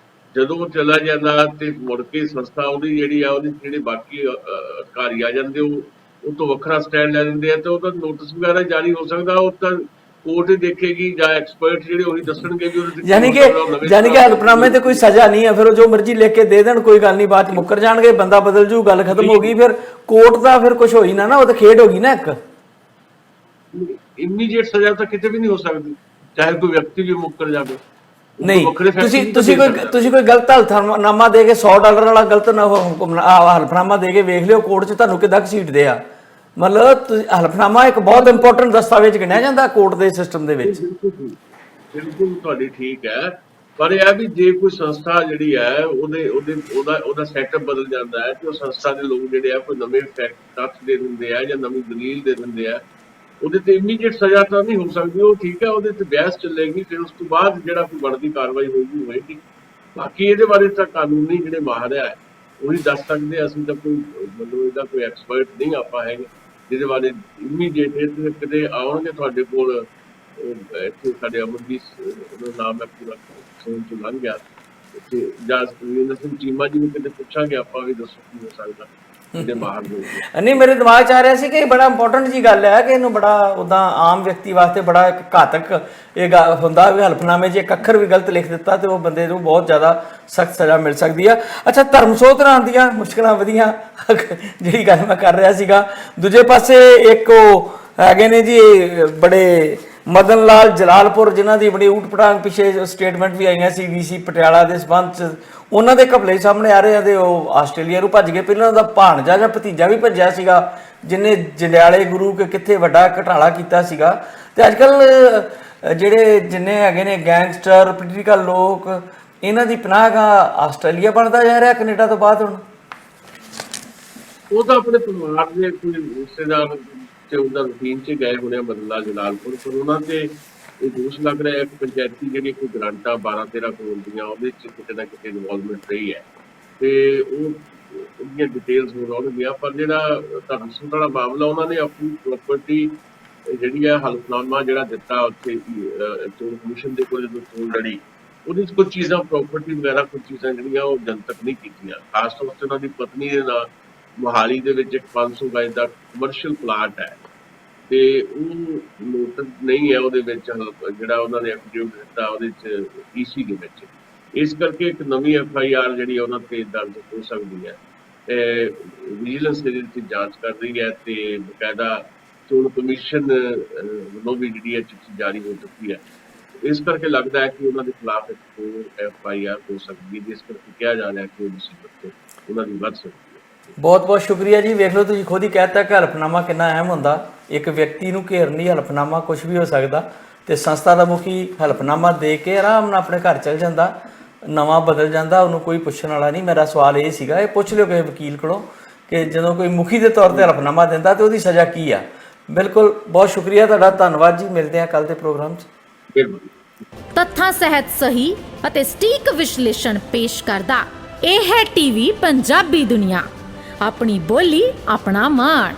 ਜਦੋਂ ਉਹ ਚਲਾ ਜਾਂਦਾ ਤੇ ਮੁੜ ਕੇ ਸੰਸਥਾ ਉਹਦੀ ਜਿਹੜੀ ਆ, ਉਹਦੇ ਜਿਹੜੇ ਬਾਕੀ ਅਧਿਕਾਰੀ ਆ ਜਾਂਦੇ, ਉਹ ਤੋਂ ਵੱਖਰਾ ਸਟੈਂਡ ਲੈ ਲੈਂਦੇ ਆ, ਤੇ ਉਹਦਾ ਨੋਟਿਸ ਵਗੈਰਾ ਜਾਰੀ ਹੋ ਸਕਦਾ। ਉਹ ਤਾਂ ਕੋਰਟ ਹੀ ਦੇਖੇਗੀ ਜਾਂ ਐਕਸਪਰਟ ਜਿਹੜੇ ਉਹੀ ਦੱਸਣਗੇ ਵੀ ਉਹਦੇ ਯਾਨੀ ਕਿ ਹਲਫਨਾਮੇ ਤੇ ਕੋਈ ਸਜ਼ਾ ਨਹੀਂ ਹੈ, ਫਿਰ ਉਹ ਜੋ ਮਰਜ਼ੀ ਲਿਖ ਕੇ ਦੇ ਦੇਣ, ਕੋਈ ਗੱਲ ਨਹੀਂ, ਬਾਅਦ ਚ ਮੁੱਕਰ ਜਾਣਗੇ, ਬੰਦਾ ਬਦਲ ਜੂ, ਗੱਲ ਖਤਮ ਹੋ ਗਈ। ਫਿਰ ਕੋਰਟ ਦਾ ਫਿਰ ਕੁਝ ਹੋਈ ਨਾ, ਉਹ ਤਾਂ ਖੇਡ ਹੋ ਗਈ ਨਾ ਇੱਕ। ਇਮੀਡੀਏਟ ਸਜ਼ਾ ਤਾਂ ਕਿਤੇ ਵੀ ਨਹੀਂ ਹੋ ਸਕਦੀ, ਚਾਹੇ ਕੋਈ ਵਿਅਕਤੀ ਵੀ ਮੁੱਕਰ ਜਾਵੇ। ਨਹੀਂ, ਤੁਸੀਂ ਕੋਈ ਗਲਤ ਹਲਫਨਾਮਾ ਦੇ ਕੇ $100 ਵਾਲਾ ਗਲਤ ਹਲਫਨਾਮਾ ਦੇ ਕੇ ਵੇਖ ਲਿਓ, ਕੋਰਟ 'ਚ ਤੁਹਾਨੂੰ ਕਿੱਦਾਂ ਘਸੀਟਦੇ ਆ। ਮਤਲਬ ਹਲਫਨਾਮਾ ਇੱਕ ਬਹੁਤ ਇੰਪੋਰਟੈਂਟ ਦਸਤਾਵੇਜ਼ ਗਿਣਿਆ ਜਾਂਦਾ ਕੋਰਟ ਦੇ ਸਿਸਟਮ ਦੇ ਵਿੱਚ। ਬਿਲਕੁਲ ਤੁਹਾਡੀ ਠੀਕ ਹੈ, ਪਰ ਇਹ ਵੀ ਜੇ ਕੋਈ ਸੰਸਥਾ ਜਿਹੜੀ ਹੈ ਉਹਦਾ ਸੈਟਅਪ ਬਦਲ ਜਾਂਦਾ ਹੈ, ਤੇ ਉਹ ਸੰਸਥਾ ਦੇ ਲੋਕ ਜਿਹੜੇ ਆ ਕੋਈ ਨਵੇਂ ਤੱਥ ਦੇ ਦਿੰਦੇ ਆ ਜਾਂ ਨਵੀਂ ਦਲੀਲ ਦੇ ਦਿੰਦੇ ਆ, ਉਹਦੇ ਤੇ ਇਮੀਡੀਏਟ ਸਜ਼ਾ ਤਾਂ ਨਹੀਂ ਹੋ ਸਕਦੀ। ਉਹ ਠੀਕ ਹੈ, ਉਹਦੇ ਤੇ ਬਹਿਸ ਚੱਲੇਗੀ, ਫਿਰ ਉਸ ਤੋਂ ਬਾਅਦ ਜਿਹੜਾ ਕੋਈ ਬਣਦੀ ਕਾਰਵਾਈ ਹੋਏਗੀ। ਬਾਕੀ ਇਹਦੇ ਬਾਰੇ ਤਾਂ ਕਾਨੂੰਨੀ ਜਿਹੜੇ ਮਾਹਰ ਹੈ ਉਹੀ ਦੱਸ ਸਕਦੇ। ਅਸੀਂ ਤਾਂ ਕੋਈ ਮਤਲਬ ਇਹਦਾ ਕੋਈ ਐਕਸਪਰਟ ਨਹੀਂ ਆਪਾਂ ਹੈਗੇ ਜਿਹਦੇ ਬਾਰੇ ਇਮੀਡੀਏਟ ਕਿਤੇ ਆਉਣਗੇ ਤੁਹਾਡੇ ਕੋਲ। ਇੱਥੇ ਸਾਡੇ ਅਮਰਜੀਤ ਉਹਦਾ ਨਾਮ ਹੈ, ਪੂਰਾ ਫੋਨ ਤੋਂ ਲੰਘ ਗਿਆ, ਤੇ ਜਾਂ ਸਿੰਘ ਚੀਮਾ ਜੀ ਨੂੰ ਕਿਤੇ ਪੁੱਛਾਂਗੇ ਆਪਾਂ ਵੀ, ਦੱਸੋ ਕੀ ਹੋ ਸਕਦਾ ਇਹਦੇ ਮਾਹਰ ਦੇ। ਨਹੀਂ, ਮੇਰੇ ਦਿਮਾਗ 'ਚ ਆ ਰਿਹਾ ਸੀ ਕਿ ਇਹ ਬੜਾ ਇੰਪੋਰਟੈਂਟ ਜੀ ਗੱਲ ਹੈ ਕਿ ਇਹਨੂੰ ਬੜਾ ਉੱਦਾਂ ਆਮ ਵਿਅਕਤੀ ਵਾਸਤੇ ਬੜਾ ਇੱਕ ਘਾਤਕ ਇਹ ਹੁੰਦਾ ਵੀ ਹਲਫਨਾਮੇ 'ਚ ਇੱਕ ਅੱਖਰ ਵੀ ਗਲਤ ਲਿਖ ਦਿੱਤਾ ਤੇ ਉਹ ਬੰਦੇ ਨੂੰ ਬਹੁਤ ਜ਼ਿਆਦਾ ਸਖਤ ਸਜ਼ਾ ਮਿਲ ਸਕਦੀ ਆ। ਅੱਛਾ, ਧਰਮ ਸੋਧਰਾਂ ਦੀਆਂ ਮੁਸ਼ਕਲਾਂ ਵਧੀਆਂ ਜਿਹੜੀ ਗੱਲ ਮੈਂ ਕਰ ਰਿਹਾ ਸੀਗਾ। ਦੂਜੇ ਪਾਸੇ ਇੱਕ ਉਹ ਹੈਗੇ ਨੇ ਜੀ ਬੜੇ ਮਦਨ ਲਾਲ ਜਲਾਲਪੁਰ, ਜਿਨ੍ਹਾਂ ਦੀ ਬੜੀ ਊਟ ਪਟਾਂਗ ਪਿੱਛੇ ਸਟੇਟਮੈਂਟ ਵੀ ਆਈਆਂ ਸੀ VC ਪਟਿਆਲਾ ਦੇ ਸੰਬੰਧ 'ਚ, ਉਹਨਾਂ ਦੇ ਘਪਲੇ ਸਾਹਮਣੇ ਆ ਰਹੇ ਆ ਤੇ ਉਹ ਆਸਟ੍ਰੇਲੀਆ ਨੂੰ ਭੱਜ ਗਏ। ਪਹਿਲਾਂ ਉਹਦਾ ਭਾਣਜਾ ਜਾਂ ਭਤੀਜਾ ਵੀ ਭੱਜਿਆ ਸੀਗਾ, ਜਿਹਨੇ ਜੰਡਿਆਲੇ ਗੁਰੂ ਕੇ ਕਿੱਥੇ ਵੱਡਾ ਘਟਾਲਾ ਕੀਤਾ ਸੀਗਾ। ਤੇ ਅੱਜ ਕੱਲ੍ਹ ਜਿਹੜੇ ਜਿੰਨੇ ਹੈਗੇ ਨੇ ਗੈਂਗਸਟਰ ਪੋਲੀਟੀਕਲ ਲੋਕ, ਇਹਨਾਂ ਦੀ ਪਨਾਹਗਾਹ ਆਸਟ੍ਰੇਲੀਆ ਬਣਦਾ ਜਾ ਰਿਹਾ ਕੈਨੇਡਾ ਤੋਂ ਬਾਅਦ। ਹੁਣ ਉਹ ਤਾਂ ਆਪਣੇ ਪਰਿਵਾਰ ਦੇ ਕੋਈ ਰਿਸ਼ਤੇਦਾਰ ਤੇ ਉਹਦਾ ਰੂਟੀਨ 'ਚ ਗਏ ਹੋਣੇ ਆ ਮਦਨ ਲਾਲ ਜਲਾਲਪੁਰ, ਪਰ ਉਹਨਾਂ ਤੇ ਇਹ ਦੋਸ਼ ਲੱਗ ਰਿਹਾ ਕਿ ਪੰਚਾਇਤੀ ਜਿਹੜੀ ਕੋਈ ਗ੍ਰਾਂਟਾਂ 12-13 ਕਰੋੜ ਦੀਆਂ ਉਹਦੇ 'ਚ ਕਿਤੇ ਨਾ ਕਿਤੇ ਇਨਵੋਲਵਮੈਂਟ ਰਹੀ ਹੈ, ਤੇ ਉਹਦੀਆਂ ਡਿਟੇਲਸ ਹੋਰ ਆਉਣਗੀਆਂ। ਪਰ ਜਿਹੜਾ ਧਰਮ ਸਿੰਘ ਵਾਲਾ ਮਾਮਲਾ, ਉਹਨਾਂ ਨੇ ਆਪਣੀ ਪ੍ਰੋਪਰਟੀ ਜਿਹੜੀ ਹੈ ਹਲਫਨਾਮਾ ਜਿਹੜਾ ਦਿੱਤਾ ਉੱਥੇ ਚੋਣ ਕਮਿਸ਼ਨ ਦੇ ਕੋਲ ਜਦੋਂ ਚੋਣ ਲੜੀ, ਉਹਦੇ 'ਚ ਕੁਝ ਚੀਜ਼ਾਂ ਪ੍ਰੋਪਰਟੀ ਵਗੈਰਾ ਕੁਝ ਚੀਜ਼ਾਂ ਜਿਹੜੀਆਂ ਉਹ ਜਨਤਕ ਨਹੀਂ ਕੀਤੀਆਂ। ਖਾਸ ਤੌਰ ਤੇ ਉਹਨਾਂ ਦੀ ਪਤਨੀ ਦੇ ਨਾਲ ਮੋਹਾਲੀ ਦੇ ਵਿੱਚ ਇੱਕ 500 ਗਜ ਦਾ ਕਮਰਸ਼ੀਅਲ ਪਲਾਟ ਹੈ, ਤੇ ਉਹ ਨੋਟਿਸ ਨਹੀਂ ਹੈ ਉਹਦੇ ਵਿੱਚ ਜਿਹੜਾ ਉਹਨਾਂ ਨੇ ਐਫੀਡੇਵਿਟ ਦਿੱਤਾ ਉਹਦੇ 'ਚ EC ਦੇ ਵਿੱਚ। ਇਸ ਕਰਕੇ ਇੱਕ ਨਵੀਂ FIR ਜਿਹੜੀ ਉਹਨਾਂ ਤੇ ਦਰਜ ਹੋ ਸਕਦੀ ਹੈ। ਵਿਜੀਲੈਂਸ ਇਹਦੇ 'ਚ ਜਾਂਚ ਕਰ ਰਹੀ ਹੈ, ਤੇ ਬਕਾਇਦਾ ਚੋਣ ਕਮਿਸ਼ਨ ਵੱਲੋਂ ਵੀ ਜਿਹੜੀ ਹੈ ਚਿੱਠੀ ਜਾਰੀ ਹੋ ਚੁੱਕੀ ਹੈ। ਇਸ ਕਰਕੇ ਲੱਗਦਾ ਹੈ ਕਿ ਉਹਨਾਂ ਦੇ ਖਿਲਾਫ ਇੱਕ ਹੋਰ FIR ਹੋ ਸਕਦੀ ਹੈ, ਜਿਸ ਕਰਕੇ ਕਿਹਾ ਜਾ ਰਿਹਾ ਕਿ ਉਹ ਮੁਸੀਬਤ ਉਹਨਾਂ ਦੀ ਵੱਧ ਸਕਦੀ ਹੈ। ਬਹੁਤ ਬਹੁਤ ਸ਼ੁਕਰੀਆ ਜੀ। ਵੇਖ ਲਓ, ਤੁਸੀਂ ਖੁਦ ਹੀ ਕਹਿਤਾ ਕਿ ਹਲਫਨਾਮਾ ਕਿੰਨਾ ਅਹਿਮ ਹੁੰਦਾ। ਇੱਕ ਵਿਅਕਤੀ ਨੂੰ ਘੇਰਨ ਲਈ ਹਲਫਨਾਮਾ ਕੁਝ ਵੀ ਹੋ ਸਕਦਾ, ਤੇ ਸੰਸਥਾ ਦਾ ਮੁਖੀ ਹਲਫਨਾਮਾ ਦੇ ਕੇ ਆਰਾਮ ਨਾਲ ਆਪਣੇ ਘਰ ਚਲ ਜਾਂਦਾ, ਨਵਾਂ ਬਦਲ ਜਾਂਦਾ, ਉਹਨੂੰ ਕੋਈ ਪੁੱਛਣ ਵਾਲਾ ਨਹੀਂ। ਮੇਰਾ ਸਵਾਲ ਇਹ ਸੀਗਾ, ਇਹ ਪੁੱਛ ਲਿਓ ਕਿਸੇ ਵਕੀਲ ਕੋਲੋਂ ਕਿ ਜਦੋਂ ਕੋਈ ਮੁਖੀ ਦੇ ਤੌਰ ਤੇ ਹਲਫਨਾਮਾ ਦਿੰਦਾ ਤੇ ਉਹਦੀ ਸਜ਼ਾ ਕੀ ਆ। ਬਿਲਕੁਲ, ਬਹੁਤ ਸ਼ੁਕਰੀਆ ਤੁਹਾਡਾ, ਧੰਨਵਾਦ ਜੀ। ਮਿਲਦੇ ਹਾਂ ਕੱਲ ਦੇ ਪ੍ਰੋਗਰਾਮ 'ਚ। ਤੱਥਾਂ ਸਹਿਤ ਸਹੀ ਅਤੇ ਸਟੀਕ ਵਿਸ਼ਲੇਸ਼ਣ ਪੇਸ਼ ਕਰਦਾ ਇਹ ਹੈ TV ਪੰਜਾਬੀ ਦੁਨੀਆ। ਆਪਣੀ ਬੋਲੀ, ਆਪਣਾ ਮਾਣ।